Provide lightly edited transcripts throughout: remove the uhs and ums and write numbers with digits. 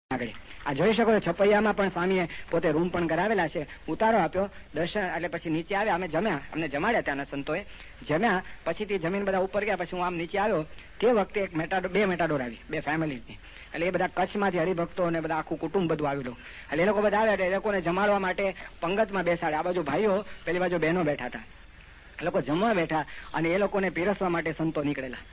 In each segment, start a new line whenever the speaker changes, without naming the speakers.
આગળ આ જોઈ શકો છો. છપૈયામાં પણ સ્વામીએ પોતે રૂમ પણ કરાવેલા છે. ઉતારો આપ્યો, દર્શન એટલે પછી નીચે આવ્યા. અમે જમ્યા, અમને જમાડ્યા ત્યાંના સંતોએ. જમ્યા પછીથી જમીન બધા ઉપર ગયા. પછી હું આમ નીચે આવ્યો તે વખતે એક બે મેટાડોર આવી, બે ફેમિલીની. એટલે એ બધા કચ્છમાંથી હરિભક્તો અને બધા આખું કુટુંબ બધું આવેલું. એટલે એ લોકો બધા આવ્યા એટલે એ લોકોને જમાડવા માટે પંગતમાં બેસાડ્યા. આ બાજુ ભાઈઓ, પેલી બાજુ બહેનો બેઠા હતા. એ લોકો જમવા બેઠા અને એ લોકોને પીરસવા માટે સંતો નીકળેલા.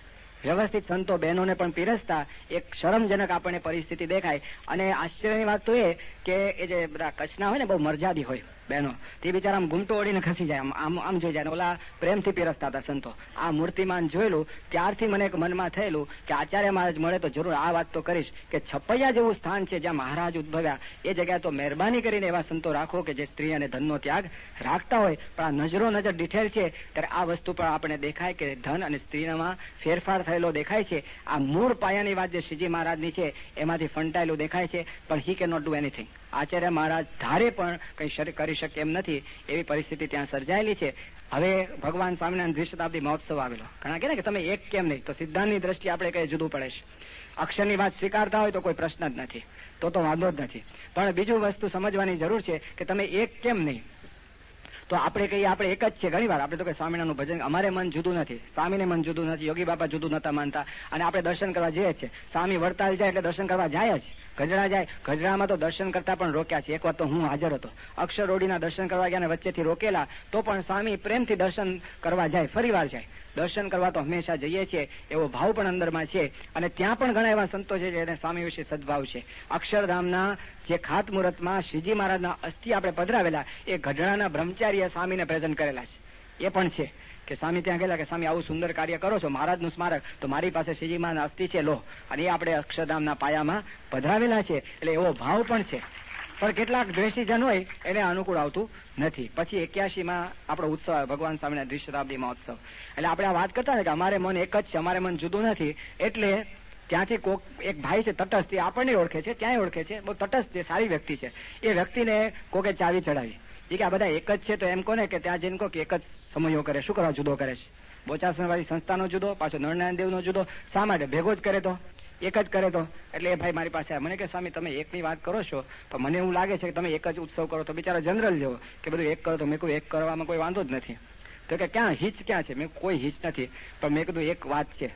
વ્યવસ્થિત સંતો બહેનોને પણ પીરસતા એક શરમજનક આપણને પરિસ્થિતિ દેખાય. અને આશ્ચર્યની વાત તો એ કે એ જે બધા કચ્છના હોય ને, બહુ મરજાદી હોય બહેનો, તે બિચારા આમ ઘૂમટો ઓળીને ખસી જાય, આમ જોઈ જાય. ઓલા પ્રેમથી પીરસતા હતા સંતો. આ મૂર્તિમાન જોયેલું ત્યારથી મને એક મનમાં થયેલું કે આચાર્ય મહારાજ મળે તો જરૂર આ વાત તો કરીશ કે છપૈયા જેવું સ્થાન છે જ્યાં મહારાજ ઉદ્ભવ્યા, એ જગ્યાએ તો મહેરબાની કરીને એવા સંતો રાખો કે જે સ્ત્રી અને ધનનો ત્યાગ રાખતા હોય. પણ આ નજર ડિટેલ છે ત્યારે આ વસ્તુ પર આપણે દેખાય કે ધન અને સ્ત્રીમાં ફેરફાર થયેલો દેખાય છે. આ મૂળ પાયાની વાત જે શ્રીજી મહારાજની છે એમાંથી ફંટાયેલું દેખાય છે. પણ he can not do anything. આચાર્ય મહારાજ ધારે પણ કંઈ કરી શકે એમ નથી, એવી પરિસ્થિતિ ત્યાં સર્જાયેલી છે. હવે ભગવાન સ્વામિનારાયણ દ્વિશતાબ્દી મહોત્સવ આવેલો. ઘણા કહે ને કે તમે એક કેમ નહીં, તો સિદ્ધાંતની દ્રષ્ટિએ આપણે કઈ જુદું પડે છે. અક્ષરની વાત સ્વીકારતા હોય તો કોઈ પ્રશ્ન જ નથી, તો વાંધો જ નથી. પણ બીજું વસ્તુ સમજવાની જરૂર છે કે તમે એક કેમ નહીં. તો આપણે કહીએ આપણે એક જ છે. ઘણી વાર આપણે તો કે સ્વામિનારાયણનું ભજન, અમારે મન જુદું નથી, સ્વામીને મન જુદું નથી, યોગી બાપા જુદું નતા માનતા, અને આપણે દર્શન કરવા જઈએ જ છે. સ્વામી વડતાલ જાય એટલે દર્શન કરવા જાય જ. ગઢડા જાય, ગઢડામાં તો દર્શન કરતા પણ રોક્યા છે. એક વાર તો હું હાજર હતો, અક્ષરરોડીના દર્શન કરવા ગયા ને વચ્ચેથી રોકેલા, તો પણ સ્વામી પ્રેમથી દર્શન કરવા જાય, ફરી વાર જાય. દર્શન કરવા તો હંમેશા જઈએ છીએ, એવો ભાવ પણ અંદરમાં છે. અને ત્યાં પણ ઘણા એવા સંતો છે જેને સ્વામી વિશે સદભાવ છે. અક્ષરધામના જે ખાતમુહૂર્તમાં શ્રીજી મહારાજના અસ્થિ આપણે પધરાવેલા, એ ગઢડાના બ્રહ્મચારીએ સ્વામીને પ્રેઝન્ટ કરેલા છે. એ પણ છે કે સ્વામી ત્યાં ગયેલા કે સ્વામી આવું સુંદર કાર્ય કરો છો, મહારાજનું સ્મારક, તો મારી પાસે શ્રીજી મહારાજના અસ્થિ છે, લો. અને એ આપણે અક્ષરધામના પાયામાં પધરાવેલા છે. એટલે એવો ભાવ પણ છે. પણ કેટલાક દ્વેષીજન હોય એને અનુકૂળ આવતું નથી. પછી 81માં આપણો ઉત્સવ આવે, ભગવાન સ્વામિનારાયણ દ્વિશતાબ્દી મહોત્સવ. એટલે આપણે આ વાત કરતા ને કે અમારે મન એક જ છે, અમારે મન જુદું નથી. એટલે ત્યાંથી કોક એક ભાઈ છે તટસ્થ, આપણને ઓળખે છે, ત્યાંય ઓળખે છે, બહુ તટસ્થ છે, સારી વ્યક્તિ છે. એ વ્યક્તિને કોકે ચાવી ચડાવી, એ કે આ બધા એક જ છે, તો એમ કોને કે ત્યાં જઈને કહો કે એક જ સમયો કરે. શું કરવા જુદો કરે છે? બોચાસણવાળી સંસ્થાનો જુદો, પાછો નરનારાયણ દેવનો જુદો, શા માટે? ભેગો જ કરે તો, એક જ કરે તો. એટલે એ ભાઈ મારી પાસે મને કે સ્વામી તમે એકની વાત કરો છો, પણ મને એવું લાગે છે કે તમે એક જ ઉત્સવ કરો. તો બિચારા જનરલ જેવો કે બધું એક કરો. તો મેં કહ્યું એક કરવામાં કોઈ વાંધો જ નથી. તો કે ક્યાં હિચ ક્યાં છે? મેં કોઈ હિચ નથી, પણ મેં કીધું એક વાત છે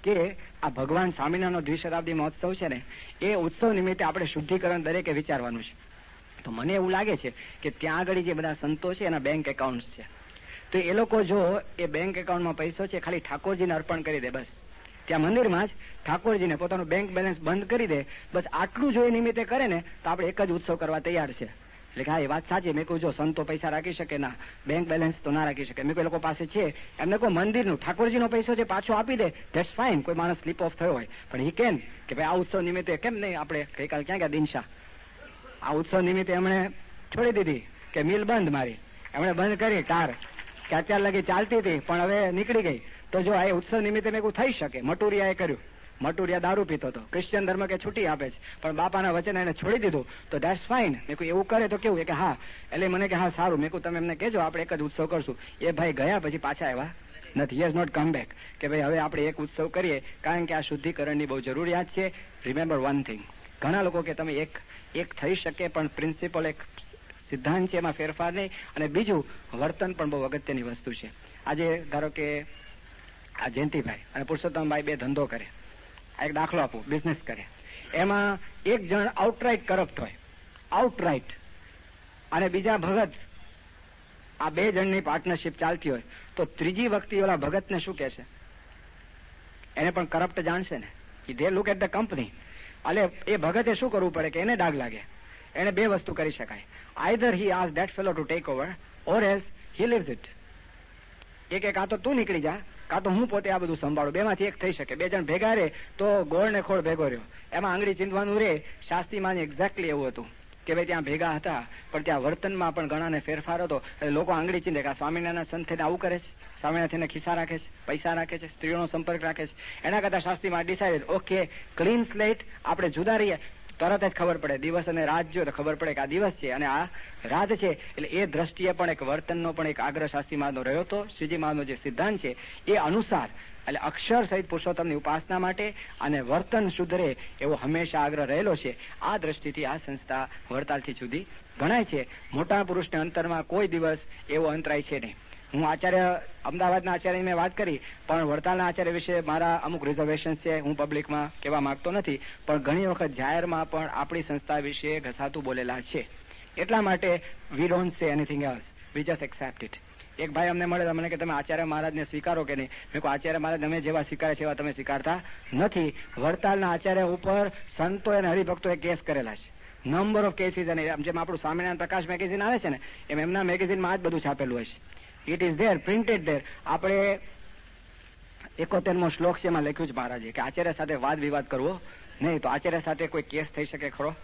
કે આ ભગવાન સ્વામિનારાયણનો દ્વિશતાબ્દી મહોત્સવ છે ને, એ ઉત્સવ નિમિત્તે આપણે શુદ્ધિકરણ દરેકે વિચારવાનું છે. તો મને એવું લાગે છે કે ત્યાં આગળ જે બધા સંતો છે એના બેંક એકાઉન્ટ છે, તો એ લોકો જો એ બેંક એકાઉન્ટમાં પૈસો છે ખાલી ઠાકોરજીને અર્પણ કરી દે, બસ ત્યાં મંદિરમાં જ ઠાકોરજીને પોતાનું બેંક બેલેન્સ બંધ કરી દે, બસ આટલું જો એ નિમિત્તે કરે ને તો આપણે એક જ ઉત્સવ કરવા તૈયાર છે. એટલે હા, એ વાત સાચી. મેં કહ્યું જો સંતો પૈસા રાખી શકે ના, બેંક બેલેન્સ તો ના રાખી શકે. મેં કોઈ લોકો પાસે છે, એમને કોઈ મંદિરનું ઠાકોરજીનો પૈસો છે પાછો આપી દે, ધેટ્સ ફાઇન. કોઈ માણસ સ્લીપ ઓફ થયો હોય, પણ ઈ કેમ કે ભાઈ આ ઉત્સવ નિમિત્તે કેમ નહીં? આપણે ગઈકાલ ક્યાં ગયા દિનશા, આ ઉત્સવ નિમિત્તે એમણે છોડી દીધી કે મિલ બંધ મારી, એમણે બંધ કરી કાર કે અત્યાર લગી ચાલતી હતી પણ હવે નીકળી ગઈ. તો જો આ ઉત્સવ નિમિત્તે મેં થઈ શકે. મટુરિયાએ કર્યું, મટુરિયા દારૂ પીતો હતો, ક્રિશ્ચિયન ધર્મ કે છૂટી આપે છે, પણ બાપાના વચન એને છોડી દીધું, તો ધેટ્સ ફાઇન. મેં કહ્યું એવું કરે તો કેવું? કે હા. એટલે મને કે હા સારું. મેં કહ્યું તમે એમને કહેજો આપણે એક જ ઉત્સવ કરશું. એ ભાઈ ગયા પછી પાછા આવ્યા નથી. હેઝ નોટ કમ બેક કે ભાઈ હવે આપણે એક ઉત્સવ કરીએ, કારણ કે આ શુદ્ધિકરણની બહુ જરૂરિયાત છે. રિમેમ્બર વન થિંગ, ઘણા લોકો કે તમે એક થઈ શકે, પણ પ્રિન્સિપલ એક સિદ્ધાંત છે, એમાં ફેરફાર નહીં. અને બીજું વર્તન પણ બહુ અગત્યની વસ્તુ છે. આજે ધારો કે આ જયંતિભાઈ અને પુરુષોત્તમભાઈ બે ધંધો કરે, આ એક દાખલો આપું, બિઝનેસ કરે, એમાં એક જણ આઉટરાઇટ કરપ્ટ હોય, આઉટરાઇટ, અને બીજા ભગત, આ બે જણની પાર્ટનરશિપ ચાલતી હોય, તો ત્રીજી વખતે ઓલા ભગતને શું કહે છે? એને પણ કરપ્ટ જાણશે ને, દે લુક એટ ધ કંપની. એટલે એ ભગતે શું કરવું પડે કે એને ડાઘ લાગે. એને બે વસ્તુ કરી શકાય, either he ask that fellow to take over or else he leaves it. એક કાં તો તું નીકળી જા, કાં તો હું પોતે આ બધું સંભાળું. બેમાંથી એક થઈ શકે. બે જણ ભેગા રહે તો ગોળ ને ખોળ ભેગો રહ્યો, એમાં આંગળી ચીંધવાનું રહે. શાસ્ત્રીમાં એક્ઝેક્ટલી એવું હતું કે ભાઈ ત્યાં ભેગા હતા, પણ ત્યાં વર્તનમાં પણ ઘણાને ફેરફાર હતો. લોકો આંગળી ચીંધે કે સ્વામિનારાયણ સંત થઈને આવું કરે છે, સ્વામિનારાયણ ખિસ્સા રાખે છે, પૈસા રાખે છે, સ્ત્રીઓનો સંપર્ક રાખે છે. એના કરતા શાસ્ત્રીમાં ડિસાઇડેડ ઓકે ક્લીન સ્લેટ, આપણે જુદા રહીએ. તરત જ ખબર પડે. દિવસ અને રાત જો તો ખબર પડે કે આ દિવસ છે અને આ રાત છે. એટલે એ દ્રષ્ટિએ પણ એક વર્તનનો પણ એક આગ્રહ શાસ્ત્રી મહારાજનો રહ્યો હતો. શ્રીજી મહારાજનો જે સિદ્ધાંત છે એ અનુસાર એટલે અક્ષર સહિત પુરુષોત્તમની ઉપાસના માટે અને વર્તન સુધરે એવો હંમેશા આગ્રહ રહેલો છે. આ દ્રષ્ટિથી આ સંસ્થા વડતાલથી જુદી ગણાય છે. મોટા પુરુષને અંતરમાં કોઈ દિવસ એવો અંતરાય છે નહીં. હું આચાર્ય અમદાવાદના આચાર્યની મેં વાત કરી, પણ વડતાલના આચાર્ય વિશે મારા અમુક રિઝર્વેશન છે. હું પબ્લિકમાં કહેવા માંગતો નથી, પણ ઘણી વખત જાહેરમાં પણ આપણી સંસ્થા વિશે ઘસાતું બોલેલા છે. એટલા માટે વી ડોન્ટ સે anything else, we just accept it. એક ભાઈ અમને મળે, મને કે તમે આચાર્ય મહારાજને સ્વીકારો કે નહીં? મેં કહ્યું આચાર્ય મહારાજ અમે જેવા સ્વીકારે છે એવા તમે સ્વીકારતા નથી. વડતાલના આચાર્ય ઉપર સંતો અને હરિભક્તોએ કેસ કરેલા છે, નંબર ઓફ કેસીસ. અને જેમ આપણું સ્વામિનારાયણ પ્રકાશ મેગેઝિન આવે છે ને, એમ એમના મેગેઝિનમાં આ જ બધું છાપેલું હશે. It is there, printed there. આપણે 71મો શ્લોક છે, એમાં લખ્યું છે મહારાજે કે આચાર્ય સાથે વાદ વિવાદ કરવો નહીં. તો આચાર્ય સાથે કોઈ કેસ થઈ શકે ખરો?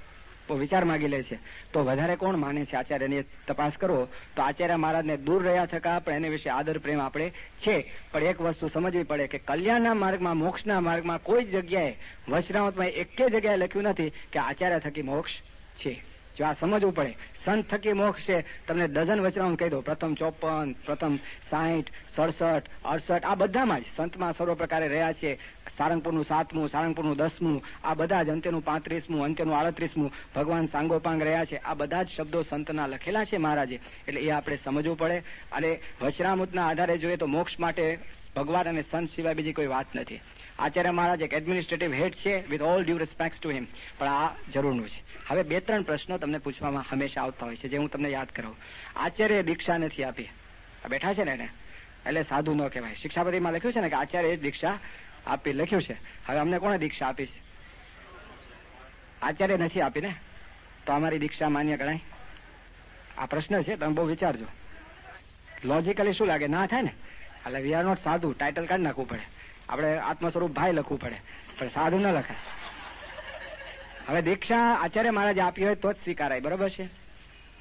તો વિચાર માગી લે છે. તો વધારે કોણ માને છે આચાર્યની તપાસ કરવો તો આચાર્ય મહારાજને દૂર રહ્યા થકા પણ એને વિશે આદર પ્રેમ આપણે છે. પણ એક વસ્તુ સમજવી પડે કે કલ્યાણના માર્ગમાં, મોક્ષના માર્ગમાં કોઈ જગ્યાએ વચનામૃતમાં એકે જગ્યાએ લખ્યું નથી કે આચાર્ય થકી મોક્ષ છે. જો આ સમજવું પડે. સંત થકી મોક્ષ છે, તમને ડઝન વચનામૃત કહી દો. પ્રથમ 54, પ્રથમ 60, 67, 68 આ બધામાં જ સંતમાં સર્વ પ્રકારે રહ્યા છે. સારંગપુરનું 7મું, સારંગપુરનું 10મું, આ બધા જ, અંત્યનું 35મું, અંત્યનું 38મું, ભગવાન સાંગોપાંગ રહ્યા છે. આ બધા જ શબ્દો સંતના લખેલા છે મહારાજે. એટલે એ આપણે સમજવું પડે. અને વચનામૃતના આધારે જોઈએ તો મોક્ષ માટે ભગવાન અને સંત સિવાય બીજી કોઈ વાત નથી. આચાર્ય મહારાજ એક એડમિનિસ્ટ્રેટિવ હેડ છે, with all due respect to him, પણ આ જરૂરનું છે. હવે 2-3 પ્રશ્નો તમને પૂછવામાં હંમેશા આવતા હોય છે, જે હું તમને યાદ કરાવું. આચાર્ય દીક્ષા નથી આપી, આ બેઠા છે ને એને, એટલે સાધુ ન કહેવાય. શિક્ષાપતિમાં લખ્યું છે ને કે આચાર્ય દીક્ષા આપી, લખ્યું છે. હવે અમને કોણે દીક્ષા આપી છે? આચાર્ય નથી આપી ને, તો અમારી દીક્ષા માન્ય ગણાય? આ પ્રશ્ન છે, તમે બહુ વિચારજો. લોજિકલી શું લાગે? ના થાય ને. એટલે વી આર નોટ સાધુ, ટાઇટલ કાઢી નાખવું પડે. આપણે આત્મ સ્વરૂપ ભાઈ લખવું પડે, પણ સાધુ ન લખાય. હવે દીક્ષા આચાર્ય મહારાજે આપી હોય તો જ સ્વીકારાય, બરોબર છે?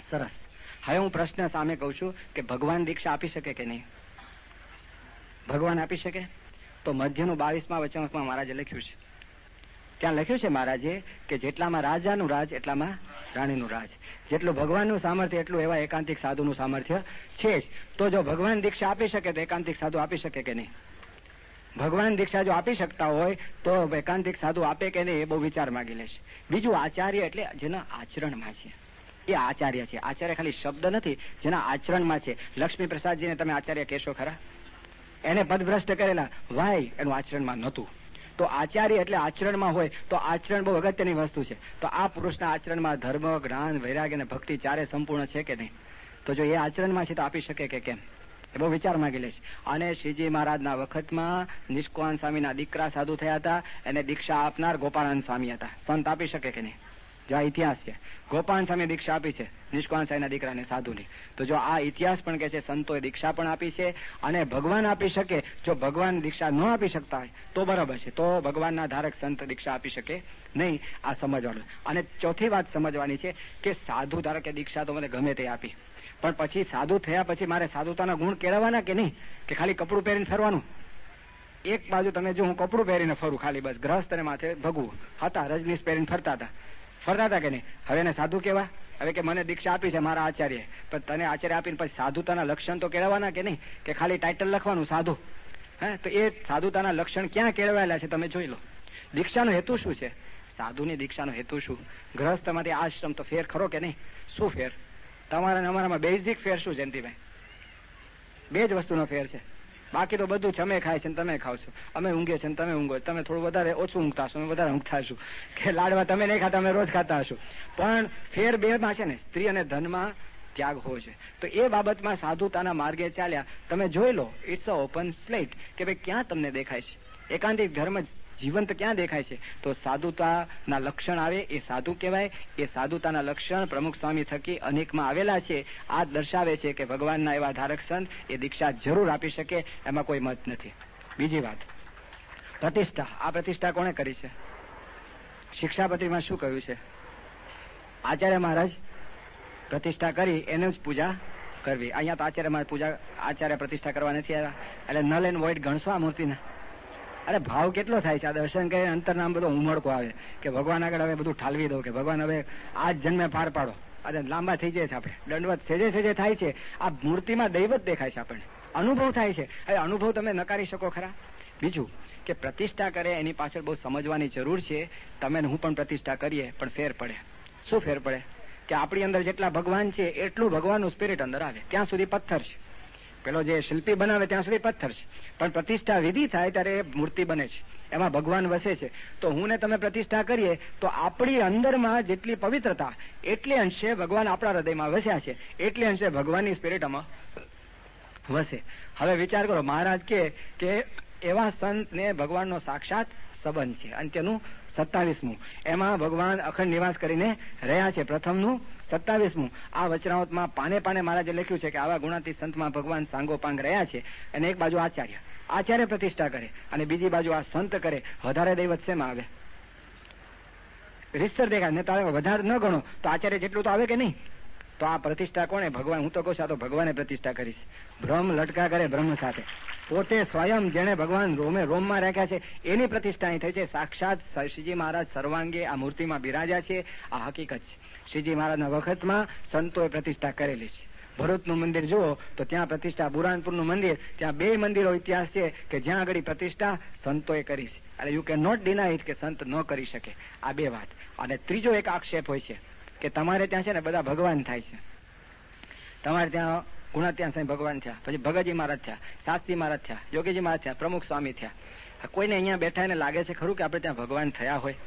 સરસ. હવે હું પ્રશ્ન સામે કહું છું કે ભગવાન દીક્ષા આપી શકે કે નહીં? ભગવાન આપી શકે? તો મધ્યનું 22મા વચનામૃતમાં મહારાજે લખ્યું છે. ત્યાં લખ્યું છે મહારાજે કે જેટલામાં રાજાનું રાજ એટલામાં રાણીનું રાજ. જેટલું ભગવાનનું સામર્થ્ય એટલું એવા એકાંતિક સાધુનું સામર્થ્ય છે જ. તો જો ભગવાન દીક્ષા આપી શકે તો એકાંતિક સાધુ આપી શકે કે નહીં? ભગવાન દીક્ષા જો આપી શકતા હોય તો એકાંતિક સાધુ આપે કે નહીં એ બહુ વિચાર માગી લેશે. બીજું, આચાર્ય એટલે જેના આચરણમાં છે એ આચાર્ય છે. આચાર્ય ખાલી શબ્દ નથી, જેના આચરણમાં છે. લક્ષ્મી પ્રસાદજીને તમે આચાર્ય કહેશો ખરા? એને પદભ્રષ્ટ કરેલા, વાય એનું આચરણમાં નહોતું. તો આચાર્ય એટલે આચરણમાં હોય. તો આચરણ બહુ અગત્યની વસ્તુ છે. તો આ પુરુષના આચરણમાં ધર્મ, જ્ઞાન, વૈરાગ્ય અને ભક્તિ ચારે સંપૂર્ણ છે કે નહીં? તો જો એ આચરણમાં છે તો આપી શકે કે કેમ? એ બહુ વિચાર માંગી લે છે. અને શ્રીજી મહારાજના વખતમાં નિષ્કાન સ્વામીના દીકરા સાધુ થયા હતા, એને દીક્ષા આપનાર ગોપાળાનંદ સ્વામી હતા. સંત આપી શકે કે નહીં? જો આ ઇતિહાસ છે. ગોપાલ સ્વામી દીક્ષા આપી છે નિષ્કાન સ્વામીના દીકરાને સાધુની. તો જો આ ઇતિહાસ પણ કહે છે સંતોએ દીક્ષા પણ આપી છે, અને ભગવાન આપી શકે. જો ભગવાન દીક્ષા ન આપી શકતા હોય તો બરાબર છે, તો ભગવાનના ધારક સંત દીક્ષા આપી શકે નહીં. આ સમજવાનું. અને ચોથી વાત સમજવાની છે કે સાધુ ધારકે દીક્ષા તો મને ગમે તે આપી, પણ પછી સાધુ થયા પછી મારે સાધુતાના ગુણ કેળવવાના કે નહીં? કે ખાલી કપડું પહેરીને ફરવાનું? એક બાજુ તમે જો હું કપડું પહેરીને ફરું ખાલી, બસ ગ્રહસ્થ અને માથે ભગવું હતા, રજનીશ પહેરીને ફરતા હતા કે નહીં? હવે એને સાધુ કેવા? હવે કે મને દીક્ષા આપી છે મારા આચાર્ય, પણ તને આચાર્ય આપીને પછી સાધુતાના લક્ષણ તો કેળવવાના કે નહીં? કે ખાલી ટાઇટલ લખવાનું સાધુ? તો એ સાધુતાના લક્ષણ ક્યાં કેળવાયેલા છે તમે જોઈ લો. દીક્ષાનો હેતુ શું છે? સાધુની દીક્ષાનો હેતુ શું? ગ્રહસ્થમાંથી આશ્રમ તો ફેર ખરો કે નહીં? શું ફેર? તમારા ને અમારામાં બેઝિક ફેર શું જયંતિભાઈ? બે જ વસ્તુનો ફેર છે. બાકી તો બધું છે. અમે ખાય છે ને તમે ખાવ છો, અમે ઊંઘે છે ને તમે ઊંઘો. તમે થોડું વધારે ઓછું ઊંઘતા હશો, અમે વધારે ઊંઘતા હશું. કે લાડવા તમે નહીં ખાતા, અમે રોજ ખાતા હશું. પણ ફેર બે માં છે ને, સ્ત્રી અને ધનમાં ત્યાગ હોય છે. તો એ બાબતમાં સાધુતાના માર્ગે ચાલ્યા. તમે જોઈ લો, ઇટ્સ અ ઓપન સ્લેટ કે ભાઈ ક્યાં તમને દેખાય છે એકાંતિક ધર્મ જીવંત ક્યાં દેખાય છે? તો સાધુતાના લક્ષણ આવે એ સાધુ કહેવાય. એ સાધુતાના લક્ષણ પ્રમુખ સ્વામી થકી અનેકમાં આવેલા છે. આ દર્શાવે છે કે ભગવાનના એવા ધારક સંત એ દીક્ષા જરૂર આપી શકે, એમાં કોઈ મત નથી. બીજી વાત, પ્રતિષ્ઠા. આ પ્રતિષ્ઠા કોણે કરી છે? શિક્ષાપત્રીમાં શું કહ્યું છે? આચાર્ય મહારાજ પ્રતિષ્ઠા કરી, એને જ પૂજા કરવી. અહીંયા તો આચાર્ય મહારાજ પૂજા, આચાર્ય પ્રતિષ્ઠા કરવા નથી આવ્યા. એટલે નલ એન્ડ વોઇડ ગણશો આ મૂર્તિને? અરે ભાવ કેટલો થાય છે આ દર્શન કરીને અંતરના આમ બધો ઉમળકો આવે કે ભગવાન આગળ હવે બધું ઠાલવી દો, કે ભગવાન હવે આ જ જન્મે પાર પાડો. અને લાંબા થઈ જાય છે, આપણે દંડવત સેજે સેજે થાય છે. આ મૂર્તિમાં દૈવત દેખાય છે, આપણને અનુભવ થાય છે. હવે અનુભવ તમે નકારી શકો ખરા? બીજું કે પ્રતિષ્ઠા કરે એની પાછળ બહુ સમજવાની જરૂર છે. તમે હું પણ પ્રતિષ્ઠા કરીએ પણ ફેર પડે. શું ફેર પડે? કે આપણી અંદર જેટલા ભગવાન છે એટલું ભગવાનનું સ્પિરિટ અંદર આવે. ત્યાં સુધી પથ્થર છે, પેલો જે શિલ્પી બનાવે ત્યાં સુધી પથ્થર છે, પણ પ્રતિષ્ઠા વિધિ થાય ત્યારે એ મૂર્તિ બને છે, એમાં ભગવાન વસે છે. તો હું ને તમે પ્રતિષ્ઠા કરીએ તો આપણી અંદરમાં જેટલી પવિત્રતા એટલે અંશે ભગવાન આપણા હૃદયમાં વસ્યા છે, એટલે અંશે ભગવાનની સ્પિરિટ આમાં વસે. હવે વિચાર કરો, મહારાજ કે એવા સંત ને ભગવાનનો સાક્ષાત સંબંધ છે. અંત્યનું 27મું એમાં ભગવાન અખંડ નિવાસ કરીને રહ્યા છે. પ્રથમનું 27મું આ વચનાવતમાં પાને પાને મહારાજે લખ્યું છે કે આવા ગુણાતીત સંતમાં ભગવાન સાંગોપાંગ રહ્યા છે. અને એક બાજુ આચાર્ય પ્રતિષ્ઠા કરે અને બીજી બાજુ આ સંત કરે. વધારે દૈવત શેમાં આવે? રીતસર દેખાય ને તારે વધારે ન ગણો તો આચાર્ય જેટલું તો આવે કે નહીં? તો આ પ્રતિષ્ઠા કોણે? ભગવાન. હું તો કહું છું આ તો ભગવાને પ્રતિષ્ઠા કરી છે. ભ્રમ લટકા કરે બ્રહ્મ સાથે. પોતે સ્વયં જેને ભગવાન રોમમાં રાખ્યા છે એની પ્રતિષ્ઠા અહીં થઈ છે. સાક્ષાત શ્રીજી મહારાજ સર્વાંગે આ મૂર્તિમાં બિરાજ્યા છે. આ હકીકત છે. શ્રીજી મહારાજના વખતમાં સંતોએ પ્રતિષ્ઠા કરેલી છે. ભરૂચનું મંદિર જુઓ તો ત્યાં પ્રતિષ્ઠા, બુરાનપુરનું મંદિર, ત્યાં 2 મંદિરો ઇતિહાસ છે કે જ્યાં આગળ પ્રતિષ્ઠા સંતોએ કરી છે. એટલે you can not deny it કે સંત ન કરી શકે. આ 2 વાત. અને ત્રીજો એક આક્ષેપ હોય છે કે તમારે ત્યાં છે ને બધા ભગવાન થાય છે. તમારે ત્યાં ગુણાત્યા સાંઈ ભગવાન થયા, પછી ભગતજી મહારાજ થયા, શાસ્ત્રી મહારાજ થયા, યોગીજી મહારાજ થયા, પ્રમુખ સ્વામી થયા. કોઈને અહીંયા બેઠા એને લાગે છે ખરું કે આપણે ત્યાં ભગવાન થયા હોય?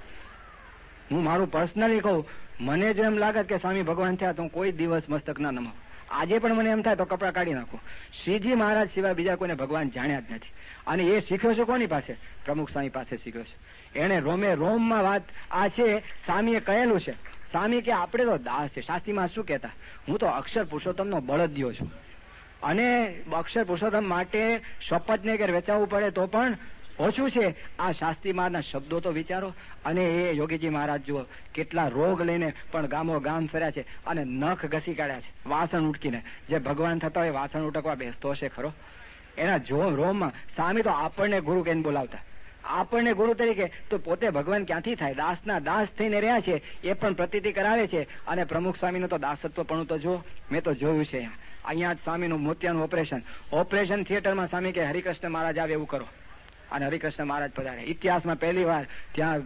હું મારું પર્સનલી કહું, મને જો એમ લાગે કે સ્વામી ભગવાન થયા તો હું કોઈ દિવસ મસ્તક ના નમાવું. આજે પણ મને એમ થાય તો કપડા કાઢી નાખું. શ્રીજી મહારાજ સિવાય બીજા કોઈને ભગવાન જાણ્યા જ નથી. અને એ શીખ્યો છે કોની પાસે? પ્રમુખ સ્વામી પાસે શીખ્યો છે. એને રોમમાં વાત આ છે. સ્વામીએ કહેલું છે, સ્વામી કે આપણે તો દાસ છે. શાસ્ત્રીમાં શું કહેતા? હું તો અક્ષર પુરુષોત્તમનો બળદિયો છું, અને અક્ષર પુરુષોત્તમ માટે શપથને કે વેચાવવું પડે તો પણ ઓછું છે. આ શાસ્ત્રી મહારાજના શબ્દો તો વિચારો. અને એ યોગીજી મહારાજ જુઓ કેટલા રોગ લઈને પણ ગામો ગામ ફર્યા છે અને નખ ઘસી કાઢ્યા છે વાસણ ઉટકીને. જે ભગવાન થતા હોય વાસણ ઉટકવા બેસતો હશે ખરો? એના રોમમાં સ્વામી તો આપણને ગુરુ કહીને બોલાવતા. આપણને ગુરુ તરીકે તો પોતે ભગવાન ક્યાંથી થાય? દાસના દાસ થઈને રહ્યા છે એ પણ પ્રતીતિ કરાવે છે. અને પ્રમુખ સ્વામીનું તો દાસત્વ પણ તો જો મેં તો જોયું છે. અહીંયા જ સ્વામીનું મોતિયાનું ઓપરેશન થિયેટરમાં સ્વામી કે હરિકૃષ્ણ મહારાજ આવે એવું કરો. અને હરિકૃષ્ણ મહારાજ પધારે. ઇતિહાસમાં પહેલી વાર ત્યાં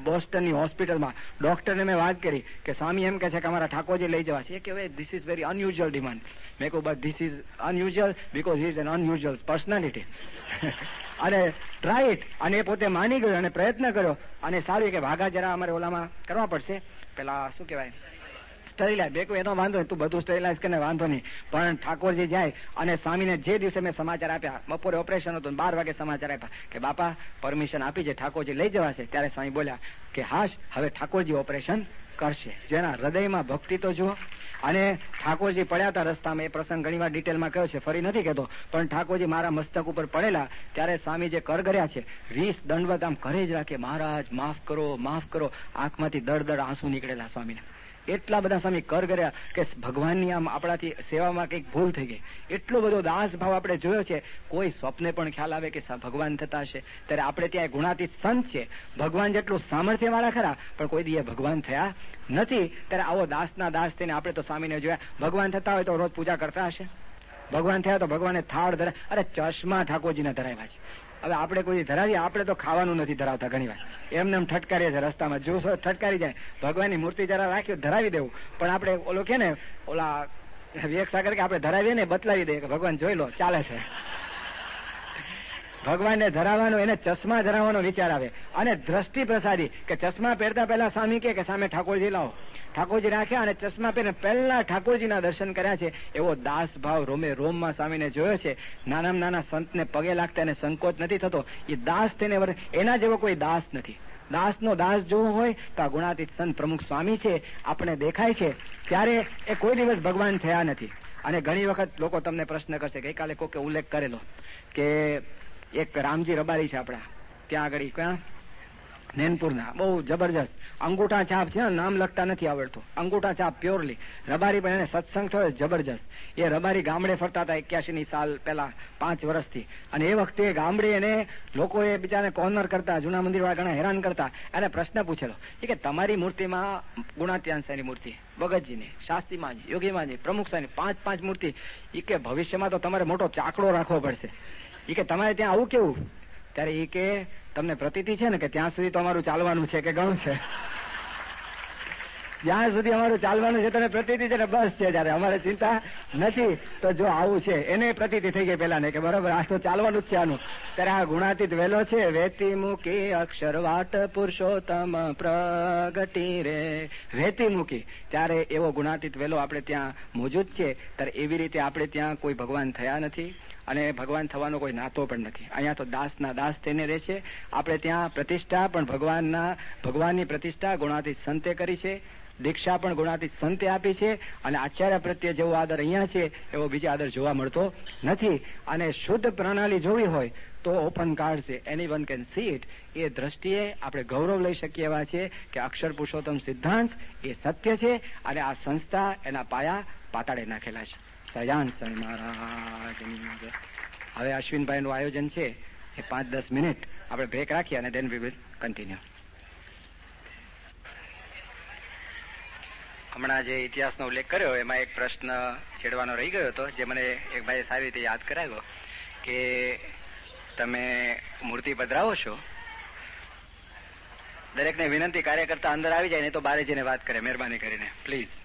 બોસ્ટનની હોસ્પિટલમાં ડોક્ટરને મેં વાત કરી કે સ્વામી એમ કે છે કે અમારા ઠાકોરજી લઈ જવા છે. કે this is very unusual demand. મેં કહું but this is unusual because he is an unusual personality. અને ટ્રાય ઇટ. અને એ પોતે માની ગયો અને પ્રયત્ન કર્યો. અને સારું કે ભાગા જરા અમારે ઓલામાં કરવા પડશે, પેલા શું કહેવાય, સ્ટરીલાઇઝ. બે કોઈ એનો વાંધો નહીં, તું બધું સ્ટરીલાઇઝ કરીને વાંધો નહીં. પણ ઠાકોરજી જાય અને સ્વામીને જે દિવસે મેં સમાચાર આપ્યા, બપોરે ઓપરેશન હતું, 12 વાગે સમાચાર આપ્યા કે બાપા પરમિશન આપી છે, ઠાકોરજી લઈ જવાશે. ત્યારે સ્વામી બોલ્યા કે હાશ, હવે ઠાકોરજી ઓપરેશન કરશે. જેના હૃદયમાં ભક્તિ તો જુઓ. અને ઠાકોરજી પડ્યા હતા રસ્તામાં. એ પ્રસંગ ઘણી વાર ડિટેલમાં કહ્યો છે, ફરી નથી કહેતો. પણ ઠાકોરજી મારા મસ્તક ઉપર પડેલા ત્યારે સ્વામી જે કર કર્યા છે, 20 દંડવત આમ કરે જ રાખે, મહારાજ માફ કરો, માફ કરો. આંખમાંથી દળ આંસુ નીકળેલા સ્વામીના. એટલા બધા સ્વામી કર કર્યા કે ભગવાનની આમ આપણાથી સેવામાં કંઈક ભૂલ થઈ ગઈ. એટલો બધો દાસ ભાવ આપણે જોયો છે. કોઈ સ્વપ્ને પણ ખ્યાલ આવે કે ભગવાન થતા હશે? ત્યારે આપણે ત્યાં ગુણાતીત સંત છે, ભગવાન જેટલું સામર્થ્ય વાળા ખરા, પણ કોઈ દી ભગવાન થયા નથી. ત્યારે આવો દાસના દાસ થઈને આપણે તો સ્વામીને જોયા. ભગવાન થતા હોય તો રોજ પૂજા કરતા હશે? ભગવાન થયા તો ભગવાને થાળ ધરાય. અરે ચશ્મા ઠાકોરજીને ધરાવ્યા છે. હવે આપણે કોઈ ધરાવીએ? આપણે તો ખાવાનું નથી ધરાવતા. ઘણી વાર એમને એમ ઠટકારીએ છે રસ્તામાં, જો ઠટકારી જાય. ભગવાનની મૂર્તિ જરા રાખી ધરાવી દેવું. પણ આપણે ઓલો કે ને ઓલા વિવેક સાગર કે આપણે ધરાવીએ ને બતલાવી દઈએ કે ભગવાન જોઈ લો ચાલે છે. ભગવાનને ધરાવવાનો, એને ચશ્મા ધરાવવાનો વિચાર આવે. અને દ્રષ્ટિ પ્રસાદી કે ચશ્મા પહેરતા પહેલા સ્વામી કે સામે ઠાકોરજી લાવો. ઠાકોરજી રાખ્યા અને ચશ્મા પહેરીને પહેલા ઠાકોરજીના દર્શન કર્યા છે. એવો દાસ ભાવ રોમમાં સ્વામીને જોયો છે. નાનામાં નાના સંતને પગે લાગતા એને સંકોચ નથી થતો. એ દાસ થઈને એના જેવો કોઈ દાસ નથી. દાસનો દાસ જોવો હોય તો આ ગુણાતીત સંત પ્રમુખ સ્વામી છે, આપણે દેખાય છે. ત્યારે એ કોઈ દિવસ ભગવાન થયા નથી. અને ઘણી વખત લોકો તમને પ્રશ્ન કરશે. ગઈકાલે કોકે ઉલ્લેખ કરેલો કે એક રામજી રબારી છે આપણા ત્યાં આગળ, ક્યાં નૈનપુરના, બહુ જબરજસ્ત અંગૂઠા છાપ છે, નામ લખતા નથી આવડતું, અંગૂઠા છાપ પ્યોરલી. રબારી પણ એને સત્સંગ થયો જબરજસ્ત. એ રબારી ગામડે ફરતા હતા 81ની સાલ પહેલા, 5 વર્ષથી. અને એ વખતે ગામડે એને લોકોએ બિચારાને કોર્નર કરતા, જૂના મંદિરવાળા ઘણા હેરાન કરતા. એને પ્રશ્ન પૂછેલો કે તમારી મૂર્તિમાં ગુણાત્યાન સાહેબની મૂર્તિ, ભગતજીની, શાસ્ત્રીમાજી, યોગીમાજી, પ્રમુખ સાહેબની 5 મૂર્તિ, એ કે ભવિષ્યમાં તો તમારે મોટો ચાકડો રાખવો પડશે. એ કે તમારે ત્યાં આવું કેવું? ત્યારે એ કે તમને પ્રતીતિ છે ને કે ત્યાં સુધી તો અમારું ચાલવાનું છે કે ઘણું છે, જ્યાં સુધી અમારું ચાલવાનું છે તને પ્રતીતિ છે ને બસ છે, જયારે અમારે ચિંતા નથી. તો જો આવું છે, એને પ્રતીતિ થઈ ગઈ પેલા ને કે બરાબર આ તો ચાલવાનું જ છે આનું. ત્યારે આ ગુણાતીત વેલો છે, વેતી મૂકી અક્ષર વાટ પુરુષોત્તમ પ્રગટી રે, વેતી મૂકી. ત્યારે એવો ગુણાતીત વેલો આપણે ત્યાં મોજૂદ છે. ત્યારે એવી રીતે આપણે ત્યાં કોઈ ભગવાન થયા નથી અને ભગવાન થવાનો કોઈ નાતો પણ નથી. અહીંયા તો દાસના દાસ થઈને રહે છે. આપણે ત્યાં પ્રતિષ્ઠા પણ ભગવાનની પ્રતિષ્ઠા ગુણાતીત સંતે કરી છે, દીક્ષા પણ ગુણાતીત સંતે આપી છે, અને આચાર્ય પ્રત્યે જેવો આદર અહીંયા છે એવો બીજા આદર જોવા મળતો નથી. અને શુદ્ધ પ્રણાલી જોવી હોય તો ઓપન કાર્ડ છે, એનીવન કેન સી ઇટ. એ દ્રષ્ટિએ આપણે ગૌરવ લઈ શકીએ એવા છે કે અક્ષર પુરુષોત્તમ સિદ્ધાંત એ સત્ય છે, અને આ સંસ્થા એના પાયા પાતાળે નાખેલા છે. સહજાન સ્વામી મહારાજ. હવે અશ્વિનભાઈનું આયોજન છે એ 5-10 મિનિટ આપણે બ્રેક રાખીએ અને દેન વી વિલ કન્ટિન્યુ. હમણાં જે ઇતિહાસનો ઉલ્લેખ કર્યો એમાં એક પ્રશ્ન છેડવાનો રહી ગયો હતો, જે મને એક ભાઈએ સારી રીતે યાદ કરાવ્યો કે તમે મૂર્તિ પધરાવો છો. દરેકને વિનંતી, કાર્યકર્તા અંદર આવી જાય, નહીં તો બારે જઈને વાત કરે, મહેરબાની કરીને પ્લીઝ.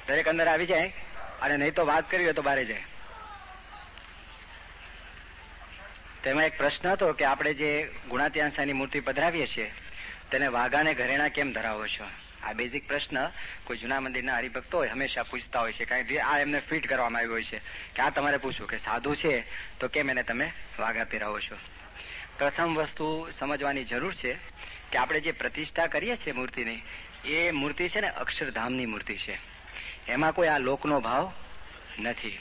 દરેક અંદર આવી જાય, અને નહીં તો વાત કરવી હોય તો બારે જાય. તેમાં એક પ્રશ્ન હતો કે આપણે જે ગુણાત્યાંશાની મૂર્તિ પધરાવીએ છીએ તેને વાઘાને ઘરેણા કેમ ધરાવો છો? આ બેઝિક પ્રશ્ન કોઈ જૂના મંદિરના હરિભક્તો હોય હંમેશા પૂછતા હોય છે, કારણ કે આ એમને ફિટ કરવામાં આવ્યો હોય છે કે આ તમારે પૂછવું કે સાધુ છે તો કેમ એને તમે વાઘા પહેરાવો છો. પ્રથમ વસ્તુ સમજવાની જરૂર છે કે આપણે જે પ્રતિષ્ઠા કરીએ છીએ મૂર્તિની, એ મૂર્તિ છે ને અક્ષરધામની મૂર્તિ છે, એમાં કોઈ આ લોકનો ભાવ નથી.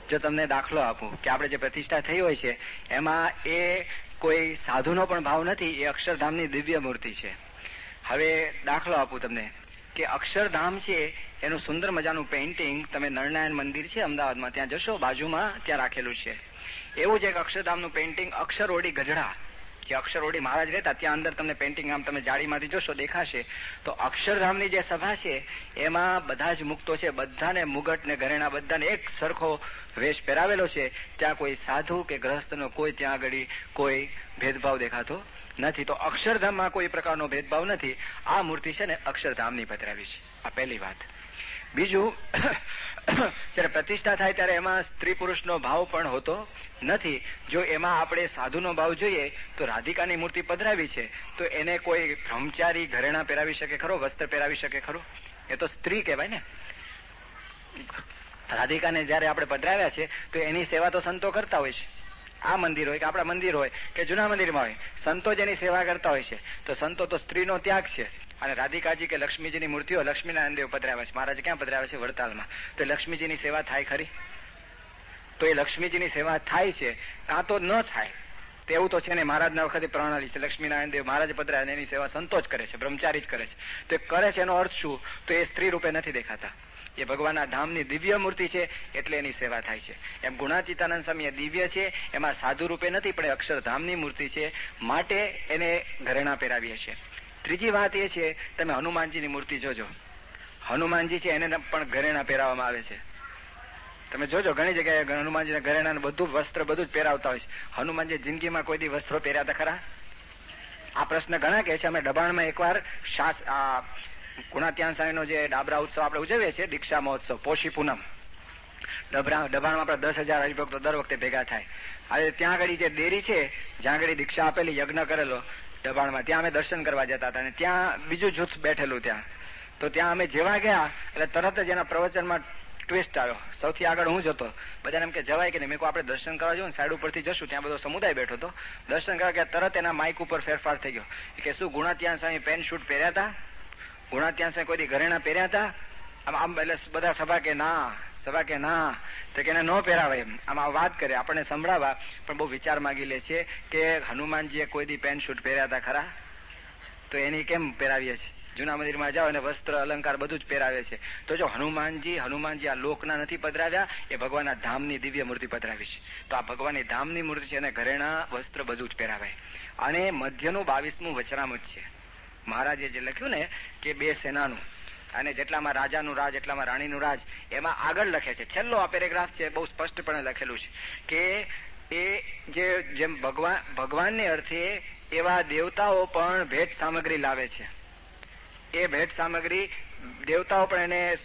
જો તમને દાખલો આપું કે આપણે જે પ્રતિષ્ઠા થઈ હોય છે એમાં એ કોઈ સાધુનો પણ ભાવ નથી, એ અક્ષરધામની દિવ્ય મૂર્તિ છે. હવે દાખલો આપું તમને કે અક્ષરધામ છે એનું સુંદર મજાનું પેઇન્ટિંગ તમે નરનારાયણ મંદિર છે અમદાવાદમાં, ત્યાં જશો, બાજુમાં ત્યાં રાખેલું છે. એવું છે કે અક્ષરધામનું પેઇન્ટિંગ અક્ષરઓડી ગઢડા, જે અક્ષરઓડી મહારાજ રહેતા ત્યાં અંદર તમને પેઇન્ટિંગ આમ તમે જાળીમાંથી જોશો દેખાશે. તો અક્ષરધામની જે સભા છે એમાં બધા જ મુક્તો છે, બધાને મુગટ ને ઘરેણા બધાને એક સરખો વેશ પહેરાવેલો છે. ત્યાં કોઈ સાધુ કે ગ્રહસ્થનો કોઈ ત્યાં આગળ કોઈ ભેદભાવ દેખાતો નથી. તો અક્ષરધામમાં કોઈ પ્રકારનો ભેદભાવ નથી. આ મૂર્તિ છે ને અક્ષરધામની પધરાવી છે. આ પહેલી વાત. બીજું, જયારે પ્રતિષ્ઠા થાય ત્યારે એમાં સ્ત્રી પુરુષનો ભાવ પણ હોતો નથી. જો એમાં આપણે સાધુનો ભાવ જોઈએ તો રાધિકાની મૂર્તિ પધરાવી છે તો એને કોઈ બ્રહ્મચારી ઘરેણા પહેરાવી શકે ખરો, વસ્ત્ર પહેરાવી શકે ખરો? એ તો સ્ત્રી કહેવાય ને. રાધિકાને જયારે આપણે પધરાવ્યા છે તો એની સેવા તો સંતો કરતા હોય છે. આ મંદિર હોય કે આપણા મંદિર હોય કે જૂના મંદિરમાં હોય, સંતો જેની સેવા કરતા હોય છે. તો સંતો તો સ્ત્રીનો ત્યાગ છે. અને રાધિકાજી કે લક્ષ્મીજીની મૂર્તિઓ લક્ષ્મીનારાયણ દેવ પધરાવ્યા છે. મહારાજ ક્યાં પધરાવ્યા છે? વડતાલમાં. તો લક્ષ્મીજીની સેવા થાય ખરી? તો એ લક્ષ્મીજીની સેવા થાય છે કાં તો ન થાય તેવું તો છે ને. મહારાજના વખતે પ્રણાલી છે, લક્ષ્મીનારાયણ દેવ મહારાજ પધરાવે એની સેવા સંતો જ કરે છે, બ્રહ્મચારી જ કરે છે. તો એ કરે છે એનો અર્થ શું? તો એ સ્ત્રી રૂપે નથી દેખાતા, એ ભગવાનના ધામની દિવ્ય મૂર્તિ છે એટલે એની સેવા થાય છે. એમ ગુણાતીતાનંદ સ્વામી દિવ્ય છે, એમાં સાધુ રૂપે નથી પણ અક્ષરધામની મૂર્તિ છે, માટે એને ઘરેણા પહેરાવીએ છીએ. ત્રીજી વાત એ છે, તમે હનુમાનજીની મૂર્તિ જોજો. હનુમાનજી છે એને પણ ઘરેણા પહેરાવવામાં આવે છે. તમે જોજો ઘણી જગ્યાએ હનુમાનજીના ઘરેણા બધું વસ્ત્ર બધું જ પહેરાવતા હોય છે. હનુમાનજી જિંદગીમાં કોઈ દી વસ્ત્રો પહેર્યા હતા ખરા? આ પ્રશ્ન ઘણા કહે છે. અમે દબાણમાં એકવાર ગુણાત્યાન સ્વામીનો જે ડાબરા ઉત્સવ આપણે ઉજવીએ છીએ, દીક્ષા મહોત્સવ, પોષી પૂનમ, દબાણમાં આપણા 10,000 હરિભક્તો દર વખતે ભેગા થાય. હવે ત્યાં આગળ જે ડેરી છે જ્યાં આગળ દીક્ષા આપેલી, યજ્ઞ કરેલો દબાણમાં, ત્યાં અમે દર્શન કરવા જતા હતા અને ત્યાં બીજું જૂથ બેઠેલું ત્યાં. તો ત્યાં અમે જેવા ગયા એટલે તરત જ એના પ્રવચનમાં ટ્વિસ્ટ આવ્યો. સૌથી આગળ હું જ હતો. બધાને એમ કે જવાય કે નહીં. મેં કહું આપણે દર્શન કરવા જવું ને, સાઈડ ઉપરથી જશું, ત્યાં બધો સમુદાય બેઠો હતો. દર્શન કરવા ગયા તરત એના માઇક ઉપર ફેરફાર થઈ ગયો કે શું ગુણાત્યાન સ્વામી પેન્ટ શૂટ પહેર્યા હતા? ગુણાત્યાન સ્વામી કોઈ દી ઘરેણા પહેર્યા હતા? આમ એટલે બધા સભા કે ના સભા કે ના, તો કે એને ન પહેરાવે. એમ આમાં વાત કરે, આપણને સંભળાવા પણ બહુ વિચાર માંગી લે છે કે હનુમાનજીએ કોઈ દી પેન્ટ શૂટ પહેર્યા હતા ખરા? તો એની કેમ પહેરાવીએ છીએ? જૂના મંદિરમાં જાઓ અને વસ્ત્ર અલંકાર બધું જ પહેરાવે છે. તો જો હનુમાનજી આ લોકના નથી પધરાવ્યા, એ ભગવાનના ધામની દિવ્ય મૂર્તિ પધરાવી છે. તો આ ભગવાનની ધામની મૂર્તિ છે અને ઘરેણા વસ્ત્ર બધું જ પહેરાવાય. અને મધ્યનું 22મું વચનામૃત છે. મહારાજે જે લખ્યું ને કે 2 સેનાનું, અને જેટલામાં રાજાનું રાજ એટલામાં રાણીનું રાજ, એમાં આગળ લખે છે, છેલ્લો આ પેરેગ્રાફ છે, બહુ સ્પષ્ટપણે લખેલું છે કે એ જેમ ભગવાનને અર્થે એવા દેવતાઓ પણ ભેટ સામગ્રી લાવે છે. એ ભેટ સામગ્રી દેવતાઓ પણ એને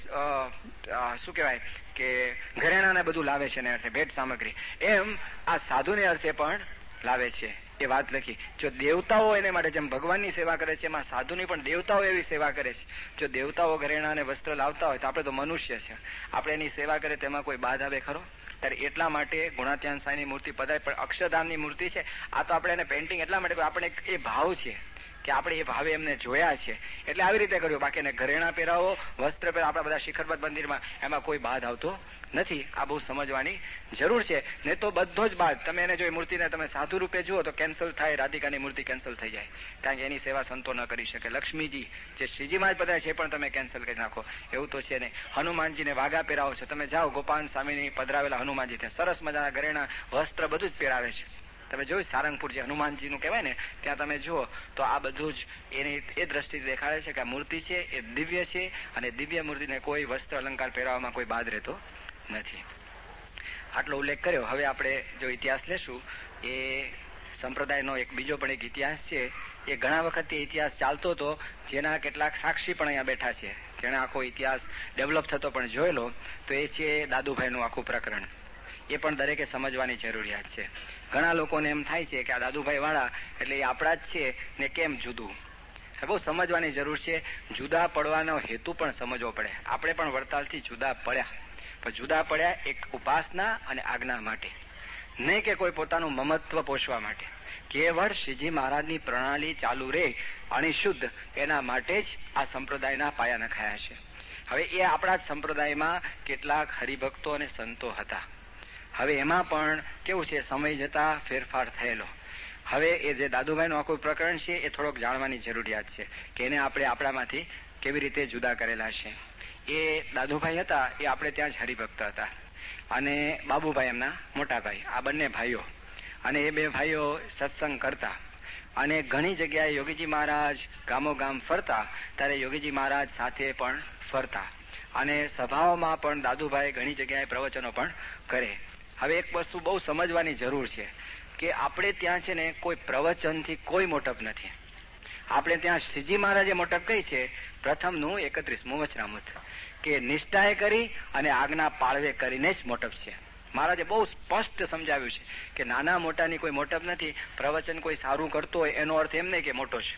શું કહેવાય કે ઘરેણાને બધું લાવે છે, એને અર્થે ભેટ સામગ્રી. એમ આ સાધુને અર્થે પણ લાવે છે. એ વાત લખી. જો દેવતાઓ એને માટે જેમ ભગવાનની સેવા કરે છે, એમાં સાધુની પણ દેવતાઓ એવી સેવા કરે છે. જો દેવતાઓ ઘરેણા અને વસ્ત્ર લાવતા હોય તો આપણે તો મનુષ્ય છે, આપણે એની સેવા કરે તેમાં કોઈ બાધ આવે ખરો? ત્યારે એટલા માટે ગુણાત્યાન સાંઈની મૂર્તિ પધારે. પણ અક્ષરધામની મૂર્તિ છે, આ તો આપણે એને પેઇન્ટિંગ એટલા માટે આપણે એ ભાવ છે કે આપણે એ ભાવે એમને જોયા છે એટલે આવી રીતે કર્યું. બાકી એને ઘરેણા પહેરાવો, વસ્ત્ર પહેરાવો, આપણા બધા શિખરબદ્ધ મંદિરમાં એમાં કોઈ બાદ આવતો નથી. આ બહુ સમજવાની જરૂર છે. ને તો બધો જ બાદ તમે એને જો એ મૂર્તિને તમે સાધુ રૂપે જુઓ તો કેન્સલ થાય, રાધિકાની મૂર્તિ કેન્સલ થઈ જાય, કારણ કે એની સેવા સંતો ન કરી શકે. લક્ષ્મીજી જે શ્રીજીમાં જ પધારે છે એ પણ તમે કેન્સલ કરી નાખો, એવું તો છે નહીં. હનુમાનજીને વાઘા પહેરાવો છો, તમે જાઓ ગોપાલ સ્વામીની પધરાવેલા હનુમાનજી ત્યાં સરસ મજાના ઘરેણા વસ્ત્ર બધું જ પહેરાવે છે. તમે જોયું સારંગપુર જે હનુમાનજીનું કહેવાય ને ત્યાં તમે જુઓ તો આ બધું જ એની એ દ્રષ્ટિથી દેખાડે છે કે આ મૂર્તિ છે એ દિવ્ય છે, અને દિવ્ય મૂર્તિને કોઈ વસ્ત્ર અલંકાર પહેરાવવામાં કોઈ બાદ રહેતો નથી. આટલો ઉલ્લેખ કર્યો. હવે આપણે જો ઇતિહાસ લેશું, એ સંપ્રદાયનો એક બીજો પણ એક ઇતિહાસ છે. એ ઘણા વખતથી ઇતિહાસ ચાલતો હતો, જેના કેટલાક સાક્ષી પણ અહીંયા બેઠા છે, જેણે આખો ઇતિહાસ ડેવલપ થતો પણ જોયેલો. તો એ છે દાદુભાઈનું આખું પ્રકરણ. એ પણ દરેકે સમજવાની જરૂરિયાત છે. ઘણા લોકોને એમ થાય છે કે આ દાદુભાઈ વાળા એટલે એ આપણા જ છે ને કેમ જુદું. બહુ સમજવાની જરૂર છે. જુદા પડવાનો હેતુ પણ સમજવો પડે. આપણે પણ વડતાલથી જુદા પડ્યા, પણ જુદા પડ્યા એક ઉપાસના અને આજ્ઞા માટે, નહીં કે કોઈ પોતાનું મમત્વ પોષવા માટે. કેવળ શ્રીજી મહારાજની પ્રણાલી ચાલુ રહે અણિશુદ્ધ, એના માટે જ આ સંપ્રદાયના પાયા નખાયા છે. હવે એ આપણા જ સંપ્રદાયમાં કેટલાક હરિભક્તો અને સંતો હતા. હવે એમાં પણ કેવું છે, સમય જતા ફેરફાર થયેલો. હવે એ જે દાદુભાઈનું આખું પ્રકરણ છે એ થોડોક જાણવાની જરૂરિયાત છે કે એને આપણે આપણામાંથી કેવી રીતે જુદા કરેલા છે. એ દાદુભાઈ હતા એ આપણે ત્યાં જ હરિભક્ત હતા, અને બાબુભાઈ એમના મોટા ભાઈ, આ બંને ભાઈઓ. અને એ 2 ભાઈઓ સત્સંગ કરતા, અને ઘણી જગ્યાએ યોગીજી મહારાજ ગામો ગામ ફરતા ત્યારે યોગીજી મહારાજ સાથે પણ ફરતા, અને સભાઓમાં પણ દાદુભાઈ ઘણી જગ્યાએ પ્રવચનો પણ કરે. હવે એક વસ્તુ બહુ સમજવાની જરૂર છે કે આપણે ત્યાં છે ને કોઈ પ્રવચનથી કોઈ મોટપ નથી. આપણે ત્યાં શ્રીજી મહારાજે મોટપ કહી છે પ્રથમનું 31મું વચનામૃત, કે નિષ્ઠાએ કરી અને આજ્ઞા પાળવે કરીને જ મોટપ છે. મહારાજે બહુ સ્પષ્ટ સમજાવ્યું છે કે નાના મોટાની કોઈ મોટપ નથી. પ્રવચન કોઈ સારું કરતો હોય એનો અર્થ એમ નહીં કે મોટો છે.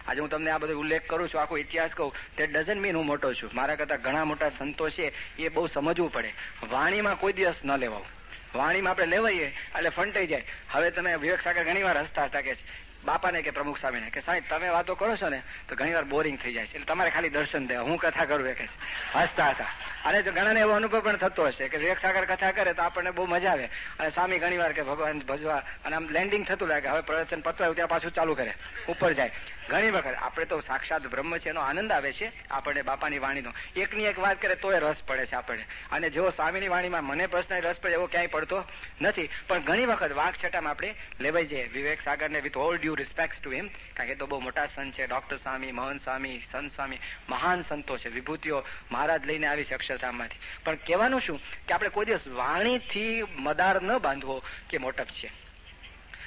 આજે હું તમને આ બધો ઉલ્લેખ કરું છું, આખો ઇતિહાસ કહું, તે ડઝન્ટ મીન હું મોટો છું. મારા કરતા ઘણા મોટા સંતો છે, એ બહુ સમજવું પડે. વાણીમાં કોઈ દિવસ ન લેવાવું. વાણીમાં આપણે લેવાઈએ એટલે ફંટાઈ જાય. હવે તમે વિવેક સાગર ઘણી વાર હસતા હતા કે બાપાને કે પ્રમુખ સ્વામીને કે સાહેબ તમે વાતો કરો છો ને તો ઘણી વાર બોરિંગ થઈ જાય છે, એટલે તમારે ખાલી દર્શન દેવા, હું કથા કરું એ કે હસતા હતા. અને ઘણાને એવો અનુભવ પણ થતો હશે કે વિવેક સાગર કથા કરે તો આપણને બહુ મજા આવે, અને સ્વામી ઘણી વાર કે ભગવાન ભજવા, અને આમ લેન્ડિંગ થતું લાગે, હવે પ્રવચન પતવાયું ત્યાં પાછું ચાલુ કરે, ઉપર જાય. ઘણી વખત આપણે તો સાક્ષાત બ્રહ્મ છે એનો આનંદ આવે છે આપણને બાપાની વાણીનો. એકની એક વાત કરે તોય રસ પડે છે આપણને, અને જેવો સ્વામીની વાણીમાં મને પર્સનલી રસ પડે એવો ક્યાંય પડતો નથી. પણ ઘણી વખત વાકછટામાં આપણે લેવાઈ જઈએ. વિવેક સાગરને with all due respect to him, કારણ કે તો બહુ મોટા સંત છે, ડોક્ટર સ્વામી, મહંત સ્વામી, સંત સ્વામી, મહાન સંતો છે, વિભૂતિઓ મહારાજ લઈને આવી છે અક્ષરધામમાંથી. પણ કહેવાનું શું કે આપણે કોઈ દિવસ વાણીથી મદાર ન બાંધવો કે મોટપ છે.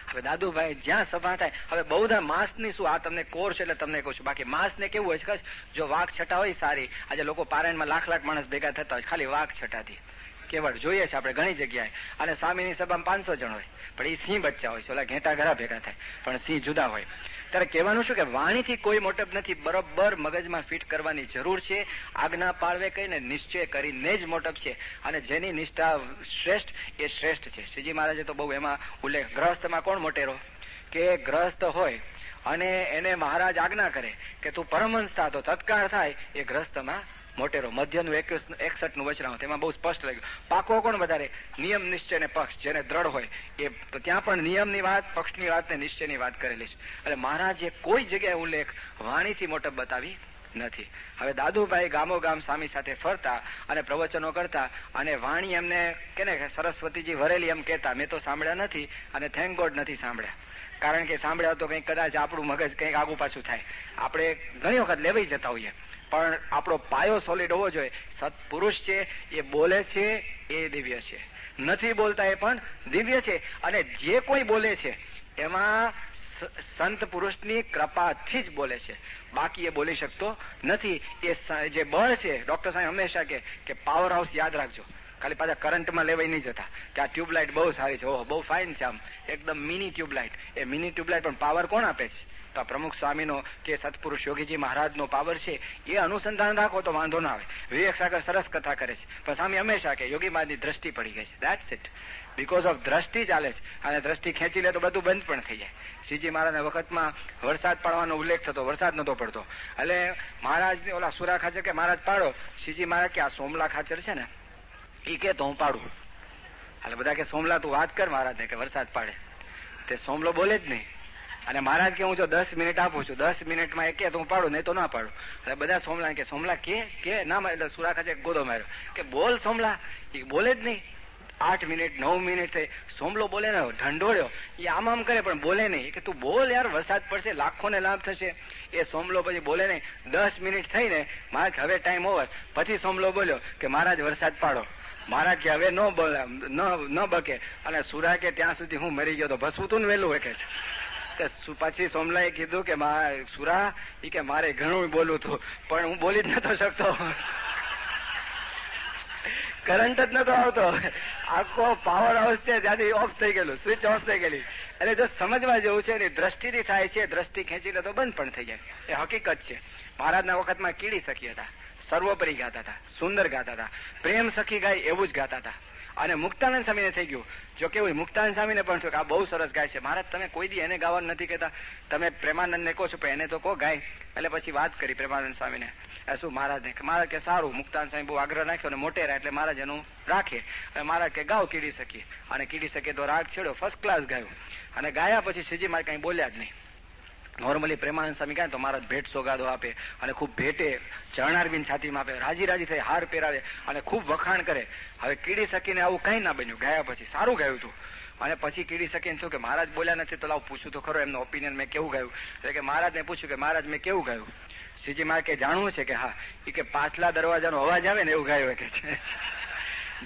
હવે દાદુભાઈ જ્યાં સભા થાય, હવે બહુધા માસની શું, આ તમને કોર્સ એટલે તમને કહું છું, બાકી માસને કેવું હોય છે જો વાક છટા હોય સારી. આજે લોકો પારાયણમાં લાખ માણસ ભેગા થતા હોય ખાલી વાક છટાથી, કેવળ જોઈએ છે આપણે ઘણી જગ્યાએ. અને સ્વામીની સભામાં 500 જણ હોય, પણ એ સિંહ બચ્ચા હોય છે, ઓલા ઘેટા ઘરા ભેગા થાય પણ સિંહ જુદા હોય. ત્યારે કહેવાનું શું કે વાણીથી કોઈ મોટપ નથી, બરોબર મગજમાં ફિટ કરવાની જરૂર છે. આજ્ઞા પાળવે કહીને નિશ્ચય કરીને જ મોટપ છે, અને જેની નિષ્ઠા શ્રેષ્ઠ એ શ્રેષ્ઠ છે. શ્રીજી મહારાજે તો બહુ એમાં ઉલ્લેખ, ગ્રહસ્થમાં કોણ મોટેરો, કે ગ્રહસ્થ હોય અને એને મહારાજ આજ્ઞા કરે કે તું પરમહંસ થા તો તત્કાળ થાય, એ ગ્રહસ્થમાં મોટેરો. મધ્યનું 61નું વચરાણું, તેમાં બહુ સ્પષ્ટ લાગ્યું. પાકો કોણ વધારે? નિયમ, નિશ્ચય ને પક્ષ. જેને દ્રઢ હોય એ ત્યાં પણ નિયમની વાત, પક્ષની વાત ને નિશ્ચયની વાત કરેલી છે. એટલે મહારાજે કોઈ જગ્યાએ ઉલ્લેખ વાણીથી મોટપ બતાવી નથી. હવે દાદુભાઈ ગામો ગામ સ્વામી સાથે ફરતા અને પ્રવચનો કરતા, અને વાણી એમને કે ને સરસ્વતીજી વરેલી એમ કહેતા. મેં તો સાંભળ્યા નથી, અને થેન્ક ગોડ નથી સાંભળ્યા. કારણ કે સાંભળ્યા તો કંઈક કદાચ આપણું મગજ કંઈક આગુ પાછું થાય. આપણે ઘણી વખત લેવાઈ જતા હોઈએ, પણ આપણો પાયો સોલિડ હોવો જોઈએ. સત્પુરુષ છે એ બોલે છે એ દિવ્ય છે, નથી બોલતા એ પણ દિવ્ય છે. અને જે કોઈ બોલે છે એમાં સંત પુરુષની કૃપાથી જ બોલે છે, બાકી એ બોલી શકતો નથી. એ જે બળ છે, ડોક્ટર સાહેબ હંમેશા કે પાવર હાઉસ યાદ રાખજો. ખાલી પાછા કરંટમાં લેવાઈ નહીં જતા કે આ ટ્યુબલાઇટ બહુ સારી છે, ઓહ બહુ ફાઇન છે, આમ એકદમ મિની ટ્યુબલાઇટ. એ મિની ટ્યુબલાઇટ પણ પાવર કોણ આપે છે? તો આ પ્રમુખ સ્વામીનો કે સત્પુરુષ યોગીજી મહારાજનો પાવર છે. એ અનુસંધાન રાખો તો વાંધો ના આવે. વિવેક સાગર સરસ કથા કરે છે, પણ સ્વામી હંમેશા કે યોગી મહારાજની દ્રષ્ટિ પડી ગઈ છે. That's it. બીકોઝ ઓફ દ્રષ્ટિ ચાલે છે, અને દ્રષ્ટિ ખેંચી લે તો બધું બંધ પણ થઈ જાય. શ્રીજી મહારાજના વખતમાં વરસાદ પાડવાનો ઉલ્લેખ થતો, વરસાદ નતો પડતો. એટલે મહારાજ ઓલા સુરા ખાચર કે મહારાજ પાડો. શ્રીજી મહારાજ કે આ સોમલા ખાચર છે ને એ કે તો હું પાડું. એટલે બધા કે સોમલા તું વાત કર મહારાજને કે વરસાદ પાડે. તે સોમલો બોલે જ નહીં. અને મહારાજ કે હું જો 10 મિનિટ આપું છું, 10 મિનિટમાં એ કે તો હું પાડું, નહીં તો ના પાડું. એટલે બધા સોમલા કે સોમલા કે ના. એટલે સુરા ખાચર ગોદો માર્યો કે બોલ સોમલા. એ બોલે જ નહીં. 8 મિનિટ 9 મિનિટ થઈ, સોમલો બોલે ને ઢંઢોળ્યો. એ આમ કરે પણ બોલે નહીં. કે તું બોલ યાર, વરસાદ પડશે, લાખોને લાભ થશે. એ સોમલો પછી બોલે નહીં. 10 મિનિટ થઈને મહારાજ હવે ટાઈમ ઓવર. પછી સોમલો બોલ્યો કે મહારાજ વરસાદ પાડો. મહારાજ કે હવે ન બોલે, ન બકે. અને સુરા કે ત્યાં સુધી હું મરી ગયો તો ભસવું તું ને વહેલું હોય કે છે. પછી સોમલાએ કીધું કે સુરા એ કે મારે ઘણું બોલવું હતું, પણ હું બોલી જ નતો શકતો. કરંટ જ નતો આવતો. આખો પાવર હાઉસ છે ત્યાંથી ઓફ થઈ ગયેલું, સ્વિચ ઓફ થઈ ગયેલી. એટલે જો સમજવા જેવું છે એની દ્રષ્ટિથી થાય છે. દ્રષ્ટિ ખેંચી લે તો બંધ પણ થઈ જાય. એ હકીકત છે. મહારાજના વખતમાં કીડી સખી હતા, સર્વોપરી ગાતા હતા, સુંદર ગાતા હતા. પ્રેમ સખી ગાય એવું જ ગાતા હતા. અને મુક્તાનંદ સ્વામીને થઈ ગયું. જો કેવું મુક્તાનંદ સ્વામીને પણ થયું કે આ બહુ સરસ ગાય છે. મહારાજ તમે કોઈ દી એને ગાવાનું નથી કહેતા, તમે પ્રેમાનંદને કહો છો, પણ એને તો કહો ગાય. એટલે પછી વાત કરી પ્રેમાનંદ સ્વામીને. શું મહારાજને? મહારાજ કે સારું. મુક્તાનંદ સ્વામી બહુ આગ્રહ રાખ્યો અને મોટેરા એટલે મહારાજ એનું રાખે. અને મહારાજ કે ગાઓ કીડી સખી. અને કીડી સખી તો રાગ છેડ્યો, ફર્સ્ટ ક્લાસ ગાયું. અને ગાયા પછી શ્રીજી મારે કઈ બોલ્યા જ નહીં. નોર્મલી પ્રેમાનંદ સ્વામી કહે તો મહારાજ ભેટ સોગાદો આપે, અને ખૂબ ભેટે, ચરણારવિંદ છાતીમાં આપે, રાજી રાજી થઈ હાર પહેરાવે, અને ખૂબ વખાણ કરે. હવે કીડી સખીને આવું કઈ ના બન્યું. ગાયા પછી સારું ગાયું હતું. અને પછી કીડી સખીને થયું કે મહારાજ બોલ્યા નથી તો લાવ પૂછું તો ખરો એમનો ઓપિનિયન મેં કેવું ગાયું. એટલે કે મહારાજને પૂછ્યું કે મહારાજ મેં કેવું ગાયું. શ્રીજી મારે કે જાણવું છે કે હા. એ કે પાછલા દરવાજાનો અવાજ આવે ને એવું ગાયું કે છે.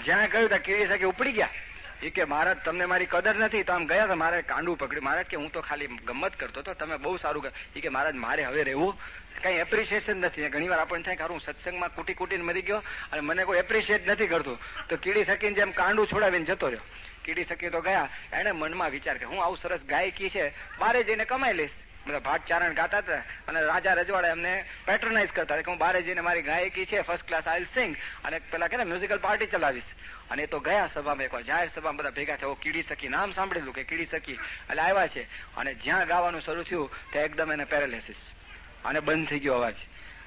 જ્યાં કહ્યું ત્યાં કીડી સખી ઉપડી ગયા. એ કે મહારાજ તમને મારી કદર નથી. તો આમ ગયા તો મારે કાંડું પકડ્યું. મહારાજ કે હું તો ખાલી ગમત કરતો હતો, તમે બહુ સારું કર્યું. એ કે મહારાજ મારે હવે રહેવું કઈ એપ્રિશિએશન નથી. ઘણી વાર આપણને થાય કે હું સત્સંગમાં કૂટી કૂટીને મરી ગયો અને મને કોઈ એપ્રિશિએટ નથી કરતું. તો કીડી સખીને જેમ કાંડું છોડાવીને જતો રહ્યો. કીડી સખી તો ગયા. એને મનમાં વિચાર કે હું આવું સરસ ગાયકી છે, બારે જઈને કમાઈ લઈશ. બધા ભાટ ચારણ ગાતા હતા અને રાજા રજવાડા એમને પેટ્રોનાઇઝ કરતા હતા કે હું બારે જઈને મારી ગાયકી છે, ફર્સ્ટ ક્લાસ આઈલ સિંગ, અને પેલા કે મ્યુઝિકલ પાર્ટી ચલાવીશ. અને એ તો ગયા સભામાં, એકવાર જાહેર સભામાં બધા ભેગા થયા. કીડી સખી નામ સાંભળેલું કે કીડી સખી એટલે આવ્યા છે. અને જ્યાં ગાવાનું શરૂ થયું ત્યાં એકદમ એને પેરાલિસિસ અને બંધ થઈ ગયો અવાજ,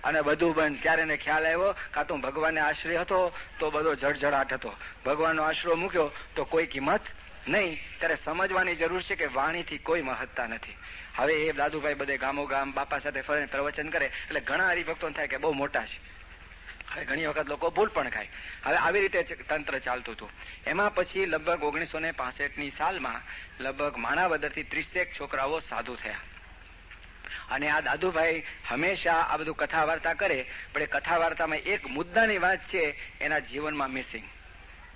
અને બધું બંધ. ત્યારે એને ખ્યાલ આવ્યો કાં તો ભગવાનને આશ્રય હતો તો બધો જળજળાટ હતો, ભગવાનનો આશરો મૂક્યો તો કોઈ કિંમત નહીં. ત્યારે સમજવાની જરૂર છે કે વાણીથી કોઈ મહત્તા નથી. હવે એ દાદુભાઈ બધે ગામો ગામ બાપા સાથે ફરીને પ્રવચન કરે એટલે ઘણા હરિભક્તોને થાય કે બહુ મોટા છે. હવે ઘણી વખત લોકો ભૂલ પણ ખાય. હવે આવી રીતે તંત્ર ચાલતું હતું. એમાં પછી લગભગ 1965ની સાલમાં લગભગ માણાવદરથી 30 છોકરાઓ સાધુ થયા. અને આ દાદુભાઈ હંમેશા આ બધું કથા વાર્તા કરે, પણ એ કથા વાર્તામાં એક મુદ્દાની વાત છે એના જીવનમાં મિસિંગ.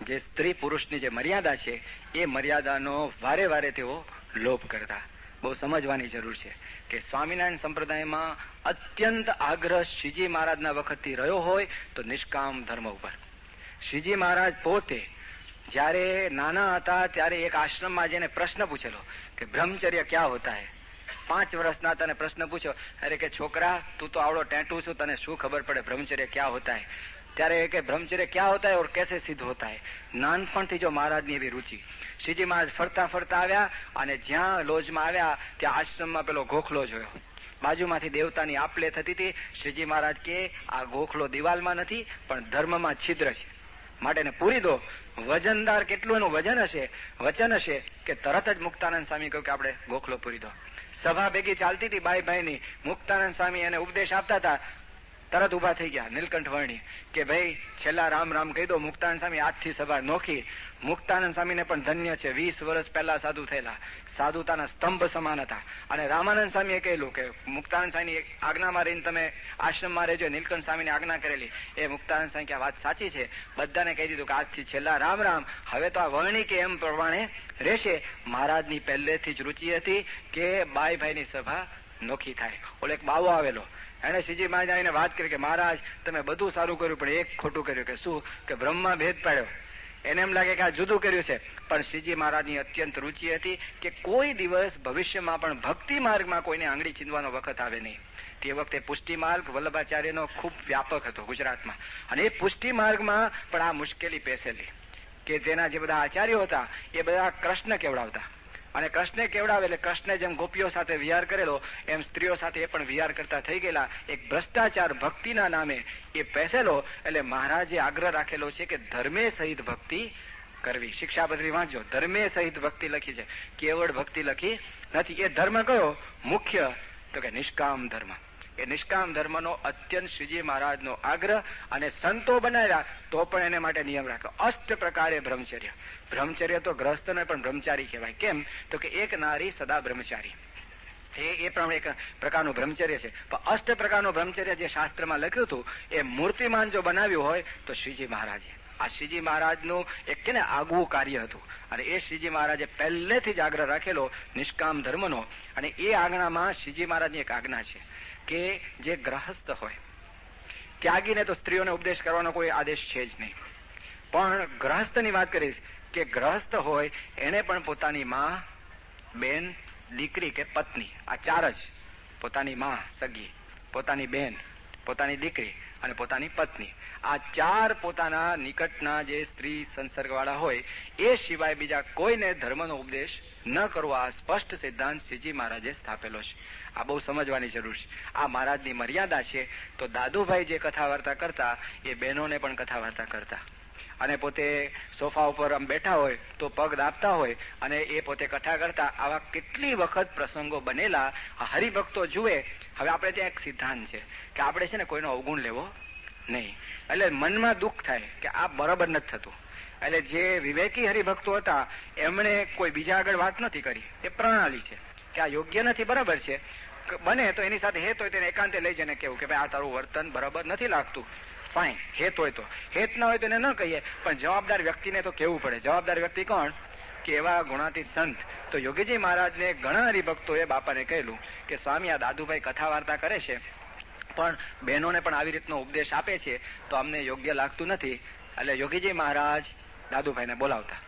જે સ્ત્રી પુરુષની જે મર્યાદા છે એ મર્યાદાનો વારે વારે તેઓ લોપ કરતા. બહુ સમજવાની જરૂર છે કે સ્વામિનારાયણ સંપ્રદાયમાં અત્યંત આગ્રહ શ્રીજી મહારાજના વખતથી રહ્યો હોય તો નિષ્કામ ધર્મ ઉપર. શ્રીજી મહારાજ પોતે જયારે નાના હતા ત્યારે એક આશ્રમમાં જઈને પ્રશ્ન પૂછેલો કે બ્રહ્મચર્ય ક્યાં હોતા હૈ. 5 વર્ષના તને પ્રશ્ન પૂછ્યો, અરે કે છોકરા તું તો આવડો ટેટુ છું, તને શું ખબર પડે બ્રહ્મચર્ય ક્યાં હોતા હૈ. ત્યારે કે બ્રહ્મચર્ય ક્યાં હોતા હૈ ઓર कैसे સિદ્ધ હોતા હૈ. નાનપણથી જો મહારાજની એવી રુચિ. શ્રીજી મહારાજ ફરતા ફરતા આવ્યા અને જ્યાં લોજમાં આવ્યા ત્યાં આશ્રમમાં પેલો ગોખલો જોયો.
બાજુમાંથી દેવતાની આપલે થતી હતી. શ્રીજી મહારાજ કે આ ગોખલો દિવાલમાં નથી પણ ધર્મમાં છિદ્ર છે, માટે એને પૂરી દો. વજનદાર કેટલું એનું વજન હશે, વચન હશે કે તરત જ મુક્તાનંદ સ્વામી કહ્યું કે આપણે ગોખલો પૂરી દો. સભા ભેગી ચાલતી હતી બાઈ મુક્તાનંદ સ્વામી એને ઉપદેશ આપતા હતા. તરત ઉભા થઈ ગયા નીલકંઠ વર્ણી કે ભાઈ છેલ્લા રામ રામ કહી દો. મુક્તાનંદ સ્વામી આજથી સભા નોખી. મુક્તાનંદ સ્વામીને પણ ધન્ય છે, 20 વર્ષ પહેલા સાધુ થયેલા, સાધુતાના સ્તંભ સમાન હતા. અને રામાનંદ સ્વામીએ કહેલું કે મુક્તાનંદ સ્વામીની આજ્ઞામાં રહીને તમે આશ્રમમાં રહેજો, નીલકંઠ સ્વામીને આજ્ઞા કરેલી. એ મુક્તાનંદ સ્વામી કે આ વાત સાચી છે. બધાને કહી દીધું કે આજથી છેલ્લા રામ રામ. હવે તો આ વર્ણી કે એમ પ્રમાણે રહેશે. મહારાજની પહેલેથી જ રુચિ હતી કે બાઈભાઈની સભા નોખી થાય. ઓલો એક બાવો આવેલો, એને શ્રીજી મહારાજ આવીને વાત કરી કે મહારાજ તમે બધું સારું કર્યું પણ એક ખોટું કર્યું. કે શું? કે બ્રહ્મા ભેદ પાડ્યો. એને એમ લાગે કે આ જુદું કર્યું છે, પણ શ્રીજી મહારાજની અત્યંત રુચિ હતી કે કોઈ દિવસ ભવિષ્યમાં પણ ભક્તિ માર્ગમાં કોઈને આંગળી ચીંધવાનો વખત આવે નહીં. તે વખતે પુષ્ટિ માર્ગ વલ્લભાચાર્યનો ખૂબ વ્યાપક હતો ગુજરાતમાં, અને એ પુષ્ટિ માર્ગમાં પણ આ મુશ્કેલી પેસેલી કે તેના જે બધા આચાર્યો હતા એ બધા કૃષ્ણ કેવડાવતા, અને કૃષ્ણે કેવડાવે એટલે કૃષ્ણે જેમ ગોપીઓ સાથે વિહાર કરેલો એમ સ્ત્રીઓ સાથે એ પણ વિહાર કરતા થઈ ગયેલા. એક ભ્રષ્ટાચાર ભક્તિના નામે એ પેસેલો. એટલે મહારાજે આગ્રહ રાખેલો છે કે ધર્મે સહિત ભક્તિ કરવી. શિક્ષાપત્રી વાંચજો, ધર્મે સહિત ભક્તિ લખી છે, કેવળ ભક્તિ લખી નથી. એ ધર્મ કયો મુખ્ય? તો કે નિષ્કામ ધર્મ. એ નિષ્કામ ધર્મનો અત્યંત શ્રીજી મહારાજનો આગ્રહ, અને સંતો બનાવ્યા તો પણ એને માટે નિયમ રાખ્યો. અષ્ટ પ્રકારે બ્રહ્મચર્ય. બ્રહ્મચર્ય તો ગ્રહસ્થને પણ બ્રહ્મચારી કહેવાય. કેમ? તો કે એક નારી સદા બ્રહ્મચારી. એ પણ એક પ્રકારનું બ્રહ્મચર્ય છે. પણ અષ્ટ પ્રકારનું બ્રહ્મચર્ય જે શાસ્ત્રમાં લખ્યું હતું એ મૂર્તિમાન જો બનાવ્યું હોય તો શ્રીજી મહારાજે. આ શ્રીજી મહારાજનું એક કે ને આગવું કાર્ય હતું, અને એ શ્રીજી મહારાજે પહેલેથી જ આગ્રહ રાખેલો નિષ્કામ ધર્મનો. અને એ આજ્ઞામાં શ્રીજી મહારાજની એક આજ્ઞા છે કે જે ગ્રહસ્થ હોય, ત્યાગીને તો સ્ત્રીઓને ઉપદેશ કરવાનો કોઈ આદેશ છે જ નહીં, પણ ગ્રહસ્થની વાત કરીશ કે ગ્રહસ્થ હોય એને પણ પોતાની માં, બેન, દીકરી કે પત્ની, આ ચાર જ, પોતાની માં સગી, પોતાની બેન, પોતાની દીકરી અને પોતાની પત્ની, આ ચાર પોતાના નિકટના જે સ્ત્રી સંસર્ગવાળા હોય એ સિવાય બીજા કોઈને ધર્મનો ઉપદેશ ન કરવો. આ સ્પષ્ટ સિદ્ધાંત શ્રીજી મહારાજે સ્થાપેલો છે. આ બહુ સમજવાની જરૂર છે. આ મહારાજની મર્યાદા છે. તો દાદુભાઈ જે કથા વાર્તા કરતા એ બહેનોને પણ કથા વાર્તા કરતા, અને પોતે સોફા ઉપર આમ બેઠા હોય તો પગ દાબતા હોય અને એ પોતે કથા કરતા. આવા કેટલી વખત પ્રસંગો બનેલા. હરિભક્તો જુએ. હવે આપણે ત્યાં એક સિદ્ધાંત છે કે આપણે છે ને કોઈનો અવગુણ લેવો નહીં. એટલે મનમાં દુઃખ થાય કે આ બરાબર નથી થતું. એટલે જે વિવેકી હરિભક્તો હતા એમણે કોઈ બીજા આગળ વાત નથી કરી. એ પ્રણાલી છે કે આ યોગ્ય નથી, બરાબર છે. બને તો એની સાથે હેત હોય તેને એકાંતે લઈ જઈને કેવું કે ભાઈ આ તારું વર્તન બરાબર નથી લાગતું. ફાઇન, હેત હોય તો. હેત ના હોય તો એને ન કહીએ, પણ જવાબદાર વ્યક્તિને તો કહેવું પડે. જવાબદાર વ્યક્તિ કોણ? કે એવા ગુણાતીત સંત. તો યોગીજી મહારાજને ઘણા હરિભક્તોએ બાપાને કહેલું કે સ્વામી આ દાદુભાઈ કથા વાર્તા કરે છે પણ બહેનોને પણ આવી રીતનો ઉપદેશ આપે છે તો અમને યોગ્ય લાગતું નથી. એટલે યોગીજી મહારાજ દાદુભાઈને બોલાવતા.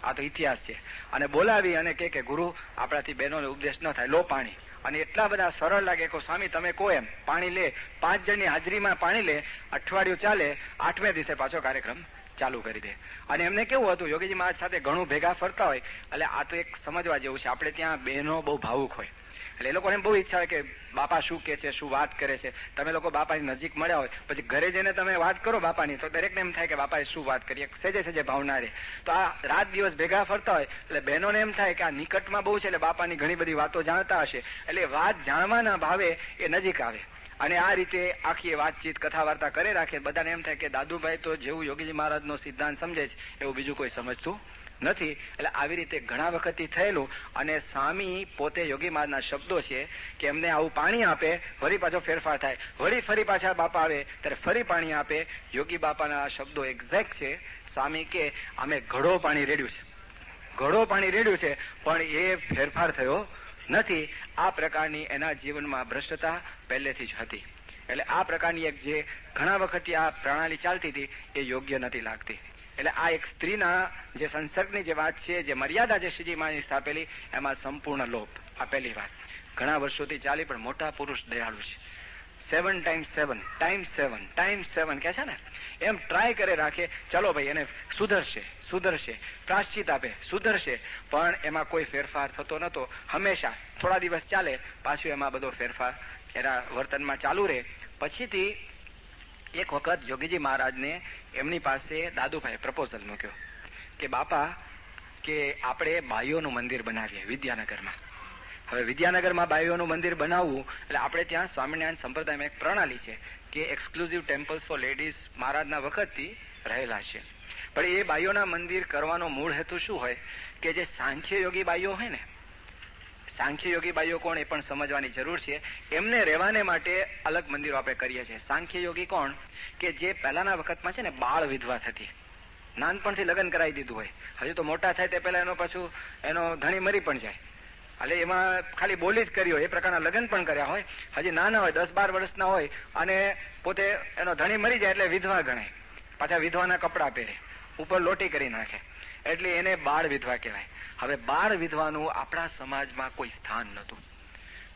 આ તો ઇતિહાસ છે. અને બોલાવી અને કે ગુરુ આપણાથી બહેનોને ઉપદેશ ન થાય, લો પાણી. અને એટલા બધા સરળ લાગે કે સ્વામી તમે કહો એમ પાણી લે. 5 જણની હાજરીમાં પાણી લે, અઠવાડિયું ચાલે, 8મે દિવસે પાછો કાર્યક્રમ ચાલુ કરી દે. અને એમને કેવું હતું, યોગીજી મહારાજ સાથે ઘણું ભેગા ફરતા હોય એટલે આ તો એક સમજવા જેવું છે. આપણે ત્યાં બહેનો બહુ ભાવુક હોય એટલે એ લોકોને બહુ ઈચ્છા હોય કે બાપા શું કે છે, શું વાત કરે છે. તમે લોકો બાપાની નજીક મળ્યા હોય પછી ઘરે જઈને તમે વાત કરો બાપાની તો દરેકને એમ થાય કે બાપાએ શું વાત કરી, સેજે સેજે ભાવના રે. તો આ રાત દિવસ ભેગા ફરતા હોય એટલે બહેનોને એમ થાય કે આ નિકટમાં બહુ છે એટલે બાપાની ઘણી બધી વાતો જાણતા હશે, એટલે વાત જાણવાના ભાવે એ નજીક આવે. અને આ રીતે આખી વાતચીત કથા વાર્તા કરે રાખે. બધાને એમ થાય કે દાદુભાઈ તો જેવું યોગીજી મહારાજનો સિદ્ધાંત સમજે છે એવું બીજું કોઈ સમજતું નથી. એટલે આવી રીતે ઘણા વખતથી થયેલું. અને સ્વામી પોતે યોગી મહારાજના શબ્દો છે કે એમને આવું પાણી આપે, ફરી પાછો ફેરફાર થાય, વળી ફરી પાછા બાપા આવે ત્યારે ફરી પાણી આપે. યોગી બાપાના શબ્દો એક્ઝેક્ટ છે. સ્વામી કે અમે ઘડો પાણી રેડ્યું છે, ઘડો પાણી રેડ્યું છે પણ એ ફેરફાર થયો નથી. આ પ્રકારની એના જીવનમાં ભ્રષ્ટતા પહેલેથી જ હતી. એટલે આ પ્રકારની એક જે ઘણા વખતથી આ પ્રણાલી ચાલતી હતી એ યોગ્ય નથી લાગતી. એટલે આ એક સ્ત્રીના જે સંસર્ગની જે વાત છે, જે મર્યાદા જે શ્રીજી મહારાજે સ્થાપેલી એમાં સંપૂર્ણ લોપ. આ પહેલી વાત ઘણા વર્ષોથી ચાલી, પણ મોટા પુરુષ દયાળુ છે. 7 × 7 × 7 કે છે ને એમ ટ્રાય કરે રાખે. ચલો ભાઈ એને સુધરશે, પ્રાશ્ચિત આપે, સુધરશે, પણ એમાં કોઈ ફેરફાર થતો નતો. હંમેશા થોડા દિવસ ચાલે પાછું એમાં બધો ફેરફાર એના વર્તનમાં ચાલુ રહે. પછીથી એક વખત યોગીજી મહારાજને એમની પાસે દાદુભાઈ પ્રપોઝલ મૂક્યો કે બાપા કે આપણે બાઈઓનું મંદિર બનાવીએ વિદ્યાનગરમાં. હવે વિદ્યાનગરમાં બાઈઓનું મંદિર બનાવવું એટલે આપણે ત્યાં સ્વામિનારાયણ સંપ્રદાયમાં એક પ્રણાલી છે કે એક્સક્લુઝિવ ટેમ્પલ્સ ફોર લેડીઝ મહારાજના વખતથી રહેલા છે. પણ એ બાઈઓના મંદિર કરવાનો મૂળ હેતુ શું હોય કે જે સાંખ્ય યોગી બાઈઓ હોય ને, સાંખ્ય યોગી બાઈઓ કોણ એ પણ સમજવાની જરૂર છે. એમને રહેવાને માટે અલગ મંદિરો આપણે કરીએ છીએ. સાંખ્ય યોગી કોણ કે જે પહેલાના વખતમાં છે ને બાળ વિધવા થતી, નાનપણથી લગ્ન કરાવી દીધું હોય, હજુ તો મોટા થાય તે પહેલા એનો ધણી મરી પણ જાય, એટલે એમાં ખાલી બોલી જ કરી હોય, એ પ્રકારના લગ્ન પણ કર્યા હોય, હજી નાના હોય 10-12 વર્ષના હોય અને પોતે એનો ધણી મરી જાય એટલે વિધવા ગણાય, પાછા વિધવાના કપડા પહેરે, ઉપર લોટી કરી નાખે, એટલે એને બાળ વિધવા કહેવાય. હવે બાળ વિધવાનું આપણા સમાજમાં કોઈ સ્થાન નહોતું,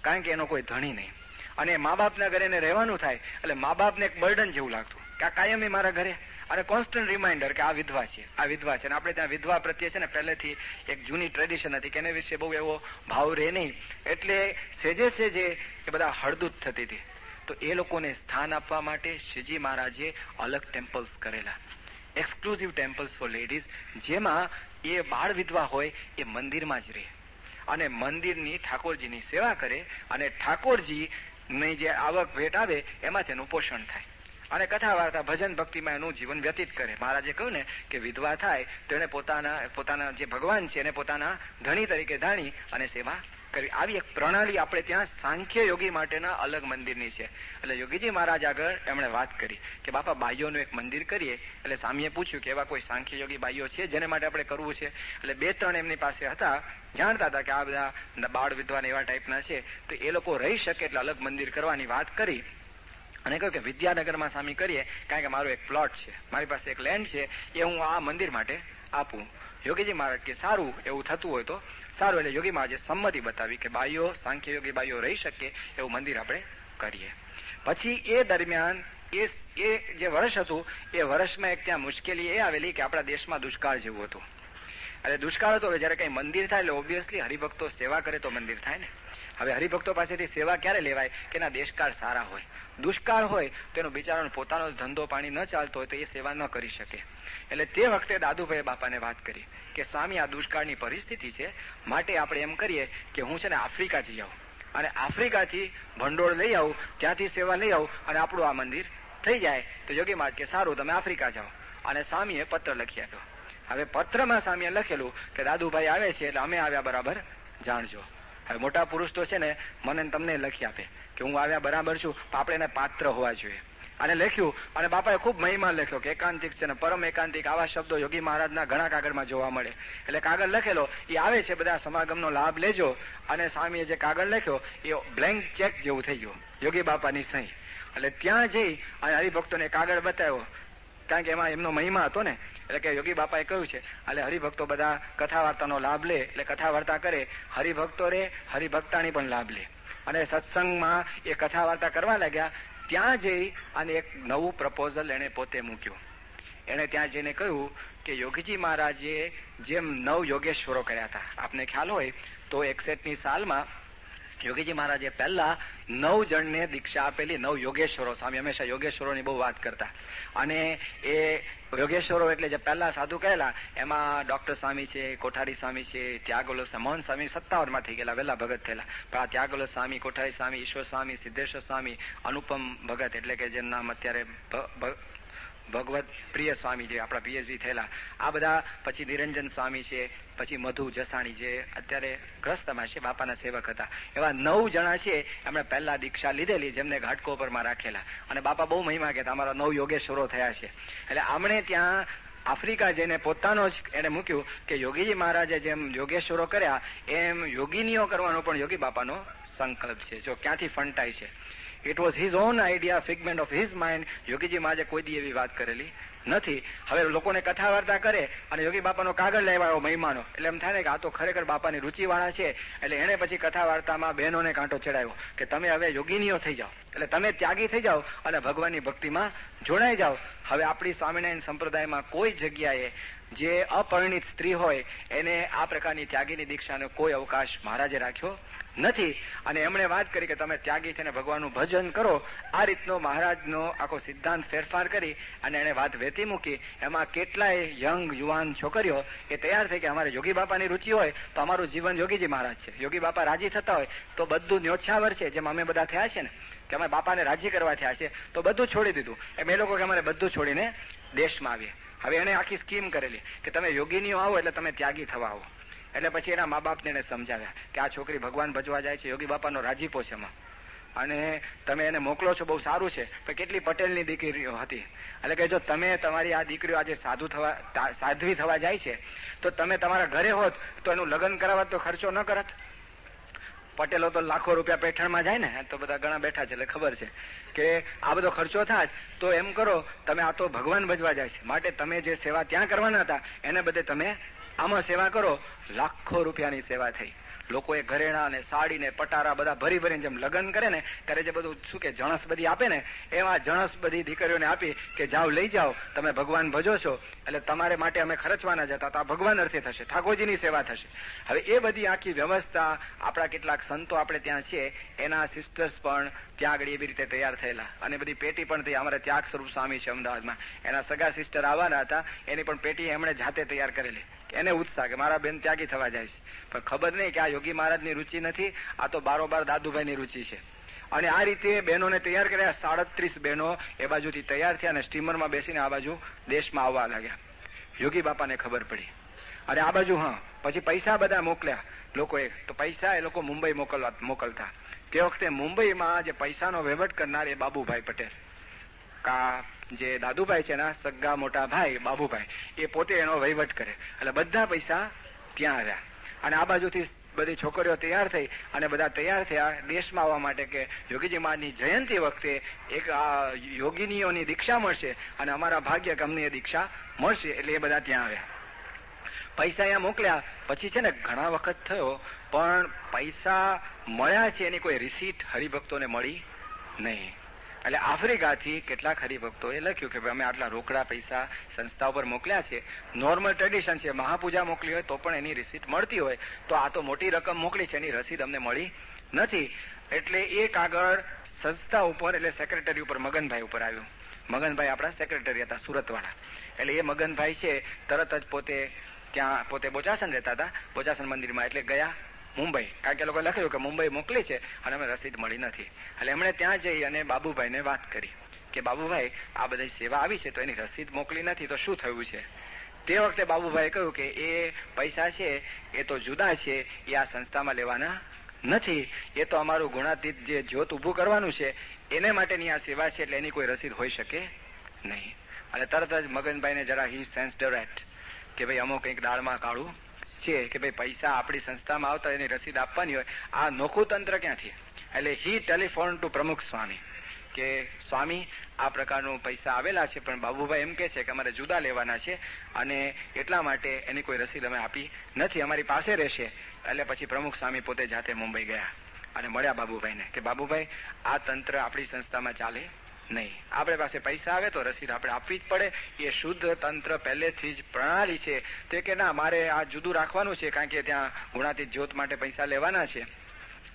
કારણ કે એનો કોઈ ધણી નહીં, અને મા બાપના ઘરે એને રહેવાનું થાય એટલે મા બાપને એક બર્ડન જેવું લાગતું કે આ કાયમી મારા ઘરે, અને કોન્સ્ટન્ટ રિમાઇન્ડર કે આ વિધવા છે, આ વિધવા છે. અને આપણે ત્યાં વિધવા પ્રત્યે છે ને પહેલેથી એક જૂની ટ્રેડિશન હતી કે એને વિશે બહુ એવો ભાવ રહે નહીં, એટલે સેજે સેજે એ બધા હળદૂત થતી હતી. તો એ લોકોને સ્થાન આપવા માટે શ્રીજી મહારાજે અલગ ટેમ્પલ્સ કરેલા, એક્સક્લુઝિવ ટેમ્પલ્સ ફોર લેડીઝ, જેમાં એ બાળ વિધવા હોય એ મંદિરમાં જ રહે અને મંદિરની ઠાકોરજીની સેવા કરે, અને ઠાકોરજીની જે આવક ભેટ આવે એમાં તેનું પોષણ થાય, અને કથા વાર્તા ભજન ભક્તિમાં એનું જીવન વ્યતીત કરે. મહારાજે કહ્યું ને કે વિધવા થાય તો એને પોતાના જે ભગવાન છે એને પોતાના ધણી તરીકે ધાણી અને સેવા કરી. આવી એક પ્રણાલી આપણે ત્યાં સાંખ્ય યોગી માટેના અલગ મંદિરની છે. એટલે યોગીજી મહારાજ આગળ એમણે વાત કરી કે બાપા બાઈઓનું એક મંદિર કરીએ. એટલે સ્વામીએ પૂછ્યું કે એવા કોઈ સાંખ્ય યોગી બાઈઓ છે જેને માટે આપણે કરવું છે? એટલે 2-3 એમની પાસે હતા, જાણતા હતા કે આ બધા બાળ વિધવાન એવા ટાઈપના છે, તો એ લોકો રહી શકે એટલે અલગ મંદિર કરવાની વાત કરી. અને કહ્યું કે વિદ્યાનગરમાં સ્વામી કરીએ, કારણ કે મારો એક પ્લોટ છે, મારી પાસે એક લેન્ડ છે, એ હું આ મંદિર માટે આપું. યોગીજી મહારાજ કે સારું, એવું થતું હોય તો સારું. એટલે યોગી મહારાજે સંમતિ બતાવી કે બાઈઓ, સાંખ્ય યોગી બાઈઓ રહી શકે એવું મંદિર આપણે કરીએ. પછી એ દરમિયાન એ જે વર્ષ હતું એ વર્ષમાં એક ત્યાં મુશ્કેલી એ આવેલી કે આપણા દેશમાં દુષ્કાળ જેવું હતું. એટલે દુષ્કાળ હતો, જયારે કઈ મંદિર થાય એટલે ઓબ્વિયસલી હરિભક્તો સેવા કરે તો મંદિર થાય ને. હવે હરિભક્તો પાસેથી સેવા ક્યારે લેવાય કે એના દેશકાળ સારા હોય. દુષ્કાળ હોય તો એનો બિચારાનો પોતાનો ધંધો પાણી ન ચાલતો હોય તો એ સેવા ન કરી શકે. એટલે તે વખતે દાદુભાઈ બાપાને વાત કરી કે સ્વામી આ દુષ્કાળની પરિસ્થિતિ છે, માટે આપણે એમ કરીએ કે હું છે ને આફ્રિકા જઈ આવું અને આફ્રિકાથી ભંડોળ લઈ આવું, ત્યાંથી સેવા લઈ આવું અને આપણું આ મંદિર થઈ જાય. તો યોગી મહારાજ કે સારું, તમે આફ્રિકા જાઓ. અને સ્વામીએ પત્ર લખી આપ્યો. હવે પત્રમાં સ્વામીએ લખેલું કે દાદુભાઈ આવે છે એટલે અમે આવ્યા બરાબર જાણજો. હવે મોટા પુરુષ તો છે ને મને તમને લખી આપે કે હું આવ્યા બરાબર છું, આપણે એને પાત્ર હોવા જોઈએ. અને લખ્યું, અને બાપાએ ખૂબ મહિમા લખ્યો કે એકાંતિક છે ને પરમ એકાંતિક, આવા શબ્દો યોગી મહારાજના ઘણા કાગળમાં જોવા મળે. એટલે કાગળ લખેલો એ આવે છે, બધા સમાગમનો લાભ લેજો. અને સ્વામીએ જે કાગળ લખ્યો એ બ્લેન્ક ચેક જેવું થઈ ગયું, યોગી બાપાની સહી. એટલે ત્યાં જઈ અને હરિભક્તોને કાગળ બતાવ્યો, કારણ કે એમાં એમનો મહિમા હતો ને. એટલે કે યોગી બાપાએ કહ્યું છે એટલે હરિભક્તો બધા કથા વાર્તાનો લાભ લે, એટલે કથા વાર્તા કરે, હરિભક્તો રે, હરિભક્તાની પણ લાભ લે. અને સત્સંગમાં એ કથા વાર્તા કરવા લાગ્યા. ત્યાં જઈ અને એક નવું પ્રપોઝલ એને પોતે મૂક્યું. એને ત્યાં જઈને કહ્યું કે યોગીજી મહારાજે જેમ 9 યોગેશ્વરો કર્યા હતા, આપને ખ્યાલ હોય તો 61ની સાલમાં યોગીજી મહારાજે પહેલા 9 જણને દીક્ષા આપેલી. 9 યોગેશ્વરો, સ્વામી હંમેશા યોગેશ્વરોની બહુ વાત કરતા. અને એ યોગેશ્વરો એટલે જે પહેલા સાધુ કહેલા એમાં ડોક્ટર સ્વામી છે, કોઠારી સ્વામી છે, ત્યાગોલો મોહન સ્વામી 57માં થઈ ગયેલા, વહેલા ભગત થયેલા. પણ આ ત્યાગોલો સ્વામી, કોઠારી સ્વામી, ઈશ્વર સ્વામી, સિદ્ધેશ્વર સ્વામી, અનુપમ ભગત એટલે કે જેનું નામ અત્યારે ભગવત પ્રિય સ્વામી જે આપણા પીએચડી થયેલા, આ બધા. પછી નિરંજન સ્વામી છે, પછી મધુ જસાણી જે અત્યારે ગ્રસ્તમાં છે, બાપાના સેવક હતા. એવા 9 જણા છે એમણે પહેલા દીક્ષા લીધેલી, જેમને ઘાટકોપરમાં રાખેલા. અને બાપા બહુ મહિમા કહેતા, અમારા 9 યોગેશ્વરો થયા છે. એટલે આમણે ત્યાં આફ્રિકા જઈને પોતાનો જ એને મૂક્યું કે યોગીજી મહારાજે જેમ યોગેશ્વરો કર્યા એમ યોગીનીઓ કરવાનો પણ યોગી બાપાનો સંકલ્પ છે. જો ક્યાંથી ફંટાય છે, it was his own idea, figment of his mind. Yogiji મહારાજે કોઈ દી એવી વાત કરેલી નથી. હવે લોકોને કથા વાર્તા કરે અને યોગી બાપાનો કાગળ લેવાયો મહિમાનો, એટલે એમ થાય ને કે આ તો ખરેખર બાપાની રૂચિવાળા છે. એટલે એને પછી કથા વાર્તામાં બહેનોને કાંટો ચડાવ્યો કે તમે હવે યોગીનીઓ થઈ જાઓ. એટલે તમે ત્યાગી થઈ જાઓ અને ભગવાનની ભક્તિમાં જોડાઈ જાઓ. હવે આપણી સ્વામિનારાયણ સંપ્રદાયમાં કોઈ જગ્યાએ જે અપરિણિત સ્ત્રી હોય એને આ પ્રકારની ત્યાગીની દીક્ષાનો કોઈ અવકાશ મહારાજે રાખ્યો નથી. અને એમણે વાત કરી કે તમે ત્યાગી થઈને ભગવાનનું ભજન કરો. આ રીતનો મહારાજનો આખો સિદ્ધાંત ફેરફાર કરી અને એણે વાત વેતી મૂકી. એમાં કેટલાય યંગ યુવાન છોકરીઓ એ તૈયાર થઈ કે અમારે યોગી બાપાની રુચિ હોય તો અમારું જીવન યોગીજી મહારાજ છે. યોગી બાપા રાજી થતા હોય તો બધું ન્યોછાવર છે, જેમ અમે બધા થયા છે ને કે અમે બાપાને રાજી કરવા થયા છે તો બધું છોડી દીધું. એમ એ લોકો કે અમારે બધું છોડીને દેશમાં આવીએ. હવે એને આખી સ્કીમ કરેલી કે તમે યોગીનીઓ આવો એટલે તમે ત્યાગી થવા આવો. એટલે પછી એના મા બાપને એને સમજાવ્યા કે આ છોકરી ભગવાન ભજવા જાય છે, યોગી બાપાનો રાજીપો છે એમાં, અને તમે એને મોકલો છો બહુ સારું છે. પણ કેટલી પટેલની દીકરીઓ હતી. એટલે કે જો તમે તમારી આ દીકરીઓ આજે સાધ્વી થવા જાય છે તો તમે તમારા ઘરે હોત તો એનું લગ્ન કરાવત તો ખર્ચો ન કરત. પટેલો તો લાખો રૂપિયા પેઠણમાં જાય ને, તો બધા ઘણા બેઠા છે એટલે ખબર છે કે આ બધો ખર્ચો થાય. તો એમ કરો, તમે આ તો ભગવાન ભજવા જાય છે માટે તમે જે સેવા ત્યાં કરવાના હતા એને બદલે તમે આમાં સેવા કરો. લાખો રૂપિયાની સેવા થઈ. લોકોએ ઘરેણા ને સાડી ને પટારા બધા ભરી ભરીને જેમ લગ્ન કરે ને ત્યારે જે બધું શું કે જણસ બધી આપે ને એમાં જણસ બધી દીકરીઓને આપી કે જાઓ લઈ જાઓ, તમે ભગવાન ભજો છો એટલે તમારે માટે અમે ખર્ચવાના જતા તો આ ભગવાન અર્થે થશે, ઠાકોરજીની સેવા થશે. હવે એ બધી આખી વ્યવસ્થા આપણા કેટલાક સંતો આપણે ત્યાં છે એના સિસ્ટર્સ પણ ત્યાં આગળ એવી રીતે તૈયાર થયેલા અને બધી પેટી પણ થઈ. અમારે ત્યાગ સ્વરૂપ સ્વામી છે અમદાવાદમાં, એના સગા સિસ્ટર આવવાના હતા, એની પણ પેટી એમણે જાતે તૈયાર કરેલી. એને ઉત્સાહ કે મારા બેન ત્યાગી થવા જાય છે, પણ ખબર નહીં કે આ યોગી મહારાજની રુચિ નથી, આ તો બારોબાર દાદુભાઈની રુચિ છે. અને આ રીતે બહેનોને તૈયાર કર્યા. 37 બહેનો એ બાજુથી તૈયાર થયા અને સ્ટીમરમાં બેસીને આ બાજુ દેશમાં આવવા લાગ્યા. યોગી બાપાને ખબર પડી અને આ બાજુ પછી પૈસા બધા મોકલ્યા લોકોએ. તો પૈસા એ લોકો મુંબઈ મોકલતા. તે વખતે મુંબઈમાં જે પૈસાનો વહીવટ કરનાર એ બાબુભાઈ પટેલ, જે દાદુભાઈ છે એના સગા મોટા ભાઈ બાબુભાઈ, એ પોતે એનો વહીવટ કરે. એટલે બધા પૈસા ત્યાં આવ્યા અને આ બાજુથી બધી છોકરીઓ તૈયાર થઈ અને બધા તૈયાર થયા દેશમાં આવવા માટે કે યોગીજી મહારાજની જયંતિ વખતે એક આ યોગીનીઓની દીક્ષા મળશે અને અમારા ભાગ્ય કે અમને એ દીક્ષા મળશે. એટલે એ બધા ત્યાં આવ્યા. પૈસા અહીંયા મોકલ્યા. પછી છે ને ઘણા વખત થયો પણ પૈસા મળ્યા છે એની કોઈ રિસીટ હરિભક્તોને મળી નહીં. એટલે આફ્રિકાથી કેટલાક હરિભક્તોએ લખ્યું કે અમે આટલા રોકડા પૈસા સંસ્થા ઉપર મોકલ્યા છે. નોર્મલ ટ્રેડિશન છે, મહાપૂજા મોકલી હોય તો પણ એની રિસીટ મળતી હોય, તો આ તો મોટી રકમ મોકલી છે એની રસીદ અમને મળી નથી. એટલે એ કાગળ સંસ્થા ઉપર એટલે સેક્રેટરી ઉપર મગનભાઈ ઉપર આવ્યું. મગનભાઈ આપણા સેક્રેટરી હતા સુરતવાળા. એટલે એ મગનભાઈ છે તરત જ પોતે બોચાસન રહેતા હતા, બોચાસન મંદિરમાં, એટલે ગયા મુંબઈ. કારણ કે લોકો લખ્યું કે મુંબઈ મોકલી છે અને અમે રસીદ મળી નથી. એટલે એમણે ત્યાં જઈ અને બાબુભાઈને વાત કરી કે બાબુભાઈ આ બધી સેવા આવી છે તો એની રસીદ મોકલી નથી તો શું થયું છે. તે વખતે બાબુભાઈ કહ્યું કે એ પૈસા છે એ તો જુદા છે, એ આ સંસ્થામાં લેવાના નથી, એ તો અમારું ગુણાતીત જે જ્યોત ઉભું કરવાનું છે એને માટેની આ સેવા છે, એટલે એની કોઈ રસીદ હોઈ શકે નહીં. અને તરત જ મગનભાઈને જરા હી સેન્સ્ડ એટ કે ભાઈ અમુક કંઈક દાળમાં કાળું છે કે ભાઈ પૈસા આપણી સંસ્થામાં આવતા એની રસીદ આપવાની હોય, આ નોખું તંત્ર ક્યાંથી. એટલે હી ટેલિફોન ટુ પ્રમુખ સ્વામી કે સ્વામી આ પ્રકારનું પૈસા આવેલા છે પણ બાબુભાઈ એમ કે છે કે અમારે જુદા લેવાના છે અને એટલા માટે એની કોઈ રસીદ અમે આપી નથી, અમારી પાસે રહેશે. એટલે પછી પ્રમુખ સ્વામી પોતે જાતે મુંબઈ ગયા અને મળ્યા બાબુભાઈને કે બાબુભાઈ આ તંત્ર આપણી સંસ્થામાં ચાલે નહીં, આપણે પાસે પૈસા આવે તો રસીદ આપણે આપવી જ પડે, એ શુદ્ધ તંત્ર પહેલેથી જ પ્રણાલી છે. તે કે ના મારે આ જુદું રાખવાનું છે કારણ કે ત્યાં ગુણાતીત જ્યોત માટે પૈસા લેવાના છે,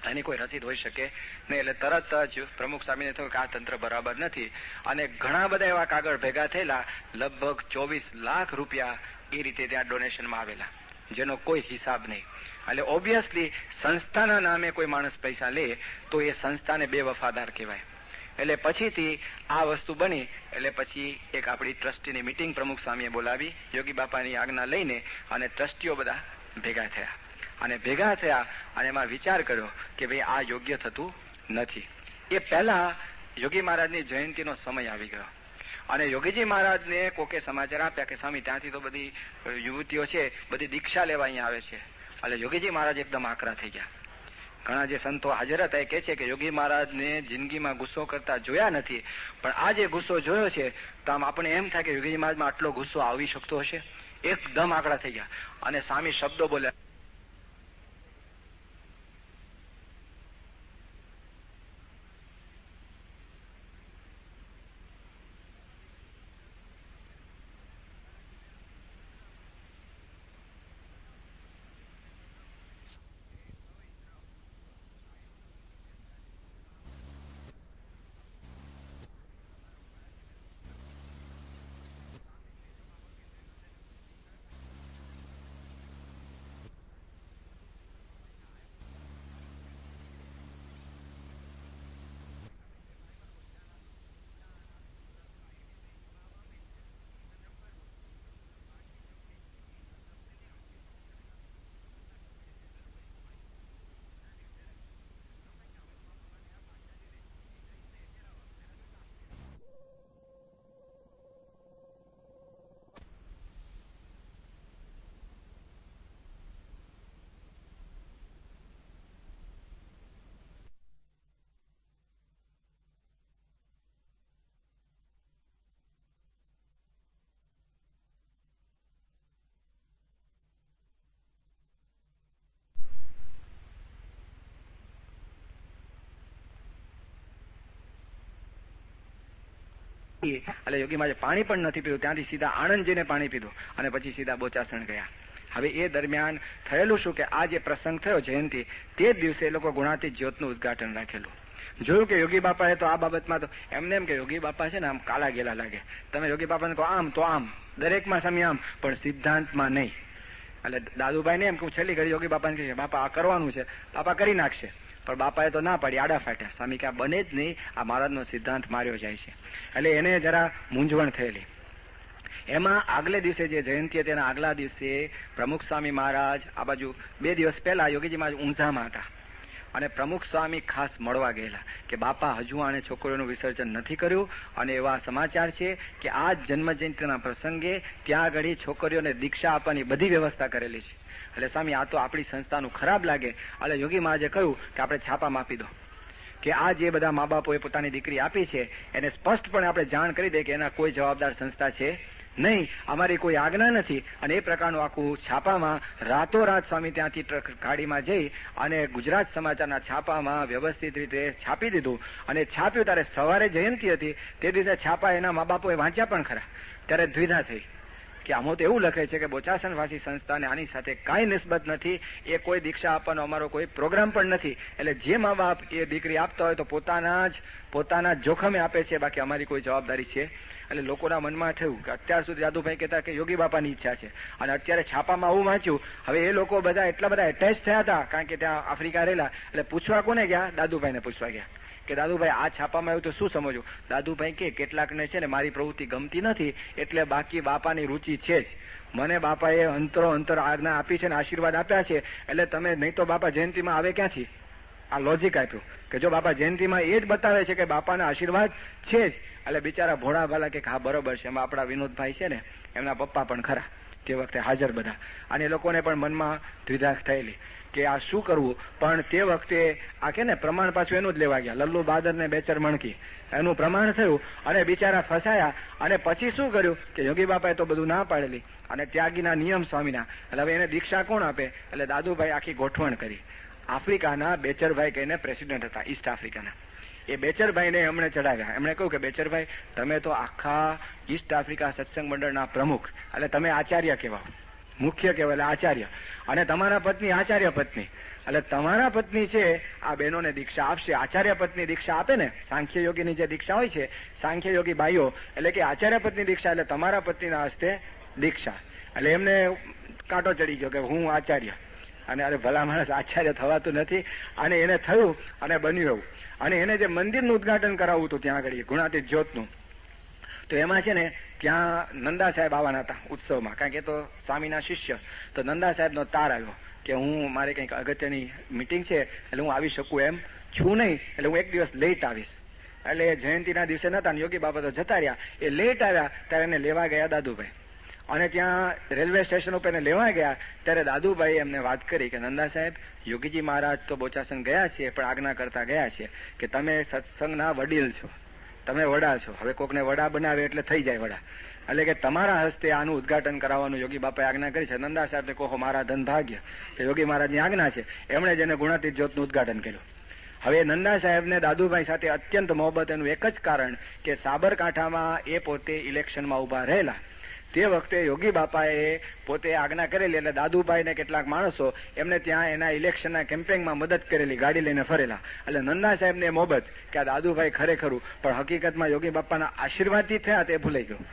એની કોઈ રસીદ હોઈ શકે નહીં. એટલે તરત જ પ્રમુખ સ્વામીને થયું કે આ તંત્ર બરાબર નથી અને ઘણા બધા એવા કાગળ ભેગા થયેલા, લગભગ 24 લાખ રૂપિયા એ રીતે ત્યાં ડોનેશનમાં આવેલા જેનો કોઈ હિસાબ નહીં. એટલે ઓબ્વિયસલી સંસ્થાના નામે કોઈ માણસ પૈસા લે તો એ સંસ્થાને બેવફાદાર કહેવાય. એટલે પછીથી આ વસ્તુ બની. એટલે પછી એક આપણી ટ્રસ્ટીની મિટિંગ પ્રમુખ સ્વામીએ બોલાવી, યોગી બાપાની આજ્ઞા લઈને, અને ટ્રસ્ટીઓ બધા ભેગા થયા અને એમાં વિચાર કર્યો કે ભાઈ આ યોગ્ય થતું નથી. એ પહેલા યોગી મહારાજની જયંતિનો સમય આવી ગયો અને યોગીજી મહારાજને કોકે સમાચાર આપ્યા કે સ્વામી ત્યાંથી તો બધી યુવતીઓ છે બધી દીક્ષા લેવા અહીંયા આવે છે. એટલે યોગીજી મહારાજ એકદમ આકરા થઈ ગયા. ઘણા જે સંતો હાજર હતા એ કહે છે કે યોગી મહારાજને જિંદગીમાં ગુસ્સો કરતા જોયા નથી, પણ આ જે ગુસ્સો જોયો છે તો આમ આપણે એમ થાય કે યોગીજી મહારાજમાં આટલો ગુસ્સો આવી શકતો હશે. એકદમ આકરા થઈ ગયા અને સ્વામી શબ્દો બોલ્યા, એટલે યોગી મહારાજે પાણી પણ નથી પીધું, ત્યાંથી સીધા આણંદ જઈને પાણી પીધું અને પછી સીધા બોચાસણ ગયા. હવે એ દરમિયાન થયેલું શું કે આ જે પ્રસંગ થયો જયંતિ, તે જ દિવસે એ લોકો ગુણાતીત જ્યોતનું ઉદ્ઘાટન રાખેલું. જોયું કે યોગી બાપાએ તો આ બાબતમાં તો એમને એમ કે યોગી બાપા છે ને આમ કાલા ગેલા લાગે, તમે યોગી બાપાને કહો આમ તો આમ, દરેકમાં સામે આમ, પણ સિદ્ધાંતમાં નહીં. એટલે દાદુભાઈ ને એમ કે છેલ્લી ઘડી યોગી બાપાને કહે બાપા આ કરવાનું છે, બાપા કરી નાખશે, પણ બાપાએ તો ના પાડી, આડા ફાટ્યા. સ્વામી કે આ બને જ નહીં, આ મહારાજનો સિદ્ધાંત માર્યો જાય છે. એટલે એને જરા મૂંઝવણ થયેલી. એમાં આગલે દિવસે જે જયંતિ હતી એના આગલા દિવસે પ્રમુખ સ્વામી મહારાજ આ બાજુ 2 દિવસ પહેલા યોગીજી મહારાજ ઊંઝામાં હતા અને પ્રમુખ સ્વામી ખાસ મળવા ગયેલા કે બાપા હજુ આને છોકરીઓનું વિસર્જન નથી કર્યું અને એવા સમાચાર છે કે આ જન્મ જયંતિના પ્રસંગે ત્યાં આગળ છોકરીઓને દીક્ષા આપવાની બધી વ્યવસ્થા કરેલી છે. એટલે સ્વામી આ તો આપણી સંસ્થાનું ખરાબ લાગે. એટલે યોગી મહારાજે કહ્યું કે આપણે છાપામાં આપી દો કે આ જે બધા મા બાપોએ પોતાની દીકરી આપી છે એને સ્પષ્ટપણે આપણે જાણ કરી દે કે એના કોઈ જવાબદાર સંસ્થા છે નહીં, અમારી કોઈ આજ્ઞા નથી. અને એ પ્રકારનું આખું છાપામાં રાતોરાત સ્વામી ત્યાંથી ગાડીમાં જઈ અને ગુજરાત સમાચારના છાપામાં વ્યવસ્થિત રીતે છાપી દીધું. અને છાપ્યું ત્યારે સવારે જયંતિ હતી તે દિવસે છાપા એના મા બાપોએ વાંચ્યા પણ ખરા. ત્યારે દ્વિધા થઈ કે આમાં તો એવું લખે છે કે બોચાસણવાસી સંસ્થાને આની સાથે કાંઈ નિસ્બત નથી, એ કોઈ દીક્ષા આપવાનો અમારો કોઈ પ્રોગ્રામ પણ નથી. એટલે જે મા બાપ એ દીકરી આપતા હોય તો પોતાના જોખમે આપે છે, બાકી અમારી કોઈ જવાબદારી છે. એટલે લોકોના મનમાં થયું કે અત્યાર સુધી દાદુભાઈ કહેતા કે યોગી બાપાની ઈચ્છા છે અને અત્યારે છાપામાં આવું વાંચ્યું. હવે એ લોકો બધા એટલા બધા એટેચ થયા હતા કારણ કે ત્યાં આફ્રિકા રહેલા. એટલે પૂછવા કોને ગયા? દાદુભાઈને પૂછવા ગયા કે દાદુભાઈ આ છાપામાં આવ્યું તો શું સમજો? દાદુભાઈ કે કેટલાકને છે ને મારી પ્રવૃત્તિ ગમતી નથી, એટલે બાકી બાપાની રુચિ છે જ. મને બાપાએ અંતર આજ્ઞા આપી છે ને આશીર્વાદ આપ્યા છે, એટલે તમે નહીં તો બાપા જયંતિમાં આવે ક્યાંથી? આ લોજિક આપ્યું કે જો બાપા જયંતિમાં એ જ બતાવે છે કે બાપાના આશીર્વાદ છે જ. એટલે બિચારા ભોળા ભાલા કે હા બરોબર છે. એમાં આપણા વિનોદભાઈ છે ને એમના પપ્પા પણ ખરા તે વખતે હાજર બધા, અને એ લોકોને પણ મનમાં દ્વિધા થયેલી કે આ શું કરવું. પણ તે વખતે આ કે ને પ્રમાણ પાછું એનું જ લેવા ગયા, લલ્લુ બાદર ને બેચર મણકી, એનું પ્રમાણ થયું અને બિચારા ફસાયા. અને પછી શું કર્યું કે યોગી બાપાએ તો બધું ના પાડેલી અને ત્યાગીના નિયમ સ્વામીના. એટલે હવે એને દીક્ષા કોણ આપે? એટલે દાદુભાઈ આખી ગોઠવણ કરી. આફ્રિકાના બેચરભાઈ કહીને પ્રેસિડેન્ટ હતા ઈસ્ટ આફ્રિકાના, એ બેચરભાઈને એમણે ચડાવ્યા. એમણે કહ્યું કે બેચરભાઈ તમે તો આખા ઈસ્ટ આફ્રિકા સત્સંગ મંડળના પ્રમુખ, એટલે તમે આચાર્ય કહેવાઓ, મુખ્ય કહેવાય એટલે આચાર્ય, અને તમારા પત્ની આચાર્ય પત્ની. એટલે તમારા પત્ની છે આ બહેનોને દીક્ષા આપશે. આચાર્ય પત્ની દીક્ષા આપે ને, સાંખ્ય યોગીની જે દીક્ષા હોય છે, સાંખ્ય યોગી ભાઈઓ, એટલે કે આચાર્ય પત્ની દીક્ષા એટલે તમારા પત્નીના હસ્તે દીક્ષા. એટલે એમને કાંટો ચડી ગયો કે હું આચાર્ય, અને અરે ભલા માણસ આચાર્ય થવાતું નથી. અને એને થયું અને બન્યું એવું. અને એને જે મંદિરનું ઉદ્ઘાટન કરાવવું હતું ત્યાં આગળ ગુણાતીત જ્યોતનું, તો એમાં છે ને ત્યાં નંદા સાહેબ આવવાના હતા ઉત્સવમાં, કારણ કે તો સ્વામીના શિષ્ય. તો નંદા સાહેબનો તાર આવ્યો કે હું મારે કંઈક અગત્યની મિટિંગ છે એટલે હું આવી શકું એમ છું નહીં, એટલે હું એક દિવસ લેટ આવીશ. એટલે જયંતિના દિવસે નતા ને યોગી બાબા તો જતા રહ્યા. એ લેટ આવ્યા ત્યારે એને લેવા ગયા દાદુભાઈ, અને ત્યાં રેલવે સ્ટેશન ઉપર એને લેવા ગયા ત્યારે દાદુભાઈ એમને વાત કરી કે નંદા સાહેબ યોગીજી મહારાજ તો બોચાસણ ગયા છે પણ આજ્ઞા કરતા ગયા છે કે તમે સત્સંગના વડીલ છો, તમે વડા છો, હવે કોકને વડા બનાવે એટલે થઈ જાય વડા, એટલે કે તમારા હસ્તે આનું ઉદ્ઘાટન કરાવવાનું યોગી બાપાએ આજ્ઞા કરી છે. નંદા સાહેબને કહો મારા ધન ભાગ્ય કે યોગી મહારાજની આજ્ઞા છે. એમણે જેને ગુણાતીત જ્યોતનું ઉદ્ઘાટન કર્યું. હવે નંદા સાહેબને દાદુભાઈ સાથે અત્યંત મોહબ્બત એનું એક જ કારણ કે સાબરકાંઠામાં એ પોતે ઇલેક્શનમાં ઉભા રહેલા. તે વખતે યોગી બાપાએ પોતે આજ્ઞા કરેલી, એટલે દાદુભાઈ ને કેટલાક માણસો એમને ત્યાં એના ઇલેક્શનના કેમ્પેઇનમાં મદદ કરેલી, ગાડી લઈને ફરેલા. એટલે નંદા સાહેબને મોહબ્બત કે આ દાદુભાઈ ખરેખરું, પણ હકીકતમાં યોગી બાપાના આશીર્વાદથી થયા તે ભૂલાઈ ગયું.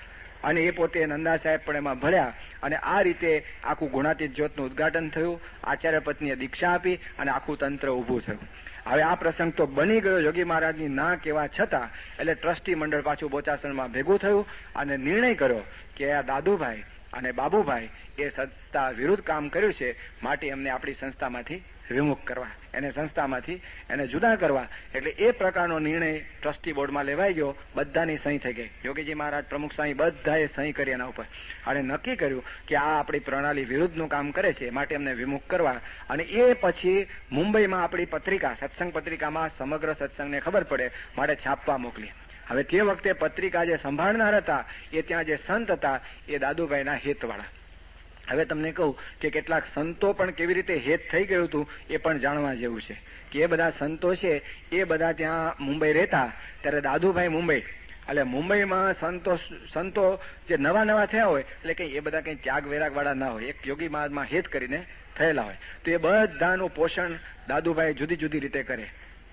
અને એ પોતે નંદા સાહેબ પણ એમાં ભળ્યા. અને આ રીતે આખું ગુણાતીત જ્યોતનું ઉદ્ઘાટન થયું. આચાર્ય પત્નીએ દીક્ષા આપી અને આખું તંત્ર ઊભું થયું. હવે આ પ્રસંગ તો બની ગયો યોગી મહારાજની ના કહેવા છતાં. એટલે ટ્રસ્ટી મંડળ પાછું બોચાસણમાં ભેગું થયું અને નિર્ણય કર્યો કે આ દાદુભાઈ અને બાબુભાઈ એ સંસ્થા વિરુદ્ધ કામ કર્યું છે, માટે એમને આપણી સંસ્થામાંથી વિમુખ કરવા, એને સંસ્થામાંથી એને જુદા કરવા. એટલે એ પ્રકારનો નિર્ણય ટ્રસ્ટી બોર્ડમાં લેવાઈ ગયો. બધાની સહી થઈ ગઈ. યોગીજી મહારાજ પ્રમુખ સ્વામી બધાએ સહી કરી એના ઉપર અને નક્કી કર્યું કે આ આપણી પ્રણાલી વિરુદ્ધનું કામ કરે છે, માટે એમને વિમુખ કરવા. અને એ પછી મુંબઈમાં આપણી પત્રિકા, સત્સંગ પત્રિકામાં સમગ્ર સત્સંગને ખબર પડે માટે છાપવા મોકલી. હવે તે વખતે પત્રિકા જે સંભાળનાર હતા એ ત્યાં જે સંત હતા એ દાદુભાઈના હેતવાળા. હવે તમને કહું કે કેટલાક સંતો પણ કેવી રીતે હેત થઈ ગયું હતું એ પણ જાણવા જેવું છે કે એ બધા સંતો છે એ બધા ત્યાં મુંબઈ રહેતા ત્યારે દાદુભાઈ મુંબઈ એટલે મુંબઈમાં સંતો જે નવા નવા થયા હોય એટલે કઈ એ બધા કઈ ત્યાગ વૈરાગ વાળા ના હોય, એક યોગી મહાત્મા હેત કરીને થયેલા હોય, તો એ બધાનું પોષણ દાદુભાઈ જુદી જુદી રીતે કરે.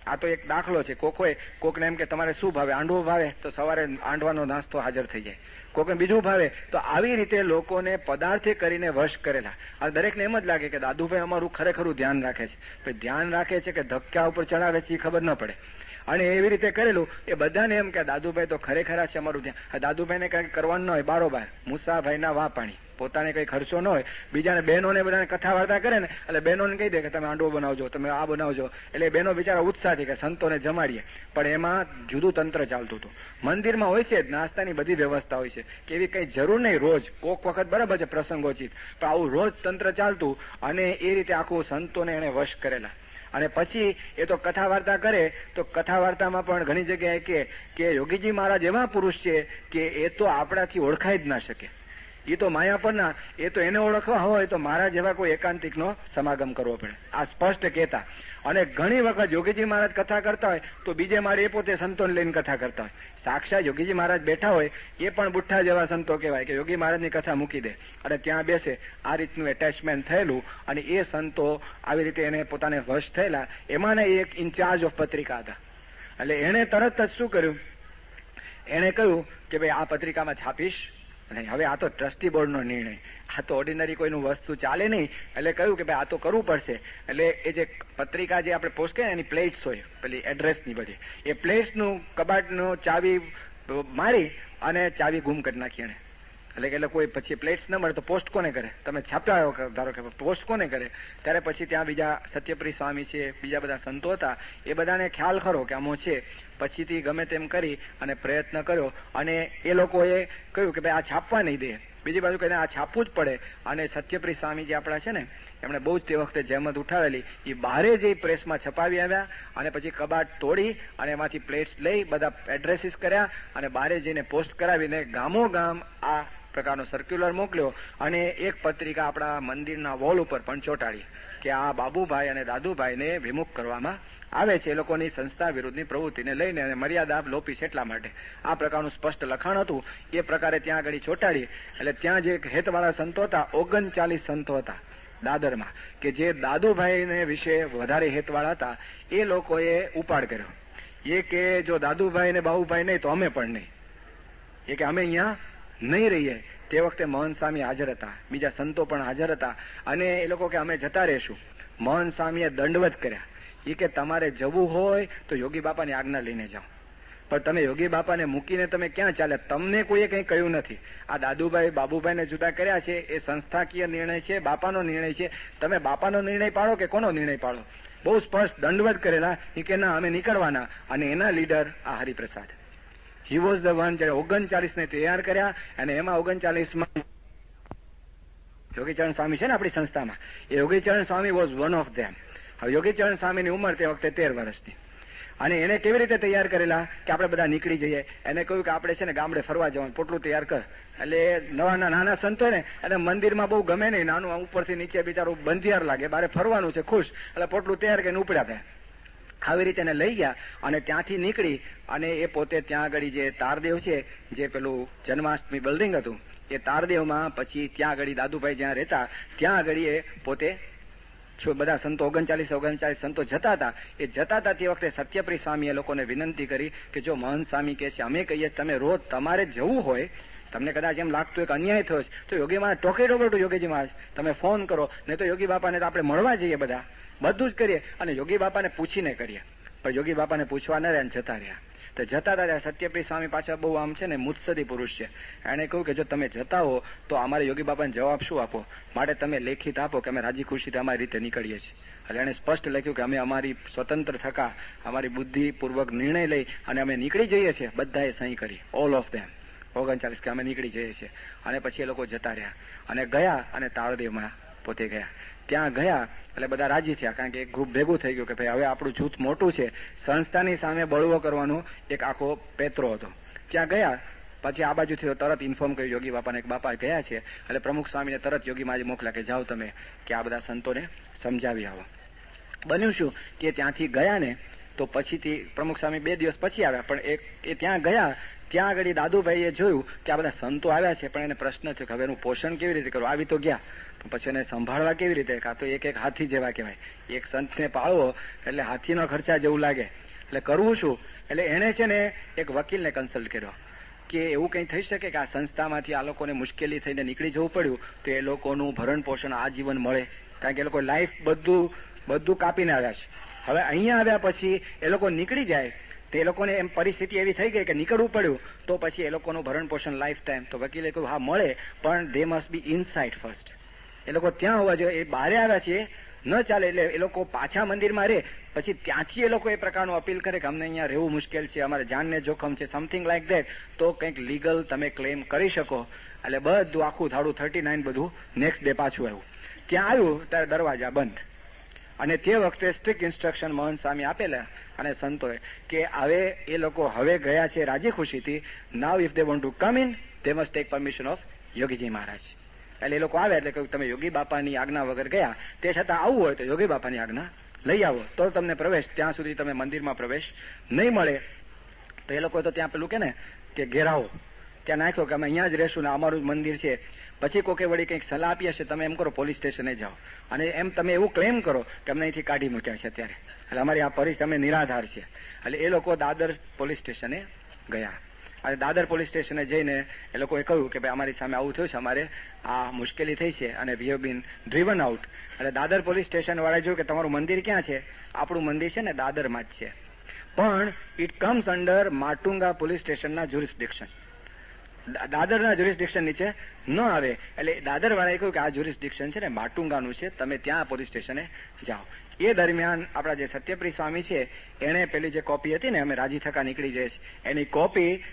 આ તો એક દાખલો છે. કોકને એમ કે તમારે શું ભાવે, આંડવો ભાવે તો સવારે આંડવાનો નાસ્તો હાજર થઈ જાય, કોકને બીજું ભાવે. તો આવી રીતે લોકોને પદાર્થે કરીને વશ કરેલા. આ દરેકને એમ જ લાગે કે દાદુભાઈ અમારું ખરેખરું ધ્યાન રાખે છે. ધ્યાન રાખે છે કે ધક્કા ઉપર ચડાવે છે એ ખબર ન પડે. અને એવી રીતે કરેલું એ બધાને એમ કે દાદુભાઈ તો ખરેખર છે અમારું ધ્યાન. દાદુભાઈને કઈ કરવાનું ન હોય બારોબાર મુસાભાઈના વા પાણી, પોતાને કઈ ખર્ચો ન હોય, બીજાને બહેનોને બધાને કથા વાર્તા કરે ને એટલે બહેનોને કહી દે કે તમે આંડવો બનાવજો, તમે આ બનાવજો. એટલે બહેનો બિચારા ઉત્સાહથી કે સંતોને જમાડીએ. પણ એમાં જુદું તંત્ર ચાલતું હતું. મંદિરમાં હોય છે નાસ્તાની બધી વ્યવસ્થા હોય છે કે એવી કઈ જરૂર નહીં. રોજ કોક વખત બરાબર છે પ્રસંગોચિત, પણ આવું રોજ તંત્ર ચાલતું. અને એ રીતે આખું સંતોને એને વશ કરેલા. અને પછી એ તો કથા વાર્તા કરે તો કથા વાર્તામાં પણ ઘણી જગ્યાએ કે યોગીજી મહારાજ એવા પુરુષ છે કે એ તો આપણાથી ઓળખાઈ જ ના શકે. એ તો માયા પરના, એ તો એને ઓળખવા હોય તો મારા જેવા કોઈ એકાંતિકનો સમાગમ કરવો પડે. આ સ્પષ્ટ કહેતા. અને ઘણી વખત યોગીજી મહારાજ કથા કરતા હોય તો બીજે મારે એ પોતે સંતોને લઈને કથા કરતા હોય. સાક્ષાત યોગીજી મહારાજ બેઠા હોય એ પણ બુઠ્ઠા જેવા સંતો કહેવાય કે યોગી મહારાજની કથા મૂકી દે અને ત્યાં બેસે. આ રીતનું એટેચમેન્ટ થયેલું. અને એ સંતો આવી રીતે એને પોતાને વશ થયેલા. એમાંને એક ઇન્ચાર્જ ઓફ પત્રિકા હતા. એટલે એને તરત જ શું કર્યું, એને કહ્યું કે ભાઈ આ પત્રિકામાં છાપીશ નહીં. હવે આ તો ટ્રસ્ટી બોર્ડનો નિર્ણય, આ તો ઓર્ડિનરી કોઈનું વસ્તુ ચાલે નહીં. એટલે કહ્યું કે ભાઈ આ તો કરવું પડશે. એટલે એ જે પત્રિકા જે આપણે પોસ્ટ કરીએ એની પ્લેટ્સ હોય પેલી એડ્રેસની બધી, એ પ્લેટ્સનું કબાટનું ચાવી મારી અને ચાવી ગુમ કરી નાખી એને. એટલે કોઈ પછી પ્લેટ્સ ન મળે તો પોસ્ટ કોને કરે? તમે છાપ્યા ધારો કે પોસ્ટ કોને કરે? ત્યારે પછી ત્યાં બીજા સત્યપ્રિય સ્વામી છે, બીજા બધા સંતો હતા, એ બધાને ખ્યાલ ખરો કે આમો છે. પછીથી ગમે તેમ કરી અને પ્રયત્ન કર્યો અને એ લોકોએ કહ્યું કે ભાઈ આ છાપવા નહીં દે. બીજી બાજુ કહીને આ છાપવું જ પડે. અને સત્યપ્રિય સ્વામી જે આપણા છે ને એમણે બહુ જ તે વખતે જહેમત ઉઠાવેલી. એ બહારે જઈ પ્રેસમાં છપાવી આવ્યા અને પછી કબાટ તોડી અને એમાંથી પ્લેટ્સ લઈ બધા એડ્રેસીસ કર્યા અને બહારે જઈને પોસ્ટ કરાવીને ગામો ગામ આ પ્રકારનો સર્ક્યુલર મોકલ્યો. અને એક પત્રિકા આપણા મંદિરના વોલ ઉપર પણ ચોંટાડી કે આ બાબુભાઈ અને દાદુભાઈને વિમુખ કરવામાં આવે છે, એ લોકોની સંસ્થા વિરુદ્ધની પ્રવૃત્તિને લઈને અને મર્યાદા લોપી છે એટલા માટે. આ પ્રકારનું સ્પષ્ટ લખાણ હતું. એ પ્રકારે ત્યાં આગળ ચોંટાડી. એટલે ત્યાં જે હેતવાળા સંતો હતા 39 સંતો હતા દાદરમાં કે જે દાદુભાઈને વિશે વધારે હેતવાળા હતા. એ લોકોએ ઉપાડ કર્યો. એ કે જો દાદુભાઈ ને બાબુભાઈ નહીં તો અમે પણ નહીં. એ કે અમે અહીંયા નહીં રહીએ. તે વખતે મહંત સ્વામી હાજર હતા, બીજા સંતો પણ હાજર હતા. અને એ લોકો કે અમે જતા રહીશું. મહંત સ્વામીએ દંડવત કર્યા. એ કે તમારે જવું હોય તો યોગી બાપાની આજ્ઞા લઈને જાઓ, પણ તમે યોગી બાપાને મૂકીને તમે ક્યાં ચાલે? તમને કોઈએ કંઈ કહ્યું નથી. આ દાદુભાઈ બાબુભાઈને જુદા કર્યા છે એ સંસ્થાકીય નિર્ણય છે, બાપાનો નિર્ણય છે. તમે બાપાનો નિર્ણય પાડો કે કોનો નિર્ણય પાડો? બહુ સ્પષ્ટ દંડવત કરેલા. એ કે ના અમે નીકળવાના. અને એના લીડર આ Hariprasad, he was the one જેને 39 ને તૈયાર કર્યા. અને એમાં 39માં યોગીચરણ સ્વામી છે ને આપણી સંસ્થામાં, એ યોગીચરણ સ્વામી વોઝ વન ઓફ ધેમ. હવે યોગીચરણ સ્વામીની ઉંમર તે વખતે 13 વર્ષની. અને એને કેવી રીતે તૈયાર કરેલા કે આપણે બધા નીકળી જઈએ? એને કહ્યું કે આપણે છે ને ગામડે ફરવા જવાનું, પોટલું તૈયાર કર. એટલે નવા નાના સંતો ને એને મંદિરમાં બહુ ગમે નહીં, નાનું ઉપરથી નીચે બિચારું બંધિયાર લાગે, બારે ફરવાનું છે ખુશ, એટલે પોટલું તૈયાર કરીને ઉપડ્યા હતા. આવી રીતે એને લઈ ગયા અને ત્યાંથી નીકળી. અને એ પોતે ત્યાં આગળ જે તારદેવ છે, જે પેલું જન્માષ્ટમી બિલ્ડિંગ હતું, એ તારદેવમાં પછી ત્યાં આગળ દાદુભાઈ જ્યાં રહેતા ત્યાં આગળ એ પોતે બધા સંતો 39 સંતો જતા હતા. એ જતા હતા તે વખતે સત્યપ્રિય સ્વામી એ લોકોને વિનંતી કરી કે જો મહંત સ્વામી કહે છે અમે કહીએ તમે રોજ તમારે જવું હોય, તમને કદાચ એમ લાગતું એક અન્યાય થયો છે તો યોગી મહારાજ ટોકેડ ઓવર ટુ યોગીજી મહારાજ તમે ફોન કરો, નહીં તો યોગી બાપાને તો આપણે મળવા જઈએ, બધા બધું જ કરીએ. અને યોગી બાપાને પૂછીને કરીએ. પણ યોગી બાપાને પૂછવા ન રહ્યા, જતા રહ્યા. તો જતા હતા સત્યપ્રિય સ્વામી પાછા બહુ આમ છે ને મુત્સદી પુરુષ છે. એને કહ્યું કે જો તમે જતા હો તો અમારે યોગી બાપાને જવાબ શું આપો, માટે તમે લેખિત આપો કે અમે રાજી ખુશીથી અમારી રીતે નીકળીએ છીએ. એટલે એને સ્પષ્ટ લખ્યું કે અમે અમારી સ્વતંત્ર થકા અમારી બુદ્ધિપૂર્વક નિર્ણય લઈ અને અમે નીકળી જઈએ છીએ. બધાએ સહી કરી, ઓલ ઓફ ધેમ 39 કે અમે નીકળી જઈએ છીએ. અને પછી એ લોકો જતા રહ્યા અને ગયા અને તાળદેવમાં પોતે ગયા. ત્યાં ગયા એટલે બધા રાજી થયા, કારણ કે એક ગ્રુપ ભેગું થઈ ગયું કે ભાઈ હવે આપણું જૂથ મોટું છે, સંસ્થાની સામે બળવો કરવાનો એક આખો પેત્રો હતો. ત્યાં ગયા પછી આ બાજુથી તરત ઇન્ફોર્મ કર્યું યોગી બાપાને કે બાપા ગયા છે. એટલે પ્રમુખ સ્વામીને તરત યોગી માજી મોકલ્યા કે જાઓ તમે કે આ બધા સંતોને સમજાવી આવો. બન્યું શું કે ત્યાંથી ગયા ને તો પછીથી પ્રમુખ સ્વામી 2 દિવસ પછી આવ્યા, પણ એ ત્યાં ગયા ત્યાં આગળ દાદુભાઈએ જોયું કે આ બધા સંતો આવ્યા છે, પણ એને પ્રશ્ન થયો કે હવે એનું પોષણ કેવી રીતે કરવું. આવી તો ગયા, પણ પછી એને સંભાળવા કેવી રીતે? કાં તો એક હાથી જેવા કહેવાય, એક સંતને પાળવો એટલે હાથીનો ખર્ચા જેવું લાગે, એટલે કરવું શું? એટલે એને છે ને એક વકીલને કન્સલ્ટ કર્યો કે એવું કંઈ થઈ શકે કે આ સંસ્થામાંથી આ લોકોને મુશ્કેલી થઈને નીકળી જવું પડ્યું તો એ લોકોનું ભરણ પોષણ આજીવન મળે, કારણ કે એ લોકો લાઈફ બધું કાપીને આવ્યા છે. હવે અહીંયા આવ્યા પછી એ લોકો નીકળી જાય તો એ લોકોને એમ પરિસ્થિતિ એવી થઈ ગઈ કે નીકળવું પડ્યું, તો પછી એ લોકોનું ભરણ પોષણ લાઈફ ટાઈમ. તો વકીલે કહ્યું હા મળે, પણ they must be inside first. એ લોકો ત્યાં હોવા જોઈએ, એ બહાર આવ્યા છે ન ચાલે. એટલે એ લોકો પાછા મંદિરમાં રહે, પછી ત્યાંથી એ લોકો એ પ્રકારનું અપીલ કરે કે અમને અહીંયા રહેવું મુશ્કેલ છે, અમારે જાનને જોખમ છે, સમથિંગ લાઈક ધેટ, તો કંઈક લીગલ તમે ક્લેમ કરી શકો. એટલે બધું આખું ધાડું 39 બધું નેક્સ્ટ ડે પાછું આવ્યું. ત્યાં આવ્યું ત્યારે દરવાજા બંધ, અને તે વખતે સ્ટ્રિક્ટ ઇન્સ્ટ્રક્શન મહંત સ્વામી આપેલા અને સંતોએ કે હવે એ લોકો હવે ગયા છે રાજી ખુશીથી, now if they want to come in they must take permission of Yogiji Maharaj. એટલે એ લોકો આવે એટલે કહ્યું તમે યોગી બાપાની આજ્ઞા વગર ગયા, તે છતાં આવવું હોય તો યોગી બાપાની આજ્ઞા લઈ આવો તો તમને પ્રવેશ, ત્યાં સુધી તમે મંદિરમાં પ્રવેશ નહીં મળે. તો એ લોકો તો ત્યાં પેલું કે ઘેરાવો ત્યાં નાખ્યો કે અમે અહીંયા જ રહેશું ને અમારું જ મંદિર છે. પછી કોકે વળી કંઈક સલાહ આપી હશે, તમે એમ કરો પોલીસ સ્ટેશને જાઓ અને એમ તમે એવું ક્લેમ કરો કે અમને અહીંથી કાઢી મૂક્યા છે અત્યારે, એટલે અમારી આ પરિસ્થિતિ અમે નિરાધાર છે. એટલે એ લોકો દાદર પોલીસ સ્ટેશને ગયા, અને દાદર પોલીસ સ્ટેશને જઈને એ લોકોએ કહ્યું કે ભાઈ અમારી સામે આવું થયું છે, અમારે આ મુશ્કેલી થઈ છે અને we have been driven out. એટલે દાદર પોલીસ સ્ટેશન વાળાએ જોયું કે તમારું મંદિર ક્યાં છે? આપણું મંદિર છે ને દાદરમાં જ છે, પણ it comes under Matunga police સ્ટેશનના જ્યુરિસ્ડિક્શન, દાદરના જ્યુરિસ્ડિક્શન નીચે ન આવે. એટલે દાદર વાળાએ કહ્યું કે આ જ્યુરિસ્ડિક્શન છે ને માટુંગાનું છે, તમે ત્યાં પોલીસ સ્ટેશને જાઓ. એ દરમિયાન આપણા જે સત્યપ્રિય સ્વામી છે એને પેલી જે કોપી હતી ને અમે રાજી થકા નીકળી જઈશ, એની કોપી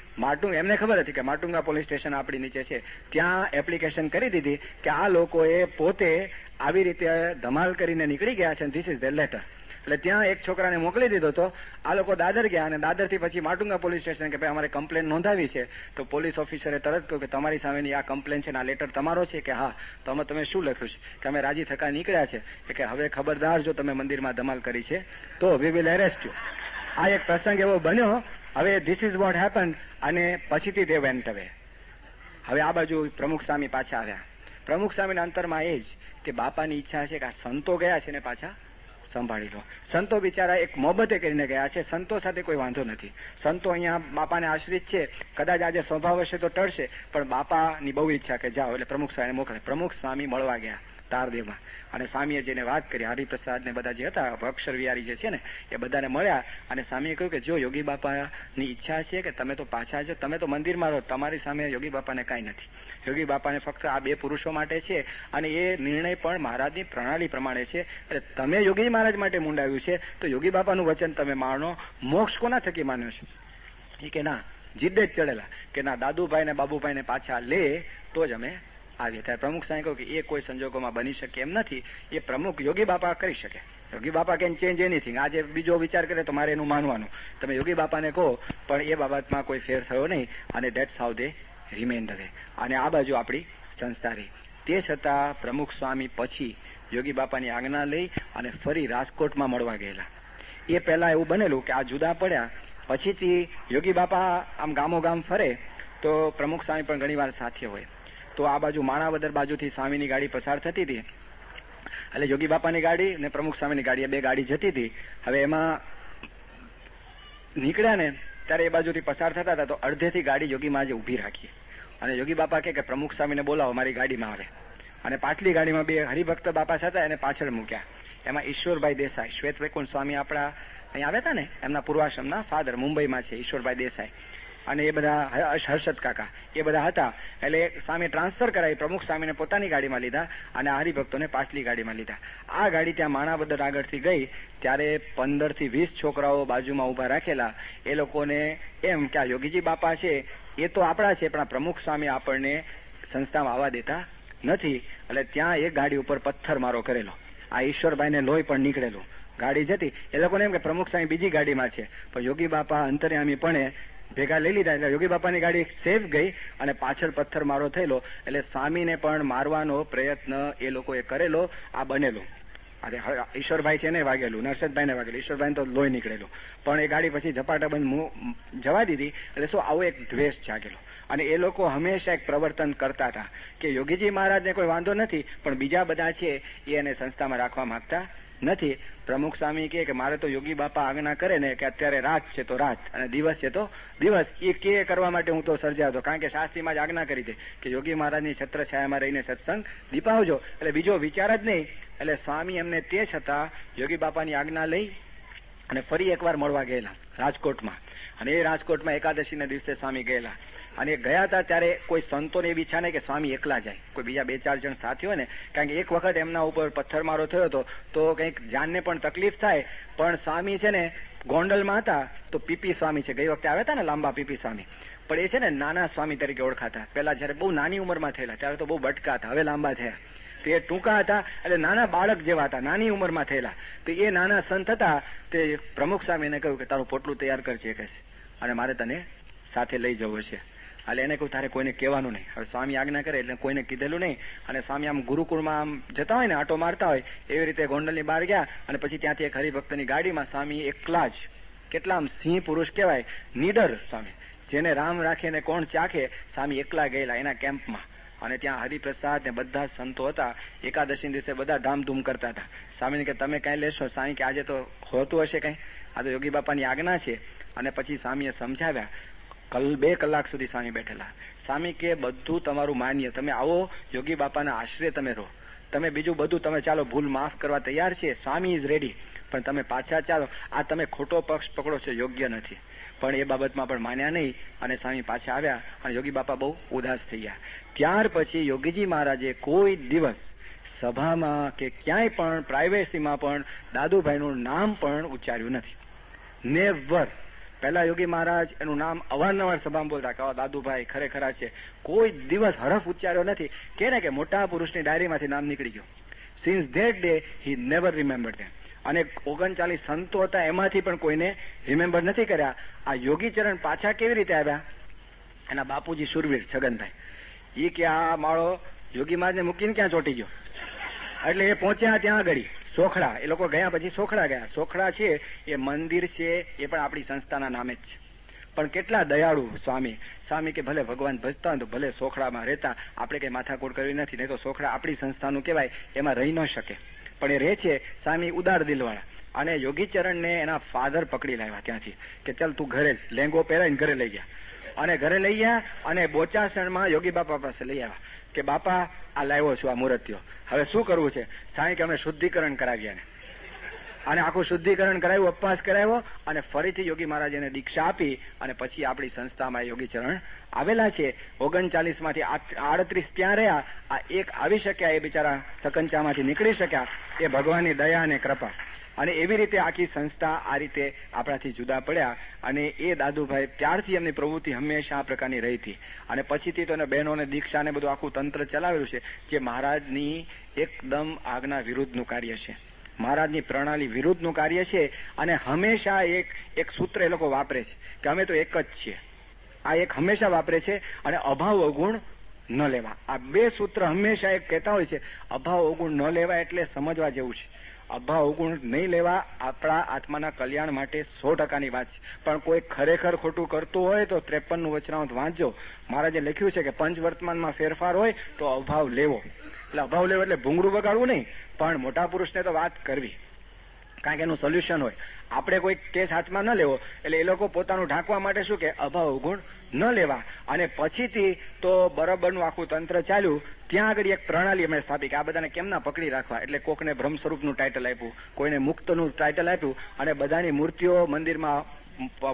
એમને ખબર હતી કે માટુંગા પોલીસ સ્ટેશન આપણી નીચે છે, ત્યાં એપ્લિકેશન કરી દીધી કે આ લોકોએ પોતે આવી રીતે ધમાલ કરીને નીકળી ગયા છે અને ધીસ ઇઝ ધેર લેટર. એટલે ત્યાં એક છોકરાને મોકલી દીધો હતો. આ લોકો દાદર ગયા અને દાદરથી પછી માટુંગા પોલીસ સ્ટેશન કે ભાઈ અમારે કમ્પ્લેન નોંધાવી છે. તો પોલીસ ઓફિસરે તરત કહ્યું કે તમારી સામેની આ કમ્પ્લેન છે ને આ લેટર તમારો છે? કે હા. તો અમે તમે શું લખ્યું છે? કે અમે રાજી થકા નીકળ્યા છે, કે હવે ખબરદાર જો તમે મંદિરમાં ધમાલ કરી છે તો વી વિલ એરેસ્ટ યુ. આ એક પ્રસંગ એવો બન્યો. હવે ધીસ ઇઝ વોટ હેપન. અને પછીથી તે વેન્ટ અવે. હવે આ બાજુ પ્રમુખ સ્વામી પાછા આવ્યા. પ્રમુખ સ્વામીના અંતરમાં એ જ કે બાપાની ઈચ્છા છે કે આ સંતો ગયા છે ને પાછા સંભાળી લો. સંતો બિચારા એક મોહબતે કરીને ગયા છે, સંતો સાથે કોઈ વાંધો નથી. સંતો અહીંયા બાપાને આશ્રિત છે, કદાચ આજે સ્વભાવ હશે તો ટળશે, પણ બાપાની બહુ ઈચ્છા કે જાઓ. એટલે પ્રમુખ સ્વામીને મોકલે. પ્રમુખ સ્વામી મળવા ગયા તારદેવમાં, અને સ્વામીએ જેને વાત કરી હરિપ્રસાદ ને બધા જે હતા અક્ષર વિહારી જે છે ને એ બધાને મળ્યા, અને સ્વામીએ કહ્યું કે જો યોગી બાપાની ઈચ્છા છે કે તમે તો પાછા જો, તમે તો મંદિરમાં રહો, તમારી સામે યોગી બાપાને કાંઈ નથી. યોગી બાપાને ફક્ત આ 2 પુરુષો માટે છે, અને એ નિર્ણય પણ મહારાજની પ્રણાલી પ્રમાણે છે. એટલે તમે યોગી મહારાજ માટે મુંડાવ્યું છે તો યોગી બાપાનું વચન તમે માનો. મોક્ષ કોના થકી માન્યો છે? એ કે ના, જીદ્દે જ ચડેલા કે ના દાદુભાઈ ને બાબુભાઈ ને પાછા લે તો જ અમે આવીએ. ત્યારે પ્રમુખ સાહેબ કહ્યું કે એ કોઈ સંજોગોમાં બની શકે એમ નથી. એ પ્રમુખ યોગી બાપા કરી શકે. યોગી બાપા કેન ચેન્જ એનીથિંગ. આજે બીજો વિચાર કરે તો મારે એનું માનવાનું. તમે યોગી બાપાને કહો, પણ એ બાબતમાં કોઈ ફેર થયો નહીં, અને ધેટ્સ હાઉ દે રિમેન્ડ અવે. અને આ બાજુ આપણી સંસ્થા રહી. તે છતાં પ્રમુખ સ્વામી પછી યોગી બાપાની આજ્ઞા લઈ અને ફરી રાજકોટમાં મળવા ગયેલા. એ પહેલા એવું બનેલું કે આ જુદા પડ્યા પછીથી યોગી બાપા આમ ગામો ગામ ફરે તો પ્રમુખ સ્વામી પણ ઘણી વાર સાથે હોય. તો આ બાજુ માણાવદર બાજુથી સ્વામીની ગાડી પસાર થતી હતી, એટલે યોગી બાપાની ગાડી અને પ્રમુખ સ્વામીની ગાડી, એ 2 ગાડી જતી હતી. હવે એમાં નીકળ્યા ને ત્યારે એ બાજુથી પસાર થતા હતા તો અડધેથી ગાડી યોગી મહારાજે ઊભી રાખી, અને યોગી બાપા કે પ્રમુખ સ્વામીને બોલાવો, મારી ગાડીમાં આવે. અને પાછલી ગાડીમાં 2 હરિભક્ત બાપા હતા, એને પાછળ મૂક્યા. એમાં ઈશ્વરભાઈ દેસાઈ, શ્વેત વૈકુંઠ સ્વામી આપણા અહીંયા આવ્યા હતા ને, એમના પૂર્વાશ્રમના ફાધર મુંબઈમાં છે ઈશ્વરભાઈ દેસાઈ, અને એ બધા હર્ષદ કાકા એ બધા હતા. એટલે સ્વામી ટ્રાન્સફર કરાવી, પ્રમુખ સ્વામીને પોતાની ગાડીમાં લીધા અને હરિભક્તોને પાછલી ગાડીમાં લીધા. આ ગાડી ત્યાં માણાવદર આગળથી ગઈ ત્યારે 15 થી 20 છોકરાઓ બાજુમાં ઉભા રાખેલા. એ લોકોને એમ કે આ યોગીજી બાપા છે એ તો આપણા છે, પણ આ પ્રમુખ સ્વામી આપણને સંસ્થામાં આવવા દેતા નથી. એટલે ત્યાં એક ગાડી ઉપર પથ્થર મારો કરેલો. આ ઈશ્વરભાઈને લોહી પણ નીકળેલું. ગાડી જતી, એ લોકોને એમ કે પ્રમુખ સ્વામી બીજી ગાડીમાં છે, પણ યોગી બાપા અંતર્યામી પણ ભેગા લઈ લીધા. એટલે યોગી બાપાની ગાડી સેફ ગઈ અને પાછળ પથ્થર મારો થયેલો. એટલે સ્વામીને પણ મારવાનો પ્રયત્ન એ લોકોએ કરેલો. આ બનેલો.
ઈશ્વરભાઈ છે ને વાગેલું, નરસદભાઈ ને વાગેલું, ઈશ્વરભાઈ તો લોહી નીકળેલું, પણ એ ગાડી પછી ઝપાટાબંધ જવા દીધી. એટલે શું, આવો એક દ્વેષ જાગેલો. અને એ લોકો હંમેશા એક પ્રવર્તન કરતા હતા કે યોગીજી મહારાજને કોઈ વાંધો નથી, પણ બીજા બધા છે એ એને સંસ્થામાં રાખવા માંગતા નથી. પ્રમુખ સ્વામી કે મારે તો યોગી બાપા આજ્ઞા કરે ને કે અત્યારે રાત છે તો રાત અને દિવસ છે તો દિવસ, એ કે કરવા માટે હું તો સર્જાતો, કારણ કે શાસ્ત્રીમાં જ આજ્ઞા કરી દે કે યોગી મહારાજની છત્ર છાયામાં રહીને સત્સંગ દીપાવજો, એટલે બીજો વિચાર જ નહીં. એટલે સ્વામી એમને તે છતાં યોગી બાપાની આજ્ઞા લઈ અને ફરી એકવાર મળવા ગયેલા રાજકોટમાં. અને એ રાજકોટમાં એકાદશીના દિવસે સ્વામી ગયેલા. અને ગયા હતા ત્યારે કોઈ સંતોને એવી ઈચ્છા નહીં કે સ્વામી એકલા જાય, કોઈ બીજા 2-4 જણ સાથી હોય ને, કારણ કે એક વખત એમના ઉપર પથ્થરમારો થયો હતો તો કંઈક જાનને પણ તકલીફ થાય. પણ સ્વામી છે ને ગોંડલમાં હતા તો પીપી સ્વામી છે, ગઈ વખતે આવ્યા હતા ને લાંબા પીપી સ્વામી, પણ એ છે ને નાના સ્વામી તરીકે ઓળખાતા. પેલા જયારે બહુ નાની ઉંમરમાં થયેલા ત્યારે તો બહુ બટકા હતા, હવે લાંબા થયા. તો એ ટૂંકા હતા એટલે નાના બાળક જેવા હતા, નાની ઉંમરમાં થયેલા. તો એ નાના સંત હતા. તે પ્રમુખ સ્વામીને કહ્યું કે તારું પોટલું તૈયાર કરજે કે છે, અને મારે તને સાથે લઈ જવું છે. એટલે એને કહ્યું તારે કોઈને કહેવાનું નહીં. હવે સ્વામી આજ્ઞા કરે એટલે કોઈને કીધેલું નહીં. અને સ્વામી આમ ગુરુકુળમાં આમ જતા હોય ને, આટો મારતા હોય એવી રીતે ગોંડલની બહાર ગયા. અને પછી ત્યાંથી એક હરિભક્તની ગાડીમાં સ્વામી એકલા જ, કેટલા આમ સિંહ પુરુષ કહેવાય, નીડર સ્વામી, જેને રામ રાખે ને કોણ ચાખે, સ્વામી એકલા ગયેલા એના કેમ્પમાં. અને ત્યાં હરિપ્રસાદ ને બધા સંતો હતા. એકાદશી દિવસે બધા ધામધૂમ કરતા હતા. સ્વામીને કે તમે કઈ લેશો? સ્વામી કે આજે તો હોતું હશે કઈ, આ તો યોગી બાપાની આજ્ઞા છે. અને પછી સ્વામીએ સમજાવ્યા. 2 કલાક સુધી સ્વામી બેઠેલા. સ્વામી કે બધું તમારું માન્ય, તમે આવો યોગી બાપાના આશ્રય તમે રહો, તમે બીજું બધું તમે ચાલો ભૂલ માફ કરવા તૈયાર છે, સ્વામી ઇઝ રેડી, પણ તમે પાછા ચાલો, આ તમે ખોટો પક્ષ પકડો છો, યોગ્ય નથી. પણ એ બાબતમાં પણ માન્યા નહીં અને સ્વામી પાછા આવ્યા. અને યોગી બાપા બહુ ઉદાસ થઈ ગયા. ત્યાર પછી યોગીજી મહારાજે કોઈ દિવસ સભામાં કે ક્યાંય પણ પ્રાઇવેસીમાં પણ દાદુભાઈનું નામ પણ ઉચ્ચાર્યું નથી. નેવર. પહેલા યોગી મહારાજ એનું નામ અવારનવાર સભામાં બોલતા કે દાદુભાઈ ખરેખરા છે, કોઈ દિવસ હરફ ઉચ્ચાર્યો નથી. કે ને કે મોટા પુરુષની ડાયરીમાંથી નામ નીકળી ગયું. Since that day he never remembered them. અને 39 સંતો હતા એમાંથી પણ કોઈને રિમેમ્બર નથી કર્યા. આ યોગીચરણ પાછા કેવી રીતે આવ્યા? એના બાપુજી શુરવીર છગનભાઈ, એ કે આ માળો યોગી મહારાજને મૂકીને ક્યાં ચોટી ગયો? એટલે એ પહોંચ્યા ત્યાં આગળ સોખડા. એ લોકો ગયા પછી સોખડા ગયા. સોખડા છે એ મંદિર છે, એ પણ આપણી સંસ્થાના નામે જ છે. પણ કેટલા દયાળુ સ્વામી. સ્વામી કે ભલે ભગવાન ભજતા હોય તો ભલે સોખડામાં રહેતા, આપણે કઈ માથાકૂટ કરવી નથી, નહીં તો સોખડા આપણી સંસ્થાનું કહેવાય, એમાં રહી ન શકે. પણ એ રહે છે. સ્વામી ઉદાર દિલવાળા. અને યોગીચરણને એના ફાધર પકડી લાવ્યા ત્યાંથી કે ચાલ તું ઘરે જ, લેંગો પહેરાઈને ઘરે લઈ ગયા. અને ઘરે લઈ ગયા અને બોચાસણમાં યોગી બાપા પાસે લઈ આવ્યા કે બાપા આ લાવ્યો છું આ મૂર્તિઓ, હવે શું કરવું છે? સાંઈ કે અમે શુદ્ધિકરણ કરાવ્યા. અને આખું શુદ્ધિકરણ કરાવ્યું, ઉપવાસ કરાવ્યો અને ફરીથી યોગી મહારાજને દીક્ષા આપી. અને પછી આપણી સંસ્થામાં યોગીચરણ આવેલા છે. 39 માંથી 38 ત્યાં રહ્યા. આ એક આવી શક્યા, એ બિચારા સકંચામાંથી નીકળી શક્યા, એ ભગવાનની દયા અને કૃપા. અને એવી રીતે આખી સંસ્થા આ રીતે આપણાથી જુદા પડ્યા. અને એ દાદુભાઈ ત્યારથી એમની પ્રવૃત્તિ હંમેશા આ પ્રકારની રહી હતી. અને પછીથી તો એને બહેનોને દીક્ષા ને બધું આખું તંત્ર ચલાવેલું છે, જે મહારાજની એકદમ આજ્ઞા વિરુદ્ધનું કાર્ય છે, મહારાજની પ્રણાલી વિરુદ્ધનું કાર્ય છે. અને હંમેશા એક સૂત્ર એ લોકો વાપરે છે કે અમે તો એક જ છીએ. આ એક હંમેશા વાપરે છે. અને અભાવ અવગુણ ન લેવા, આ 2 સૂત્ર હંમેશા એક કહેતા હોય છે. અભાવ અવગુણ ન લેવા એટલે સમજવા જેવું છે. અભાવ અવગુણ નહીં લેવા આપણા આત્માના કલ્યાણ માટે 100%ની વાત છે. પણ કોઈ ખરેખર ખોટું કરતું હોય તો 53નું વચનામૃત વાંચજો. મહારાજે લખ્યું છે કે પંચવર્તમાનમાં ફેરફાર હોય તો અભાવ લેવો. એટલે અભાવ લેવો એટલે ભૂંગળું બગાડવું નહીં, પણ મોટા પુરુષને તો વાત કરવી, કારણ કે એનું સોલ્યુશન હોય. આપણે કોઈ કેસ હાથમાં ન લેવો. એટલે એ લોકો પોતાનું ઢાંકવા માટે શું કે અભાવ અવગુણ ન લેવા. અને પછીથી તો બરાબરનું આખું તંત્ર ચાલ્યું. ત્યાં આગળ એક પ્રણાલી અમે સ્થાપી કે આ બધાને કેમ ના પકડી રાખવા. એટલે કોકને બ્રહ્મ સ્વરૂપનું ટાઇટલ આપ્યું, કોઈને મુક્તનું ટાઇટલ આપ્યું. અને બધાની મૂર્તિઓ મંદિરમાં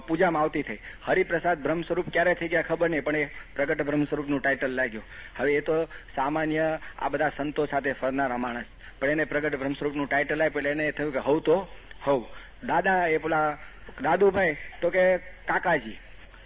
પૂજામાં આવતી થઈ. હરિપ્રસાદ બ્રહ્મ સ્વરૂપ ક્યારે થઈ ગયા ખબર નહીં, પણ એ પ્રગટ બ્રહ્મ સ્વરૂપનું ટાઇટલ લાગ્યું. હવે એ તો સામાન્ય આ બધા સંતો સાથે ફરનારા માણસ, પણ એને પ્રગટ બ્રહ્મ સ્વરૂપનું ટાઇટલ આપ્યું. એટલે એને થયું કે હવ તો હવ. દાદા એ પેલા દાદુભાઈ તો કે કાકાજી,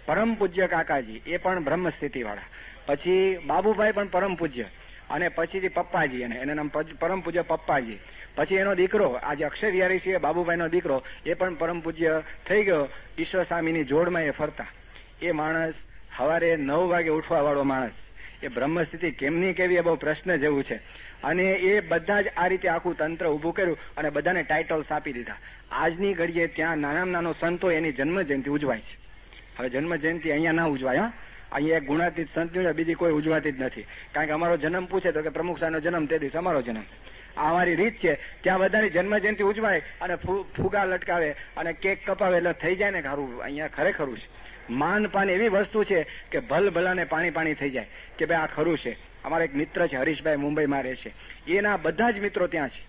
પરમ પૂજ્ય કાકાજી, એ પણ બ્રહ્મ સ્થિતિ વાળા. પછી બાબુભાઈ પણ પરમ પૂજ્ય. અને પછીથી પપ્પાજી, અને એના નામ પરમ પૂજ્ય પપ્પાજી. પછી એનો દીકરો આજે અક્ષર વિહારી છે, બાબુભાઈનો દીકરો, એ પણ પરમ પૂજ્ય થઈ ગયો. ઈશ્વર સ્વામીની જોડમાં એ ફરતા. એ માણસ સવારે 9 વાગે ઉઠવા વાળો માણસ. એ બ્રહ્મ સ્થિતિ કેમની કેવી એ બહુ પ્રશ્ન જેવું છે. અને એ બધા જ આ રીતે આખું તંત્ર ઉભું કર્યું અને બધાને ટાઇટલ્સ આપી દીધા. આજની ઘડીએ ત્યાં નાનામાં નાનો સંત હોય એની જન્મ જયંતિ ઉજવાય છે. હવે જન્મ જયંતિ અહીંયા ના ઉજવાય. અહીંયા એક ગુણાતીત સંત બીજી કોઈ ઉજવાતી જ નથી. કારણ કે અમારો જન્મ પૂછે તો કે પ્રમુખ સાહેબનો જન્મ તે દિવસ અમારો જન્મ. આ અમારી રીત છે. ત્યાં બધાની જન્મ જયંતિ ઉજવાય અને ફુગા લટકાવે અને કેક કપાવે એટલે થઈ જાય ને ખરું. અહીંયા ખરેખરું છે માન પાન એવી વસ્તુ છે કે ભલ ભલાને પાણી પાણી થઈ જાય કે ભાઈ આ ખરું છે. અમારા એક મિત્ર છે હરીશભાઈ, મુંબઈમાં રહે છે. એના બધા જ મિત્રો ત્યાં છે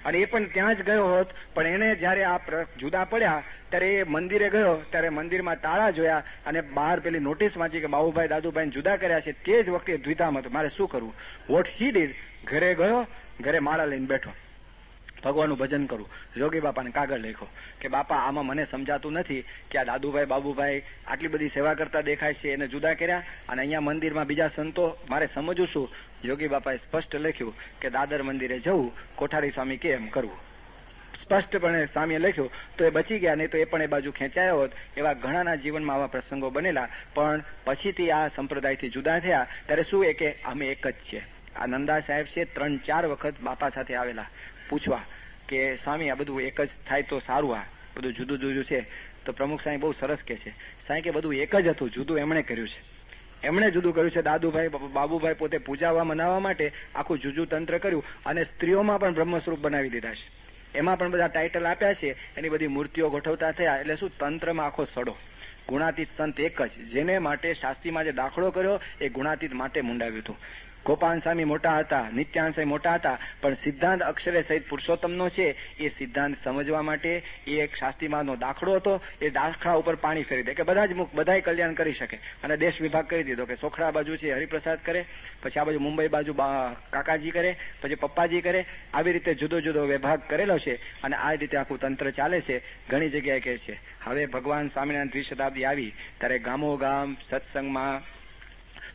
અને એ પણ ત્યાં જ ગયો હોત, પણ એને જયારે આ જુદા પડ્યા ત્યારે એ મંદિરે ગયો ત્યારે મંદિરમાં તાળા જોયા અને બહાર પેલી નોટિસ વાંચી કે બાબુભાઈ દાદુભાઈ જુદા કર્યા છે. તે જ વખતે દ્વિધામ હતું મારે શું કરવું. વોટ હી ડીડ, ઘરે ગયો, ઘરે માળા લઈને બેઠો, ભગવાનનું ભજન કરું. જોગી બાપાને કાગળ લખ્યો કે બાપા આમાં મને સમજાતું નથી કે આ દાદુભાઈ બાબુભાઈ આટલી બધી સેવા કરતા દેખાય છે, એને જુદા કર્યા અને અહીંયા મંદિરમાં બીજા સંતો મારે સમજવું શું. જોગી બાપાએ સ્પષ્ટ લખ્યું કે દાદર મંદિરે જવું, કોઠારી સ્વામી કે એમ કરવું. સ્પષ્ટપણે સ્વામીએ લખ્યું તો એ બચી ગયા, નહીં તો એ પણ એ બાજુ ખેંચાયો હોત. એવા ઘણાના જીવનમાં આવા પ્રસંગો બનેલા. પણ પછીથી આ સંપ્રદાયથી જુદા થયા ત્યારે શું એ કે અમે એક જ છીએ. આ નંદા સાહેબ છે 3-4 વખત બાપા સાથે આવેલા પૂછવા કે સ્વામી આ બધું એક જ થાય તો સારું, આ બધું જુદું જુદું છે. તો પ્રમુખ સાંઈ બહુ સરસ કે છે, સાંઈ કે બધું એક જ હતું, જુદું એમણે કર્યું છે. એમણે જુદું કર્યું છે. દાદુભાઈ બાબુભાઈ પોતે પૂજાવા મનાવવા માટે આખું જુજુ તંત્ર કર્યું અને સ્ત્રીઓમાં પણ બ્રહ્મ સ્વરૂપ બનાવી દીધા છે. એમાં પણ બધા ટાઇટલ આપ્યા છે, એની બધી મૂર્તિઓ ગોઠવતા થયા. એટલે શું તંત્રમાં આખો સડો. ગુણાતીત સંત એક જ, જેને માટે શાસ્ત્રીમાં જે દાખલો કર્યો એ ગુણાતીત માટે મુંડાવ્યું હતું. ગોપાલ સ્વામી મોટા હતા, નિત્યાનંદ સ્વામી મોટા હતા, પણ સિદ્ધાંત અક્ષરે સહિત પુરુષોત્તમનો છે એ સિદ્ધાંત સમજવા માટે એ એક શાસ્ત્રીમાંનો દાખલો હતો. એ દાખલા ઉપર પાણી ફેરી દે કે બધા જ મુખ બધાય કલ્યાણ કરી શકે અને દેશ વિભાગ કરી દીધો કે સોખડા બાજુ છે હરિપ્રસાદ કરે, પછી આ બાજુ મુંબઈ બાજુ કાકાજી કરે, પછી પપ્પાજી કરે. આવી રીતે જુદો જુદો વિભાગ કરેલો છે અને આ રીતે આખું તંત્ર ચાલે છે. ઘણી જગ્યાએ કહે છે હવે ભગવાન સ્વામિનારાયણ દ્વિશતાબ્દી આવી ત્યારે ગામો ગામ સત્સંગમાં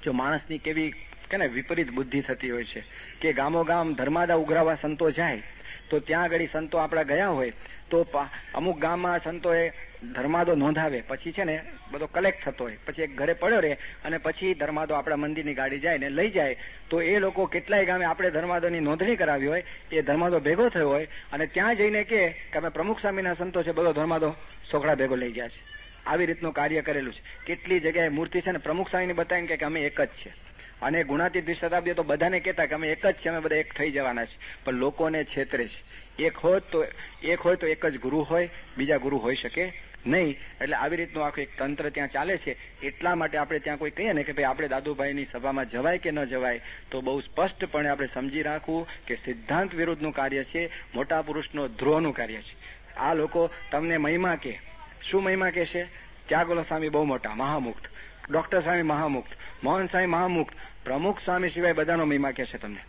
જો માણસની કેવી કે ને વિપરીત બુદ્ધિ થતી હોય છે કે ગામો ગામ ધર્માદા ઉઘરાવા સંતો જાય તો ત્યાં આગળ સંતો આપણા ગયા હોય તો અમુક ગામમાં સંતોએ ધર્માદો નોંધાવે, પછી છે ને બધો કલેક્ટ થતો હોય, પછી એક ઘરે પડ્યો રહે અને પછી ધર્માદો આપણા મંદિરની ગાડી જાય ને લઈ જાય. તો એ લોકો કેટલાય ગામે આપણે ધર્માદોની નોંધણી કરાવી હોય, એ ધર્માદો ભેગો થયો હોય અને ત્યાં જઈને કે અમે પ્રમુખ સ્વામીના સંતો છે, બધો ધર્માદો સોખડા ભેગો લઈ ગયા છે. આવી રીતનું કાર્ય કરેલું છે. કેટલી જગ્યાએ મૂર્તિ છે ને પ્રમુખ સ્વામીને બતાવીને કે અમે એક જ છે. અને ગુણાતીત દ્વિશતાબ્દી તો બધાને કહેતા કે અમે એક જ છે, અમે બધા એક થઈ જવાના છે, પણ લોકોને છેતરે છે. એક હોય તો એક જ ગુરુ હોય, બીજા ગુરુ હોઈ શકે નહીં. એટલે આવી રીતનું આખું એક તંત્ર ત્યાં ચાલે છે. એટલા માટે આપણે ત્યાં કોઈ કહીએ ને કે ભાઈ આપણે દાદુભાઈની સભામાં જવાય કે ન જવાય, તો બહુ સ્પષ્ટપણે આપણે સમજી રાખવું કે સિદ્ધાંત વિરુદ્ધનું કાર્ય છે, મોટા પુરુષનો ધ્રોહનું કાર્ય છે. આ લોકો તમને મહિમા કે શું મહિમા કે છે? ત્યાગોલો સ્વામી બહુ મોટા મહામુક્ત, ડોક્ટર સ્વામી મહામુક્ત, મોહન સ્વામી મહામુક્ત, પ્રમુખ સ્વામી સિવાય બધાનો મહિમા કે છે તમને.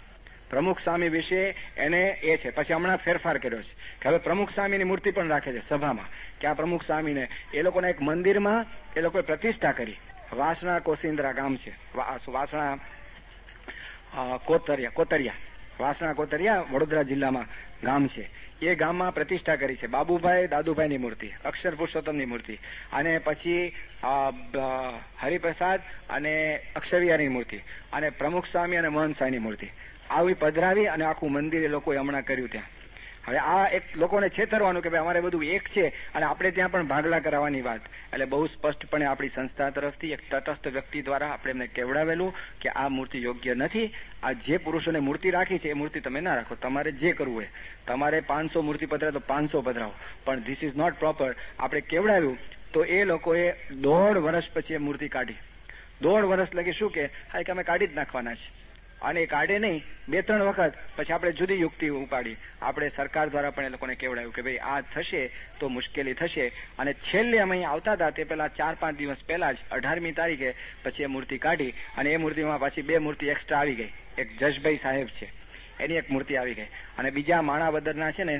પ્રમુખ સ્વામી વિશે એને એ છે. પછી હમણાં ફેરફાર કર્યો છે કે હવે પ્રમુખ સ્વામીની મૂર્તિ પણ રાખે છે સભામાં કે આ પ્રમુખ સ્વામીને એ લોકોના એક મંદિરમાં એ લોકોએ પ્રતિષ્ઠા કરી. વાસણા કોસિન્દ્રા ગામ છે, વાસણા કોતરિયા વાસણા કોતરિયા વડોદરા જિલ્લામાં ગામ છે. એ ગામમાં પ્રતિષ્ઠા કરી છે બાબુભાઈ દાદુભાઈની મૂર્તિ, અક્ષર પુરુષોત્તમની મૂર્તિ, અને પછી હરિપ્રસાદ અને અક્ષરવિયાની મૂર્તિ, અને પ્રમુખ સ્વામી અને મહંત સ્વામીની મૂર્તિ આવી પધરાવી અને આખું મંદિર એ લોકોએ હમણાં કર્યું ત્યાં. હવે આ એક લોકોને છેતરવાનું કે ભાઈ અમારે બધું એક છે અને આપણે ત્યાં પણ ભાગલા કરાવવાની વાત. એટલે બહુ સ્પષ્ટપણે આપણી સંસ્થા તરફથી એક તટસ્થ વ્યક્તિ દ્વારા આપણે એમને કહેવડાવેલું કે આ મૂર્તિ યોગ્ય નથી. આ જે પુરુષોને મૂર્તિ રાખી છે એ મૂર્તિ તમે ના રાખો, તમારે જે કરવું હોય. તમારે 500 મૂર્તિ પધરાવે તો 500 પધરાવો, પણ ધીસ ઇઝ નોટ પ્રોપર. આપણે કહેવડાવ્યું તો એ લોકોએ 1.5 વર્ષ પછી એ મૂર્તિ કાઢી. 1.5 વર્ષ લગી શું કે હા કે અમે કાઢી જ નાખવાના છે, અને એ કાઢે નહીં 2-3 વખત પછી આપણે જુદી યુક્તિ ઉપાડી. આપણે સરકાર દ્વારા પણ એ લોકોને કહેવડાવ્યું કે ભાઈ આ થશે તો મુશ્કેલી થશે. અને છેલ્લે અમે અહીં આવતા હતા તે પહેલા 4-5 દિવસ પહેલા જ 18મી તારીખે પછી એ મૂર્તિ કાઢી અને એ મૂર્તિમાં પાછી 2 મૂર્તિ એક્સ્ટ્રા આવી ગઈ. એક જશભાઈ સાહેબ છે એની એક મૂર્તિ આવી ગઈ, અને બીજા માણાવદરના છે ને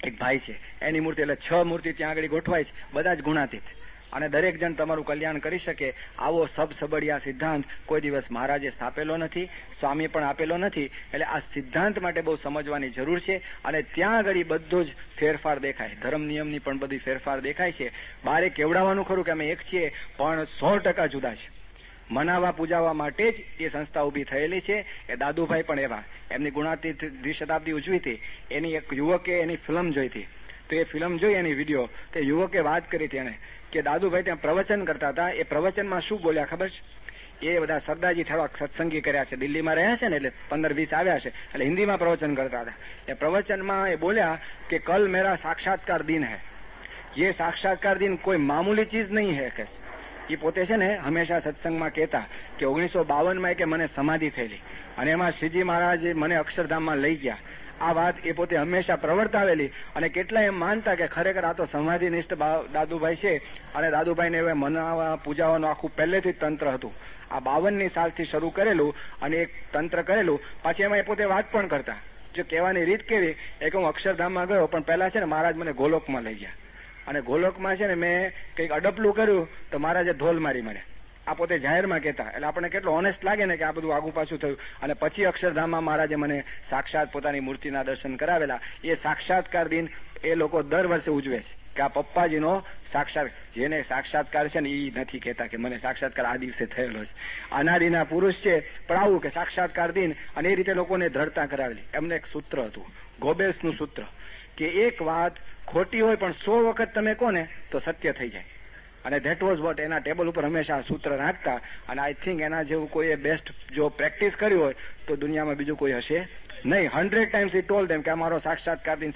એક ભાઈ છે એની મૂર્તિ. એટલે 6 મૂર્તિ ત્યાં આગળ ગોઠવાય છે, બધા જ ગુણાતીત, અને દરેક જણ તમારું કલ્યાણ કરી શકે આવો સબસબડિયા સિદ્ધાંત કોઈ દિવસ મહારાજે સ્થાપેલો નથી, સ્વામી પણ આપેલો નથી. એટલે આ સિદ્ધાંત માટે બહુ સમજવાની જરૂર છે. અને ત્યાં આગળ બધો જ ફેરફાર દેખાય, ધર્મ નિયમની પણ બધી ફેરફાર દેખાય છે. બારે કેવડાવવાનું ખરું કે અમે એક છીએ, પણ 100% જુદા છે. મનાવવા પૂજાવવા માટે જ એ સંસ્થા ઊભી થયેલી છે. એ દાદુભાઈ પણ એવા, એમની ગુણાતીત દ્વિશતાબ્દી ઉજવી હતી, એની એક યુવકે એની ફિલ્મ જોઈ હતી. તો એ ફિલ્મ જોઈ, એની વિડીયો, તે યુવકે વાત કરી હતી એને કે દાદુભાઈ ત્યાં પ્રવચન કરતા હતા. એ પ્રવચનમાં શું બોલ્યા ખબર છે? એ બધા સરદારજી થોડાક સત્સંગી કર્યા છે, દિલ્હીમાં રહ્યા છે ને, એટલે 15-20 આવ્યા છે, એટલે હિન્દીમાં પ્રવચન કરતા હતા. એ પ્રવચનમાં એ બોલ્યા કે કલ મેરા સાક્ષાત્કાર દિન હૈ. ये साक्षात्कार दिन कोई मामूली चीज नहीं है કે એ પોતે છે ને હંમેશા સત્સંગમાં કહેતા કે 1952માં કે મને સમાધિ થયેલી અને એમાં શ્રીજી મહારાજ મને અક્ષરધામમાં લઈ ગયા. આ વાત એ પોતે હંમેશા પ્રવર્તાવેલી અને કેટલા એમ માનતા કે ખરેખર આ તો સમાધિનિષ્ઠ દાદુભાઈ છે અને દાદુભાઈને હવે મનાવવા પૂજાવાનું આખું પહેલેથી જ તંત્ર હતું. આ 52ની સાલથી શરૂ કરેલું અને એક તંત્ર કરેલું. પાછી એમાં એ પોતે વાત પણ કરતા, જો કહેવાની રીત કેવી, એક હું અક્ષરધામમાં ગયો પણ પહેલા છે ને મહારાજ મને ગોલોકમાં લઈ ગયા અને ગોલોકમાં છે ને મેં કંઈક અડપલું કર્યું તો મહારાજે ધોલ મારી મને. આ પોતે જાહેરમાં કહેતા, એટલે આપણને કેટલો ઓનેસ્ટ લાગે ને કે આ બધું આગુ પાછું થયું. અને પછી અક્ષરધામમાં મહારાજે મને સાક્ષાત પોતાની મૂર્તિના દર્શન કરાવેલા. એ સાક્ષાત્કાર દિન એ લોકો દર વર્ષે ઉજવે છે કે આ પપ્પાજીનો સાક્ષાત, જેને સાક્ષાત્કાર છે ને એ નથી કહેતા કે મને સાક્ષાત્કાર આ દિવસે થયેલો છે. અનાદિના પુરુષ છે પણ આવું કે સાક્ષાત્કાર દિન, અને એ રીતે લોકોને દ્રઢતા કરાવેલી. એમને એક સૂત્ર હતું, ગોબેલ્સનું સૂત્ર, કે એક વાત ખોટી હોય પણ 100 વખત તમે કોને તો સત્ય થઈ જાય. અને ધેટ વોઝ વોટ. એના ટેબલ ઉપર હંમેશા સૂત્ર રાખતા. અને આઈ થિંક એના જેવું કોઈ બેસ્ટ જો પ્રેક્ટિસ કરી હોય તો દુનિયામાં બીજું કોઈ હશે નહીં. 100 ટાઈમ્સ ઈ ટોલ્ડ ધેમ કે અમારો સાક્ષાત્કાર દિન.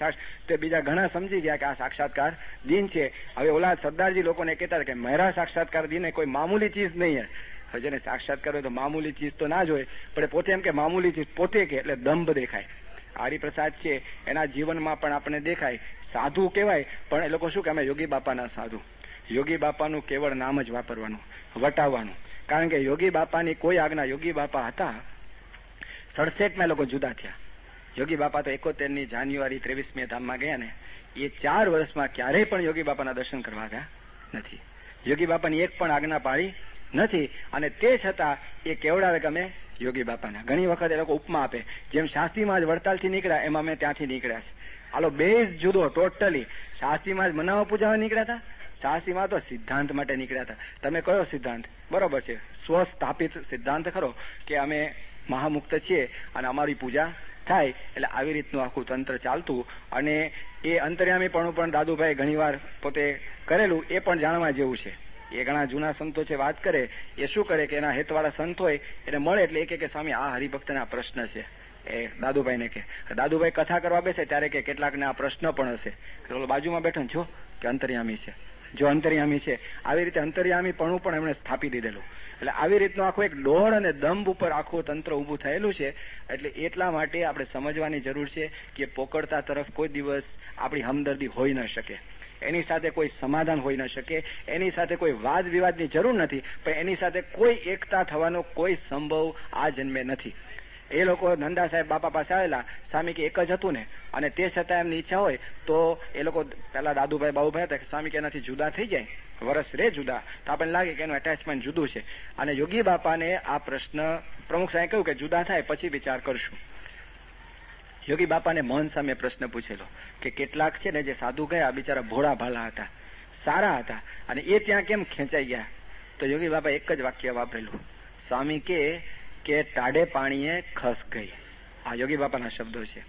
તે બીજા ઘણા સમજી ગયા કે આ સાક્ષાત્કાર દિન છે. હવે ઓલા સરદારજી લોકોને કહેતા કે મેરા સાક્ષાત્કાર દિન એ કોઈ મામૂલી ચીજ નહીં હે. જેને સાક્ષાત્કાર હોય તો મામૂલી ચીજ તો ના જ હોય, પણ પોતે એમ કે મામૂલી ચીજ પોતે કે એટલે દંભ દેખાય. હરિપ્રસાદ છે એના જીવનમાં પણ આપણે દેખાય. સાધુ કહેવાય પણ એ લોકો શું કે અમે યોગી બાપાના સાધુ. યોગી બાપાનું કેવળ નામ જ વાપરવાનું, વટાવવાનું. કારણ કે યોગી બાપાની કોઈ આજ્ઞા, યોગી બાપા હતા 67માં લોકો જુદા થયા. યોગી બાપા તો 71ની જાન્યુઆરી 23મી ધામમાં ગયા ને, એ 4 વર્ષમાં ક્યારેય પણ યોગી બાપાના દર્શન કરવા ગયા નથી. યોગી બાપાની એક પણ આજ્ઞા પાળી નથી. અને તે છતાં એ કેવડાવે કે અમે યોગી બાપાના. ઘણી વખત એ લોકો ઉપમા આપે, જેમ શાસ્ત્રીમાં જ વડતાલથી નીકળ્યા એમ અમે ત્યાંથી નીકળ્યા છે. આલો બેઝ જુદો ટોટલી. શાસ્ત્રીમાં જ મનાવવા પૂજાવા નીકળ્યા હતા, શાસ્ત્રીમાં તો સિદ્ધાંત માટે નીકળ્યા હતા. તમે કયો સિદ્ધાંત? બરોબર છે, સ્વસ્થાપિત સિદ્ધાંત ખરો કે અમે મહામુક્ત છીએ અને અમારી પૂજા થાય. એટલે આવી રીતનું આખું તંત્ર ચાલતું. અને એ અંતર્યામીપણું પણ દાદુભાઈ ઘણીવાર પોતે કરેલું, એ પણ જાણવા જેવું છે. એ ઘણા જૂના સંતો છે, વાત કરે એ શું કરે કે એના હેતવાળા સંત હોય એને મળે એટલે એ કે સ્વામી આ હરિભક્તના પ્રશ્ન છે. એ દાદુભાઈને કે, દાદુભાઈ કથા કરવા બેસે ત્યારે કે કેટલાકને આ પ્રશ્ન પણ હશે. બાજુમાં બેઠો જો કે અંતર્યામી છે, જો અંતર્યામી છે. આવી રીતે અંતર્યામીપણું પણ એમણે સ્થાપી દીધેલું. એટલે આવી રીતનું આખું એક દોડ અને દંભ ઉપર આખું તંત્ર ઊભું થયેલું છે. એટલે એટલા માટે આપણે સમજવાની જરૂર છે કે પોકળતા તરફ કોઈ દિવસ આપણી હમદર્દી હોઈ ન શકે, એની સાથે કોઈ સમાધાન હોઈ ન શકે, એની સાથે કોઈ વાદ વિવાદની જરૂર નથી, પણ એની સાથે કોઈ એકતા થવાનો કોઈ સંભવ આ જન્મે નથી. એ લોકો નંદા સાહેબ બાપા પાસે આવેલા, સ્વામી કે એક જ હતું ને, અને તે છતાં એમની ઈચ્છા હોય તો એ લોકો પેલા દાદુભાઈ બાબુભાઈ હતા કે સ્વામી કે એનાથી જુદા થઈ જાય, વરસ રે જુદા, તો આપણને લાગે કે એનું એટેચમેન્ટ જુદું છે. અને યોગી બાપાને આ પ્રશ્ન પ્રમુખ સાહેબ કહ્યું કે જુદા થાય પછી વિચાર કરશું. યોગી બાપાને મહંત સામે પ્રશ્ન પૂછેલો કે કેટલાક છે ને જે સાધુ ગયા બિચારા ભોળા ભાલા હતા, સારા હતા, અને એ ત્યાં કેમ ખેંચાઈ ગયા? તો યોગી બાપા એક જ વાક્ય વાપરેલું, સ્વામી કે ટાઢે પાણીએ ખસ ગઈ. આ યોગી બાપાના શબ્દો છે.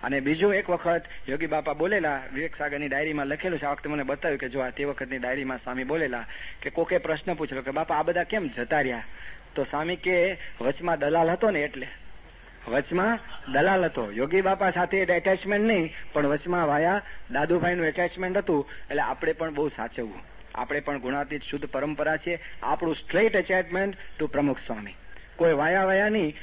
અને બીજું એક વખત યોગી બાપા બોલેલા, વિવેક સાગરની ડાયરીમાં લખેલું છે, આ વખતે મને બતાવ્યું કે જો આ તે વખતની ડાયરીમાં સ્વામી બોલેલા કે કોકે પ્રશ્ન પૂછેલો કે બાપા આ બધા કેમ જતા રહ્યા? તો સ્વામી કે વચમાં દલાલ હતો ને, એટલે વચમાં દલાલ હતો. યોગી બાપા સાથે એટેચમેન્ટ નહીં, પણ વચમાં વાયા દાદુભાઈનું એટેચમેન્ટ હતું. એટલે આપણે પણ બહુ સાચવવું. આપણે પણ ગુણાતીત શુદ્ધ પરંપરા છે. આપણું સ્ટ્રેટ એટેચમેન્ટ ટુ પ્રમુખ સ્વામી, કોઈ વાયા નહીં,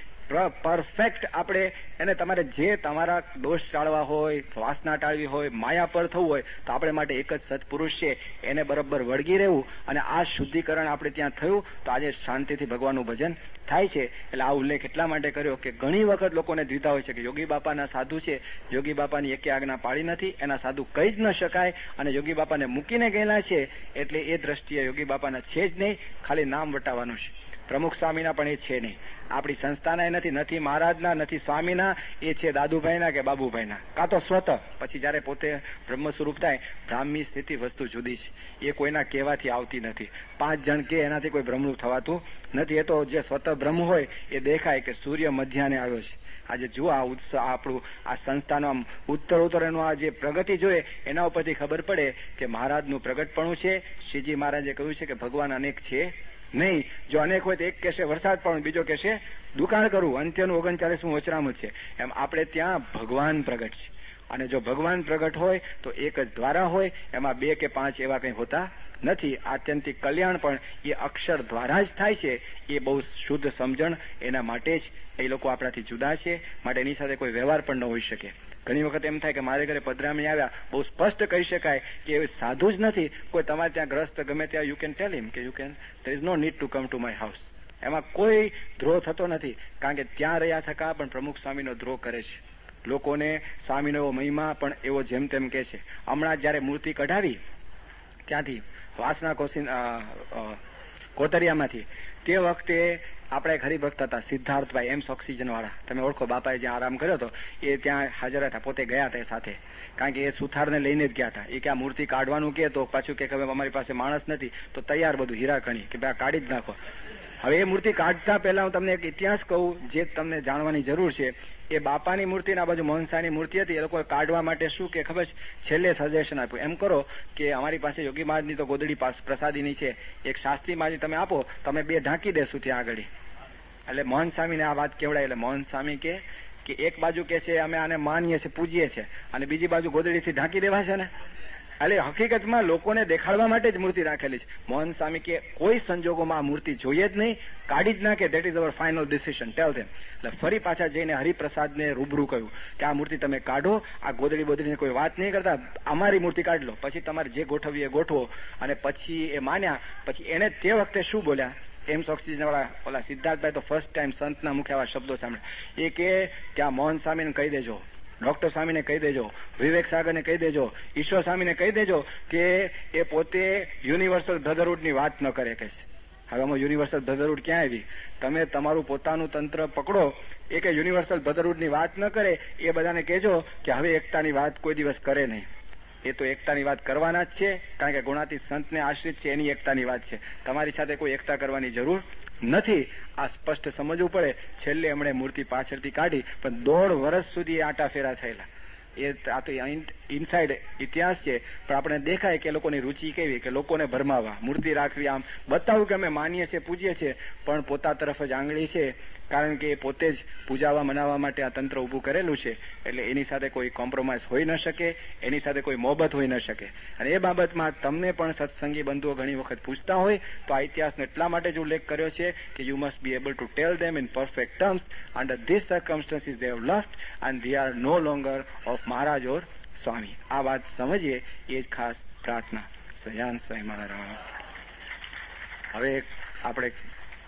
પરફેક્ટ. આપણે એને તમારે જે તમારા દોષ ટાળવા હોય, વાસના ટાળવી હોય, માયા પર થવું હોય તો આપણે માટે એક જ સત્પુરુષ છે, એને બરોબર વળગી રહેવું. અને આ શુદ્ધિકરણ આપણે ત્યાં થયું તો આજે શાંતિથી ભગવાનનું ભજન થાય છે. એટલે આ ઉલ્લેખ એટલા માટે કર્યો કે ઘણી વખત લોકોને દ્વિધા હોય છે કે યોગી બાપાના સાધુ છે, યોગી બાપાની એકે આજ્ઞા પાળી નથી, એના સાધુ કહી જ ન શકાય, અને યોગી બાપાને મૂકીને ગયેલા છે એટલે એ દ્રષ્ટિએ યોગી બાપાના છે જ નહીં, ખાલી નામ વટાવવાનું છે. પ્રમુખ સ્વામીના પણ એ છે નહીં, આપણી સંસ્થાના નથી, નથી મહારાજના, નથી સ્વામીના, એ છે દાદુભાઈના કે બાબુભાઈના, કાં તો સ્વતઃ. પછી જયારે પોતે બ્રહ્મ સ્વરૂપ થાય, બ્રાહ્મી સ્થિતિ વસ્તુ જુદી છે, એ કોઈના કહેવાથી આવતી નથી. 5 જણ કે એનાથી કોઈ બ્રહ્મરૂપ થવાતું નથી. એ તો જે સ્વતઃ બ્રહ્મ હોય એ દેખાય કે સૂર્ય મધ્યાને આવ્યો છે. આજે જુઓ આ ઉત્સાહ, આપણું આ સંસ્થાનો આમ ઉત્તર એનું આ જે પ્રગતિ જોઈએ એના ઉપરથી ખબર પડે કે મહારાજનું પ્રગટપણું છે. શ્રીજી મહારાજે કહ્યું છે કે ભગવાન અનેક છે નહીં. જો અનેક હોય તો એક કહેશે વરસાદ પણ, બીજો કહેશે દુકાળ કરવું, અંત્યનું 39મું વચરામૃત છે. એમ આપણે ત્યાં ભગવાન પ્રગટ છે. અને જો ભગવાન પ્રગટ હોય તો એક જ દ્વારા હોય, એમાં 2 કે 5 એવા કંઈ હોતા નથી. આત્યંતિક કલ્યાણ પણ એ અક્ષર દ્વારા જ થાય છે. એ બહુ શુદ્ધ સમજણ, એના માટે જ એ લોકો આપણાથી જુદા છે. માટે એની સાથે કોઈ વ્યવહાર પણ ન હોઈ શકે. ઘણી વખત એમ થાય કે મારે ઘરે પધરામણી આવ્યા, બહુ સ્પષ્ટ કહી શકાય કે એ સાધુ જ નથી, કોઈ તમારે ત્યાં ગ્રસ્ત ગમે ત્યાં યુ કેન ટેલ હિમ કે you can, there is no need to come to my house. એમાં કોઈ દ્રોહ થતો નથી, કારણ કે ત્યાં રહ્યા થકા પણ પ્રમુખ સ્વામીનો દ્રોહ કરે છે. લોકોને સ્વામીનો એવો મહિમા પણ એવો જેમ તેમ કે છે. હમણાં જયારે મૂર્તિ કઢાવી ત્યાંથી વાસના કોતરિયામાંથી, તે વખતે આપણા એક હરિભક્ત હતા સિદ્ધાર્થભાઈ, એમ્સ ઓક્સિજન વાળા, તમે ઓળખો, બાપાએ જ્યાં આરામ કર્યો હતો એ ત્યાં હાજર હતા, પોતે ગયા હતા એ સાથે, કારણ કે એ સુથારને લઈને જ ગયા હતા. એ કે આ મૂર્તિ કાઢવાનું કે તો પાછું કે હવે અમારી પાસે માણસ નથી, તો તૈયાર બધું હીરાખણી કે ભાઈ કાઢી જ નાખો. હવે એ મૂર્તિ કાઢતા પહેલા હું તમને એક ઇતિહાસ કહું જે તમને જાણવાની જરૂર છે. એ બાપાની મૂર્તિ આ બાજુ મોહનસાની મૂર્તિ હતી. એ લોકો કાઢવા માટે શું કે ખબર છે, છેલ્લે સજેશન આપ્યું, એમ કરો કે અમારી પાસે યોગી મહારાજની તો ગોદડી પ્રસાદીની છે, એક શાસ્ત્રી મહારાજ તમે આપો, તમે 2 ઢાંકી દેશું ત્યાં આગળ. એટલે મોહન સ્વામીને આ વાત કેવડાય. એટલે મોહન સ્વામી કે એક બાજુ કે છે અમે આને માનીએ છીએ, પૂજીએ છીએ, અને બીજી બાજુ ગોદડીથી ઢાંકી દેવા છે ને. એટલે હકીકતમાં લોકોને દેખાડવા માટે જ મૂર્તિ રાખેલી છે. મોહન સ્વામી કે કોઈ સંજોગોમાં આ મૂર્તિ જોઈએ જ નહીં, કાઢી જ નાખે, that is our final decision, tell them. એટલે ફરી પાછા જઈને હરિપ્રસાદને રૂબરૂ કહ્યું કે આ મૂર્તિ તમે કાઢો, આ ગોદડી બોદડીની કોઈ વાત નહીં કરતા, અમારી મૂર્તિ કાઢી લો, પછી તમારે જે ગોઠવીએ ગોઠવો. અને પછી એ માન્યા. પછી એને તે વખતે શું બોલ્યા, એમ્સ ઓક્સિજન વાળા ઓલા સિદ્ધાર્થભાઈ તો ફર્સ્ટ ટાઈમ સંતના મુખે આવા શબ્દો સાંભળ્યા. એ કે આ મોહન સ્વામીને કહી દેજો, ડોક્ટર સ્વામીને કહી દેજો, વિવેક સાગરને કહી દેજો, ઈશ્વર સ્વામીને કહી દેજો કે એ પોતે યુનિવર્સલ બ્રધરહુડની વાત ન કરે. કે હવે આમાં યુનિવર્સલ બ્રધરહુડ ક્યાં આવી? તમે તમારું પોતાનું તંત્ર પકડો. એ કે યુનિવર્સલ બ્રધરહુડની વાત ન કરે, એ બધાને કહેજો કે હવે એકતાની વાત કોઈ દિવસ કરે નહીં. એ તો એકતાની વાત કરવાના જ છે, કારણ કે ગુણાતીત સંતને આશ્રિત છે, એની એકતાની વાત છે. તમારી સાથે કોઈ એકતા કરવાની જરૂર નથી. આ સ્પષ્ટ સમજવું પડે. છેલ્લે એમણે મૂર્તિ પાછળથી કાઢી, પણ 1.5 વર્ષ સુધી આટા ફેરા થયેલા. આ તો ઇનસાઇડ ઇતિહાસ છે, પણ આપણે દેખાય કે લોકોની રુચિ કેવી, કે લોકોને ભરમાવા, મૂર્તિ રાખવી, આમ બતાવું કે અમે માનીએ છીએ, પૂજીએ છીએ, પણ પોતા તરફ જ આંગળી છે, કારણ કે એ પોતે જ પૂજાવા મનાવવા માટે આ તંત્ર ઉભું કરેલું છે. એટલે એની સાથે કોઈ કોમ્પ્રોમાઇઝ હોઈ ન શકે, એની સાથે કોઈ મોહબત હોઈ ન શકે. અને એ બાબતમાં તમને પણ સત્સંગી બંધુઓ ઘણી વખત પૂછતા હોય તો આ ઇતિહાસનો એટલા માટે જ ઉલ્લેખ કર્યો છે કે you must be able to tell them in perfect terms under this circumstances they have left and we are no longer of Maharaj or Swami. આ વાત સમજીએ એ જ ખાસ પ્રાર્થના. સજાન સ્વામી મહારાજ. હવે આપણે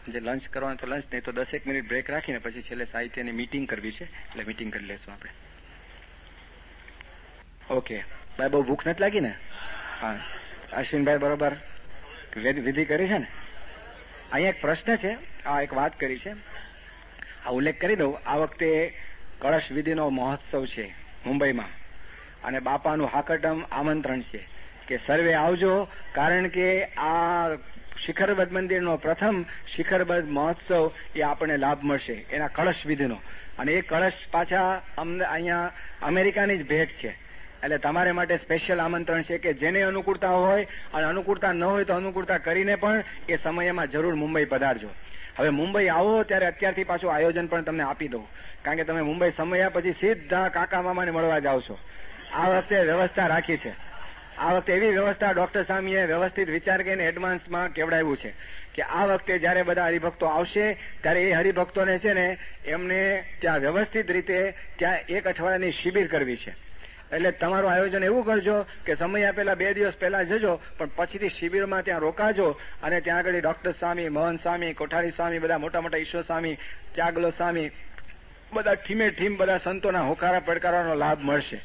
જે લંચ કરવાનું તો લંચ નહીં તો 10 મિનિટ બ્રેક રાખીને પછી છેલ્લે સાહિત્યની મીટિંગ કરવી છે, એટલે મીટિંગ કરી લેશું આપણે. ઓકે ભાઈ, બહુ ભૂખ નથી લાગી ને? હા, અશ્વિનભાઈ બરોબર વિધિ કરી છે ને? અહીંયા એક પ્રશ્ન છે, આ એક વાત કરી છે, આ ઉલ્લેખ કરી દઉં. આ વખતે કળશ વિધિનો મહોત્સવ છે મુંબઈમાં, અને બાપાનું હાકડમ આમંત્રણ છે કે સર્વે આવજો, કારણ કે આ શિખરબદ્ધ મંદિરનો પ્રથમ શિખરબદ્ધ મહોત્સવ એ આપણને લાભ મળશે એના કળશ વિધિનો. અને એ કળશ પાછા અમને અહીંયા અમેરિકાની જ ભેટ છે. એટલે તમારે માટે સ્પેશિયલ આમંત્રણ છે કે જેને અનુકૂળતા હોય, અને અનુકૂળતા ન હોય તો અનુકૂળતા કરીને પણ એ સમયમાં જરૂર મુંબઈ પધારજો. હવે મુંબઈ આવો ત્યારે અત્યારથી પાછું આયોજન પણ તમને આપી દઉં, કારણ કે તમે મુંબઈ સમયા પછી સીધા કાકા મામાને મળવા જાઓ છો. આ વખતે વ્યવસ્થા રાખી છે. આ વખતે એવી વ્યવસ્થા ડોક્ટર સ્વામીએ વ્યવસ્થિત વિચાર કરીને એડવાન્સમાં કેવડાવ્યું છે કે આ વખતે જયારે બધા હરિભક્તો આવશે ત્યારે એ હરિભક્તોને છે ને એમને ત્યાં વ્યવસ્થિત રીતે ત્યાં 1 અઠવાડિયાની શિબિર કરવી છે. એટલે તમારું આયોજન એવું કરજો કે સમય આપેલા 2 દિવસ પહેલા જજો, પણ પછીથી શિબિરમાં ત્યાં રોકાજો, અને ત્યાં આગળ ડોક્ટર સ્વામી, મોહન સ્વામી, કોઠારી સ્વામી, બધા મોટા મોટા ઈશ્વર સ્વામી, ત્યાગલો સ્વામી, બધા ઠીમે ઠીમ બધા સંતોના હોકારા પડકારવાનો લાભ મળશે.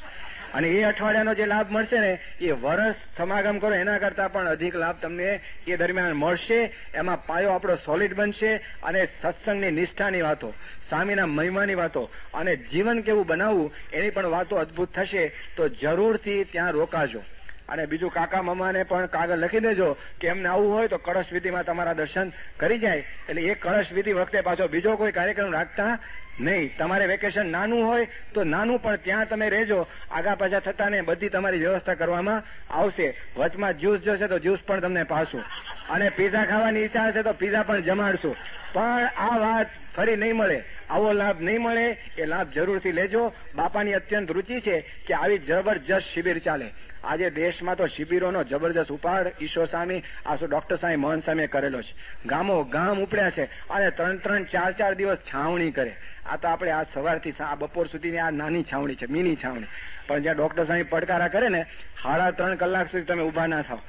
અને એ અઠવાડિયાનો જે લાભ મળશે ને એ વર્ષ સમાગમ કરો એના કરતા પણ અધિક લાભ તમને એ દરમિયાન મળશે. એમાં પાયો આપણો સોલિડ બનશે અને સત્સંગની નિષ્ઠાની વાતો, સ્વામીના મહિમાની વાતો અને જીવન કેવું બનાવવું એની પણ વાતો અદભુત થશે. તો જરૂરથી ત્યાં રોકાજો. અને બીજું કાકા મામાને પણ કાગળ લખી દેજો કે એમને આવવું હોય તો કળશ વિધિમાં તમારા દર્શન કરી જાય. એટલે એ કળશ વિધિ વખતે પાછો બીજો કોઈ કાર્યક્રમ રાખતા નહીં. તમારે વેકેશન નાનું હોય તો નાનું, પણ ત્યાં તમે રહેજો. આગા પાછા થતા ને બધી તમારી વ્યવસ્થા કરવામાં આવશે. વચમાં જ્યુસ જોશે તો જ્યુસ પણ તમને પાશું, અને પીઝા ખાવાની ઈચ્છા હશે તો પીઝા પણ જમાડશું. પણ આ વાત ફરી નહીં મળે, આવો લાભ નહીં મળે. એ લાભ જરૂરથી લેજો. બાપાની અત્યંત રૂચિ છે કે આવી જબરજસ્ત શિબિર ચાલે. આજે દેશમાં તો શિબિરોનો જબરજસ્ત ઉપાડ ઈશ્વર સ્વામી, ડોક્ટર સ્વામી, મહંત સ્વામીએ કરેલો છે. ગામો ગામ ઉપડ્યા છે અને 3-3, 4-4 દિવસ છાવણી કરે. આ તો આપણે આ સવારથી આ બપોર સુધીની આ નાની છાવણી છે, મિની છાવણી. પણ જ્યાં ડોક્ટર સ્વામી પડકારા કરે ને 3.5 કલાક સુધી તમે ઉભા ના થાવ,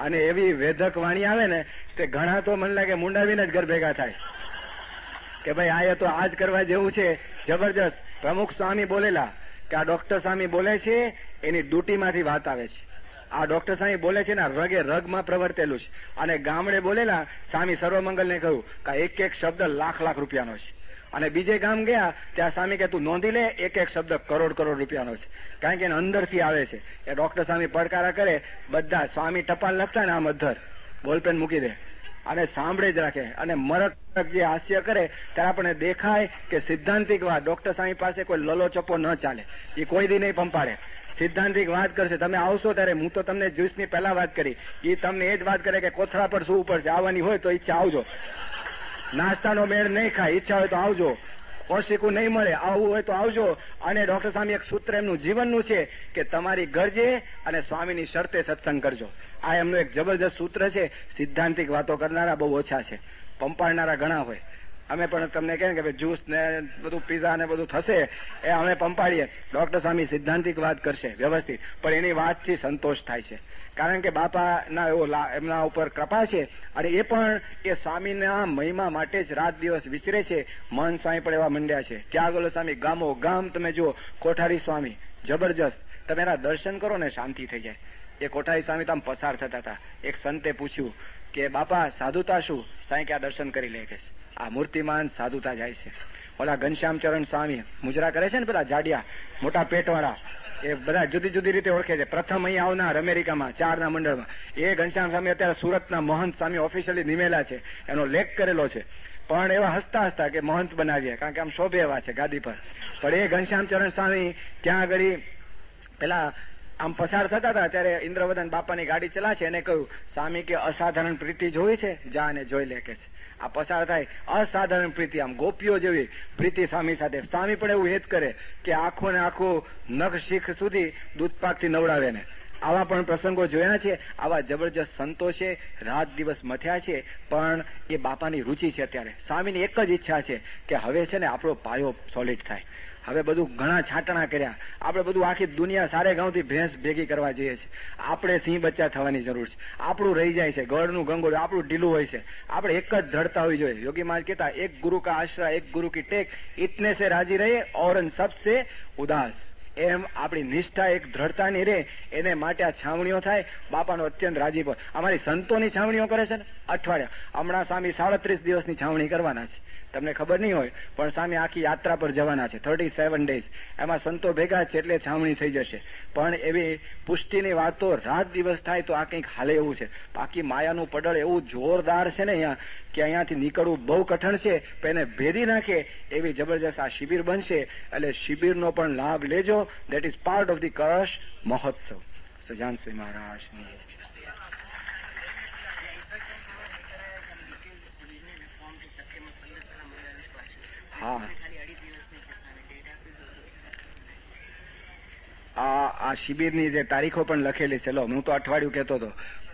અને એવી વેધક વાણી આવે ને તે ઘણા તો મને લાગે મુંડાવીને જ ઘર ભેગા થાય કે ભાઈ આ તો આજ કરવા જેવું છે. જબરજસ્ત પ્રમુખ સ્વામી બોલેલા કે આ ડોક્ટર સ્વામી બોલે છે એની ડ્યુટીમાંથી વાત આવે છે. આ ડોક્ટર સ્વામી બોલે છે ને રગે રગમાં પ્રવર્તેલું છે. અને ગામડે બોલેલા સ્વામી સર્વમંગલને કહ્યું કે એક એક શબ્દ લાખ રૂપિયાનો છે. અને બીજે ગામ ગયા ત્યાં સ્વામી કે તું નોંધી લે, એક એક શબ્દ કરોડ રૂપિયાનો છે. કારણ કે એને અંદરથી આવે છે. એ ડોક્ટર સ્વામી પડકારા કરે, બધા સ્વામી ટપાલ લખતા ને આમ અધર બોલપેન મૂકી દે અને સાંભળે જ રાખે. અને મરક જે હાસ્ય કરે ત્યારે આપણને દેખાય કે સિદ્ધાંતિક વાત. ડોક્ટર સ્વામી પાસે કોઈ લલો ચપ્પો ન ચાલે, એ કોઈ દી નહીં પંપાડે. સિદ્ધાંતિક વાત કરશે. તમે આવશો ત્યારે હું તો તમને જ્યુસની પહેલા વાત કરી, એ તમને એ જ વાત કરે કે કોથળા પર શું ઉપર છે. આવવાની હોય તો ઈચ્છા આવજો, નાસ્તાનો મેળ નહીં ખાય, ઈચ્છા હોય તો આવજો, કૌશિકું નહીં મળે, આવવું હોય તો આવજો. અને ડોક્ટર સ્વામી એક સૂત્ર એમનું જીવનનું છે કે તમારી ગરજે અને સ્વામીની શરતે સત્સંગ કરજો. આ એમનું એક જબરજસ્ત સૂત્ર છે. સિદ્ધાંતિક વાતો કરનારા બહુ ઓછા છે, પંપાડનારા ઘણા હોય. અમે પણ તમને કહે કે જ્યુસ ને બધું પીઝા ને બધું થશે એ અમે પંપાડીએ. ડોક્ટર સ્વામી સિદ્ધાંતિક વાત કરશે વ્યવસ્થિત, પણ એની વાતથી સંતોષ થાય છે. કારણ કે બાપાના એવો એમના ઉપર કૃપા છે. અને એ પણ એ સ્વામીના મહિમા માટે જ રાત દિવસ વિચરે છે. મહંત સ્વામી પણ એવા મંડ્યા છે. ત્યાગોલ સ્વામી ગામો ગામ તમે જુઓ. કોઠારી સ્વામી જબરજસ્ત, તમે એના દર્શન કરો ને શાંતિ થઈ જાય. એ કોઠારી સ્વામી તો આમ પસાર થતા હતા. એક સંતે પૂછ્યું કે બાપા સાધુતા શું? સાંઈ કે આ દર્શન કરી લે કે આ મૂર્તિમાન સાધુતા જાય છે. ઓલા ઘનશ્યામચરણ સ્વામી મુજરા કરે છે ને, પેલા જાડિયા મોટા પેટવાળા, એ બધા જુદી જુદી રીતે ઓળખે છે. પ્રથમ અહીં આવનાર અમેરિકામાં 4ના મંડળમાં એ ઘનશ્યામ સ્વામી અત્યારે સુરતના મહંત સ્વામી ઓફિશિયલી નિમેલા છે. એનો લેખ કરેલો છે. પણ એવા હસતા કે મહંત બનાવીએ, કારણ કે આમ શોભે એવા છે ગાદી પર. પણ એ ઘનશ્યામચરણ સ્વામી ત્યાં આગળ પેલા આમ પસાર થતા હતા ત્યારે ઇન્દ્રવદન બાપાની ગાડી ચલાશે. એને કહ્યું સ્વામી કે અસાધારણ પ્રીતિ જોઈ છે, જા અને જોઈ લે કે છે. આ પસાર થાય અસાધારણ પ્રીતિ, આમ ગોપીઓ જેવી પ્રીતિ સ્વામી સાથે. સ્વામી પણ એવું હેત કરે કે આખું ને આખું નખ શીખ સુધી દૂધપાકથી નવડાવે ને. આવા પણ પ્રસંગો જોયા છે. આવા જબરજસ્ત સંતો છે, રાત દિવસ મથ્યા છે. પણ એ બાપાની રૂચિ છે. અત્યારે સ્વામીની એક જ ઈચ્છા છે કે હવે છે ને આપણો પાયો સોલિડ થાય. હવે બધું ઘણા છાંટણા કર્યા, આપણે બધું આખી દુનિયા સારે ગાંવથી ભેંસ ભેગી કરવા જઈએ છીએ. આપણે સિંહ બચ્ચા થવાની જરૂર છે. આપણું રહી જાય છે ગળનું ગંગોળું, આપણું ઢીલું હોય છે. આપણે એક જ ધડતા હોવી જોઈએ. યોગી મહારાજ કહેતા એક ગુરુ કા આશરા એક ગુરુ કી ટેક, ઇતને સે રાજી રહે ઔરન સબસે ઉદાસ. એમ આપણી નિષ્ઠા એક દ્રઢતાની રહે, એને માટે આ છાવણીઓ થાય. બાપાનો અત્યંત રાજીપો. અમારી સંતોની છાવણીઓ કરે છે ને અઠવાડિયા. હમણાં સ્વામી 37 દિવસની છાવણી કરવાના છે. તમને ખબર નહીં હોય પણ સ્વામી આખી યાત્રા પર જવાના છે, 37 days. એમાં સંતો ભેગા છે એટલે છાવણી થઈ જશે. પણ એવી પુષ્ટિની વાતો રાત દિવસ થાય તો આ કંઈક હાલે એવું છે. બાકી માયાનું પડળ એવું જોરદાર છે ને અહીંયા કે અહીંયાથી નીકળવું બહુ કઠણ છે. પણ એને ભેદી નાખે એવી જબરજસ્ત આ શિબિર બનશે. એટલે શિબિરનો પણ લાભ લેજો. That is part of the કળશ મહોત્સવ. સજાનસિંહ મહારાજ. હા, આ શિબિરની જે તારીખો પણ લખેલી છે. હું તો અઠવાડિયું કહેતો હતો,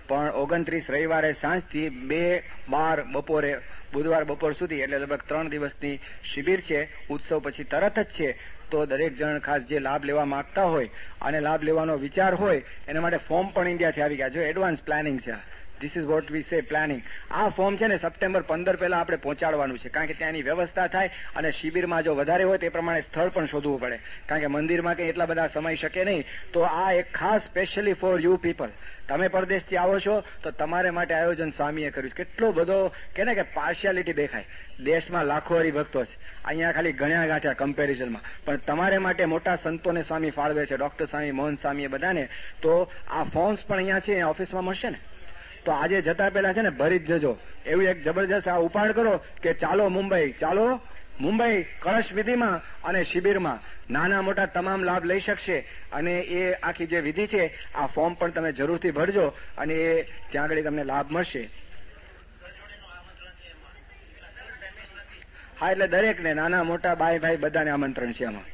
પણ 29 રવિવારે સાંજથી 2-12 બપોરે, બુધવાર બપોર સુધી, એટલે લગભગ 3 દિવસની શિબિર છે. ઉત્સવ પછી તરત જ છે. તો દરેક જણ ખાસ જે લાભ લેવા માંગતા હોય અને લાભ લેવાનો વિચાર હોય એના માટે ફોર્મ પણ ઇન્ડિયાથી આવી ગયા. જો એડવાન્સ પ્લાનિંગ છે. ધીસ ઇઝ વોટ વી સે પ્લાનિંગ. આ ફોર્મ છે ને સપ્ટેમ્બર 15 પહેલા આપણે પહોંચાડવાનું છે, કારણ કે ત્યાંની વ્યવસ્થા થાય અને શિબિરમાં જો વધારે હોય તે પ્રમાણે સ્થળ પણ શોધવું પડે, કારણ કે મંદિરમાં કંઈ એટલા બધા સમય શકે નહીં. તો આ એક ખાસ સ્પેશિયલી ફોર યુ પીપલ. તમે પરદેશથી આવો છો તો તમારે માટે આયોજન સ્વામીએ કર્યું છે. કેટલો બધો કે ને કે પાર્શિયાલિટી દેખાય. દેશમાં લાખો હરિભક્તો છે, અહીંયા ખાલી ગણ્યા ગાંઠ્યા કમ્પેરિઝનમાં, પણ તમારે માટે મોટા સંતોને સ્વામી ફાળવે છે, ડોક્ટર સ્વામી, મોહન સ્વામી, એ બધાને. તો આ ફોર્મ્સ પણ અહીંયા છે, ઓફિસમાં મળશે ને. તો આજે જતા પહેલા છે ને ભરી જ જજો. એવું એક જબરજસ્ત આ ઉપાડ કરો કે ચાલો મુંબઈ કળશ વિધિમાં અને શિબિરમાં નાના મોટા તમામ લાભ લઈ શકશે. અને એ આખી જે વિધિ છે આ ફોર્મ પણ તમે જરૂરથી ભરજો અને એ ત્યાં આગળ તમને લાભ મળશે. હા, એટલે દરેકને નાના મોટા બાય ભાઈ બધાને આમંત્રણ છે આમાં.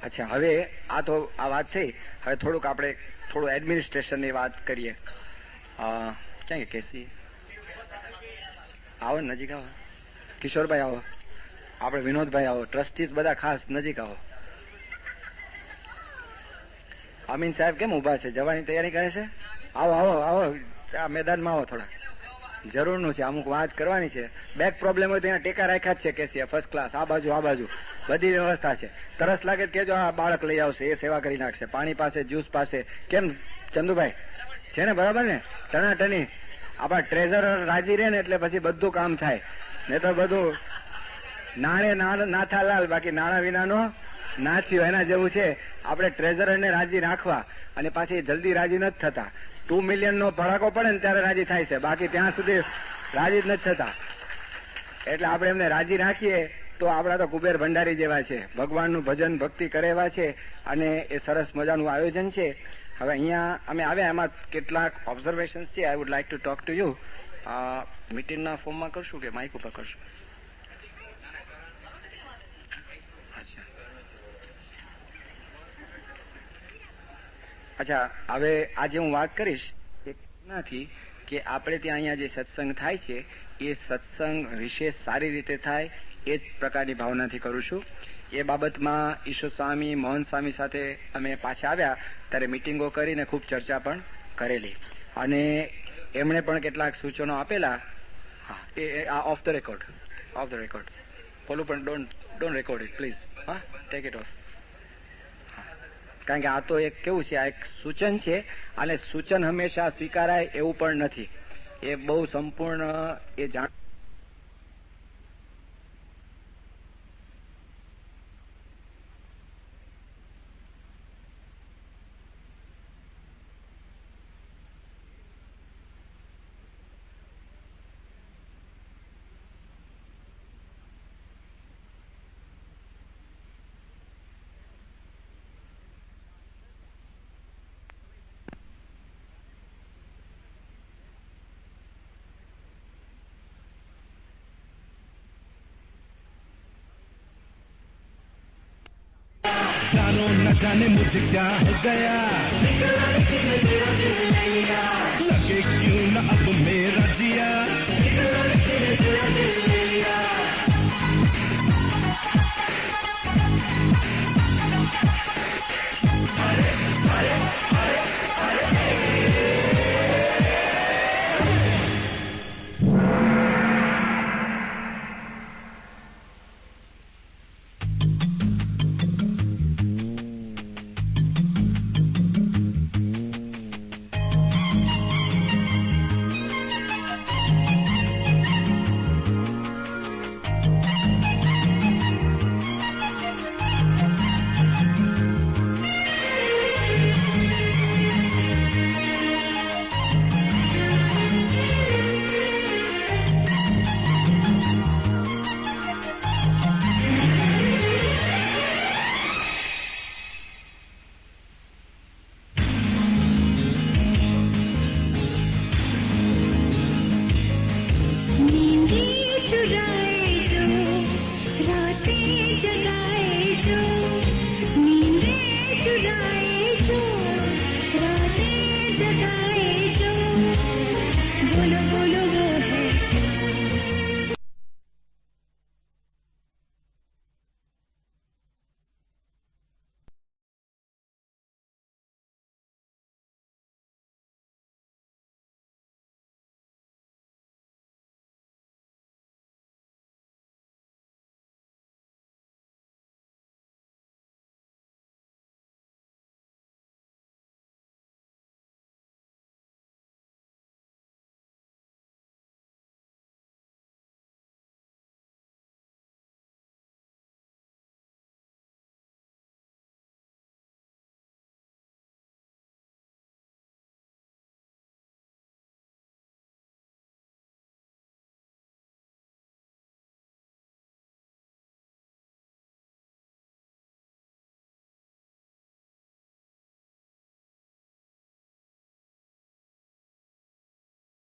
અચ્છા, હવે આ તો આ વાત થઈ. હવે થોડું એડમિનિસ્ટ્રેશનની વાત કરીએ. ક્યાં કેસી આવો, નજીક આવો. કિશોરભાઈ આવો, આપણે વિનોદભાઈ આવો, ટ્રસ્ટીઝ બધા ખાસ નજીક આવો. અમીન સાહેબ કેમ ઉભા છે? જવાની તૈયારી કરે છે? આવો આ મેદાનમાં આવો. થોડા જરૂરનું છે, અમુક વાત કરવાની છે. બેક પ્રોબ્લેમ હોય તો અહીંયા ટેકા રાખ્યા જ છે કેસી, ફર્સ્ટ ક્લાસ. આ બાજુ બધી વ્યવસ્થા છે. તરસ લાગે કેજો, આ બાળક લઈ આવશે, એ સેવા કરી નાખશે. પાણી પાસે, જ્યુસ પાસે. કેમ ચંદુભાઈ છે ને? બરાબર ને? ટનાટની આપણા ટ્રેઝરર રાજી રહે ને એટલે પછી બધું કામ થાય. ને તો બધું નાથા લાલ, બાકી નાણા વિનાનો ના થયો, એના જેવું છે. આપણે ટ્રેઝરરને રાજી રાખવા, અને પાછી જલ્દી રાજી નથી થતા. 2 મિલિયન નો ભડાકો પડે ને ત્યારે રાજી થાય છે, બાકી ત્યાં સુધી રાજી જ નથી થતા. એટલે આપણે એમને રાજી રાખીએ તો આપણા તો કુબેર ભંડારી જેવા છે, ભગવાનનું ભજન ભક્તિ કરે એવા છે. અને એ સરસ મજાનું આયોજન છે. હવે અહીંયા અમે આવ્યા, એમાં કેટલાક ઓબ્ઝર્વેશન્સ છે. I would like to talk to you. મીટિંગના ફોર્મમાં કરશું કે માઇક ઉપર કરશું? અચ્છા, હવે આજે હું વાત કરીશ નથી કે આપણે ત્યાં અહીંયા જે સત્સંગ થાય છે એ સત્સંગ વિશેષ સારી રીતે થાય એ જ પ્રકારની ભાવનાથી કરું છું. એ બાબતમાં ઈશ્વર સ્વામી, મોહન સ્વામી સાથે અમે પાછા આવ્યા ત્યારે મિટિંગો કરીને ખૂબ ચર્ચા પણ કરેલી, અને એમણે પણ કેટલાક સૂચનો આપેલા. હા, એ ઓફ ધ રેકોર્ડ. બોલું પણ ડોન્ટ રેકોર્ડ ઇટ પ્લીઝ. હા, ટેક ઇટ ઓફ. કારણ કે આ તો એક કેવું છે, આ એક સૂચન છે, અને સૂચન હંમેશા સ્વીકારાય એવું પણ નથી. એ બહુ સંપૂર્ણ એ જાણ
जानो न जाने मुझे क्या हो गया, लगे क्यों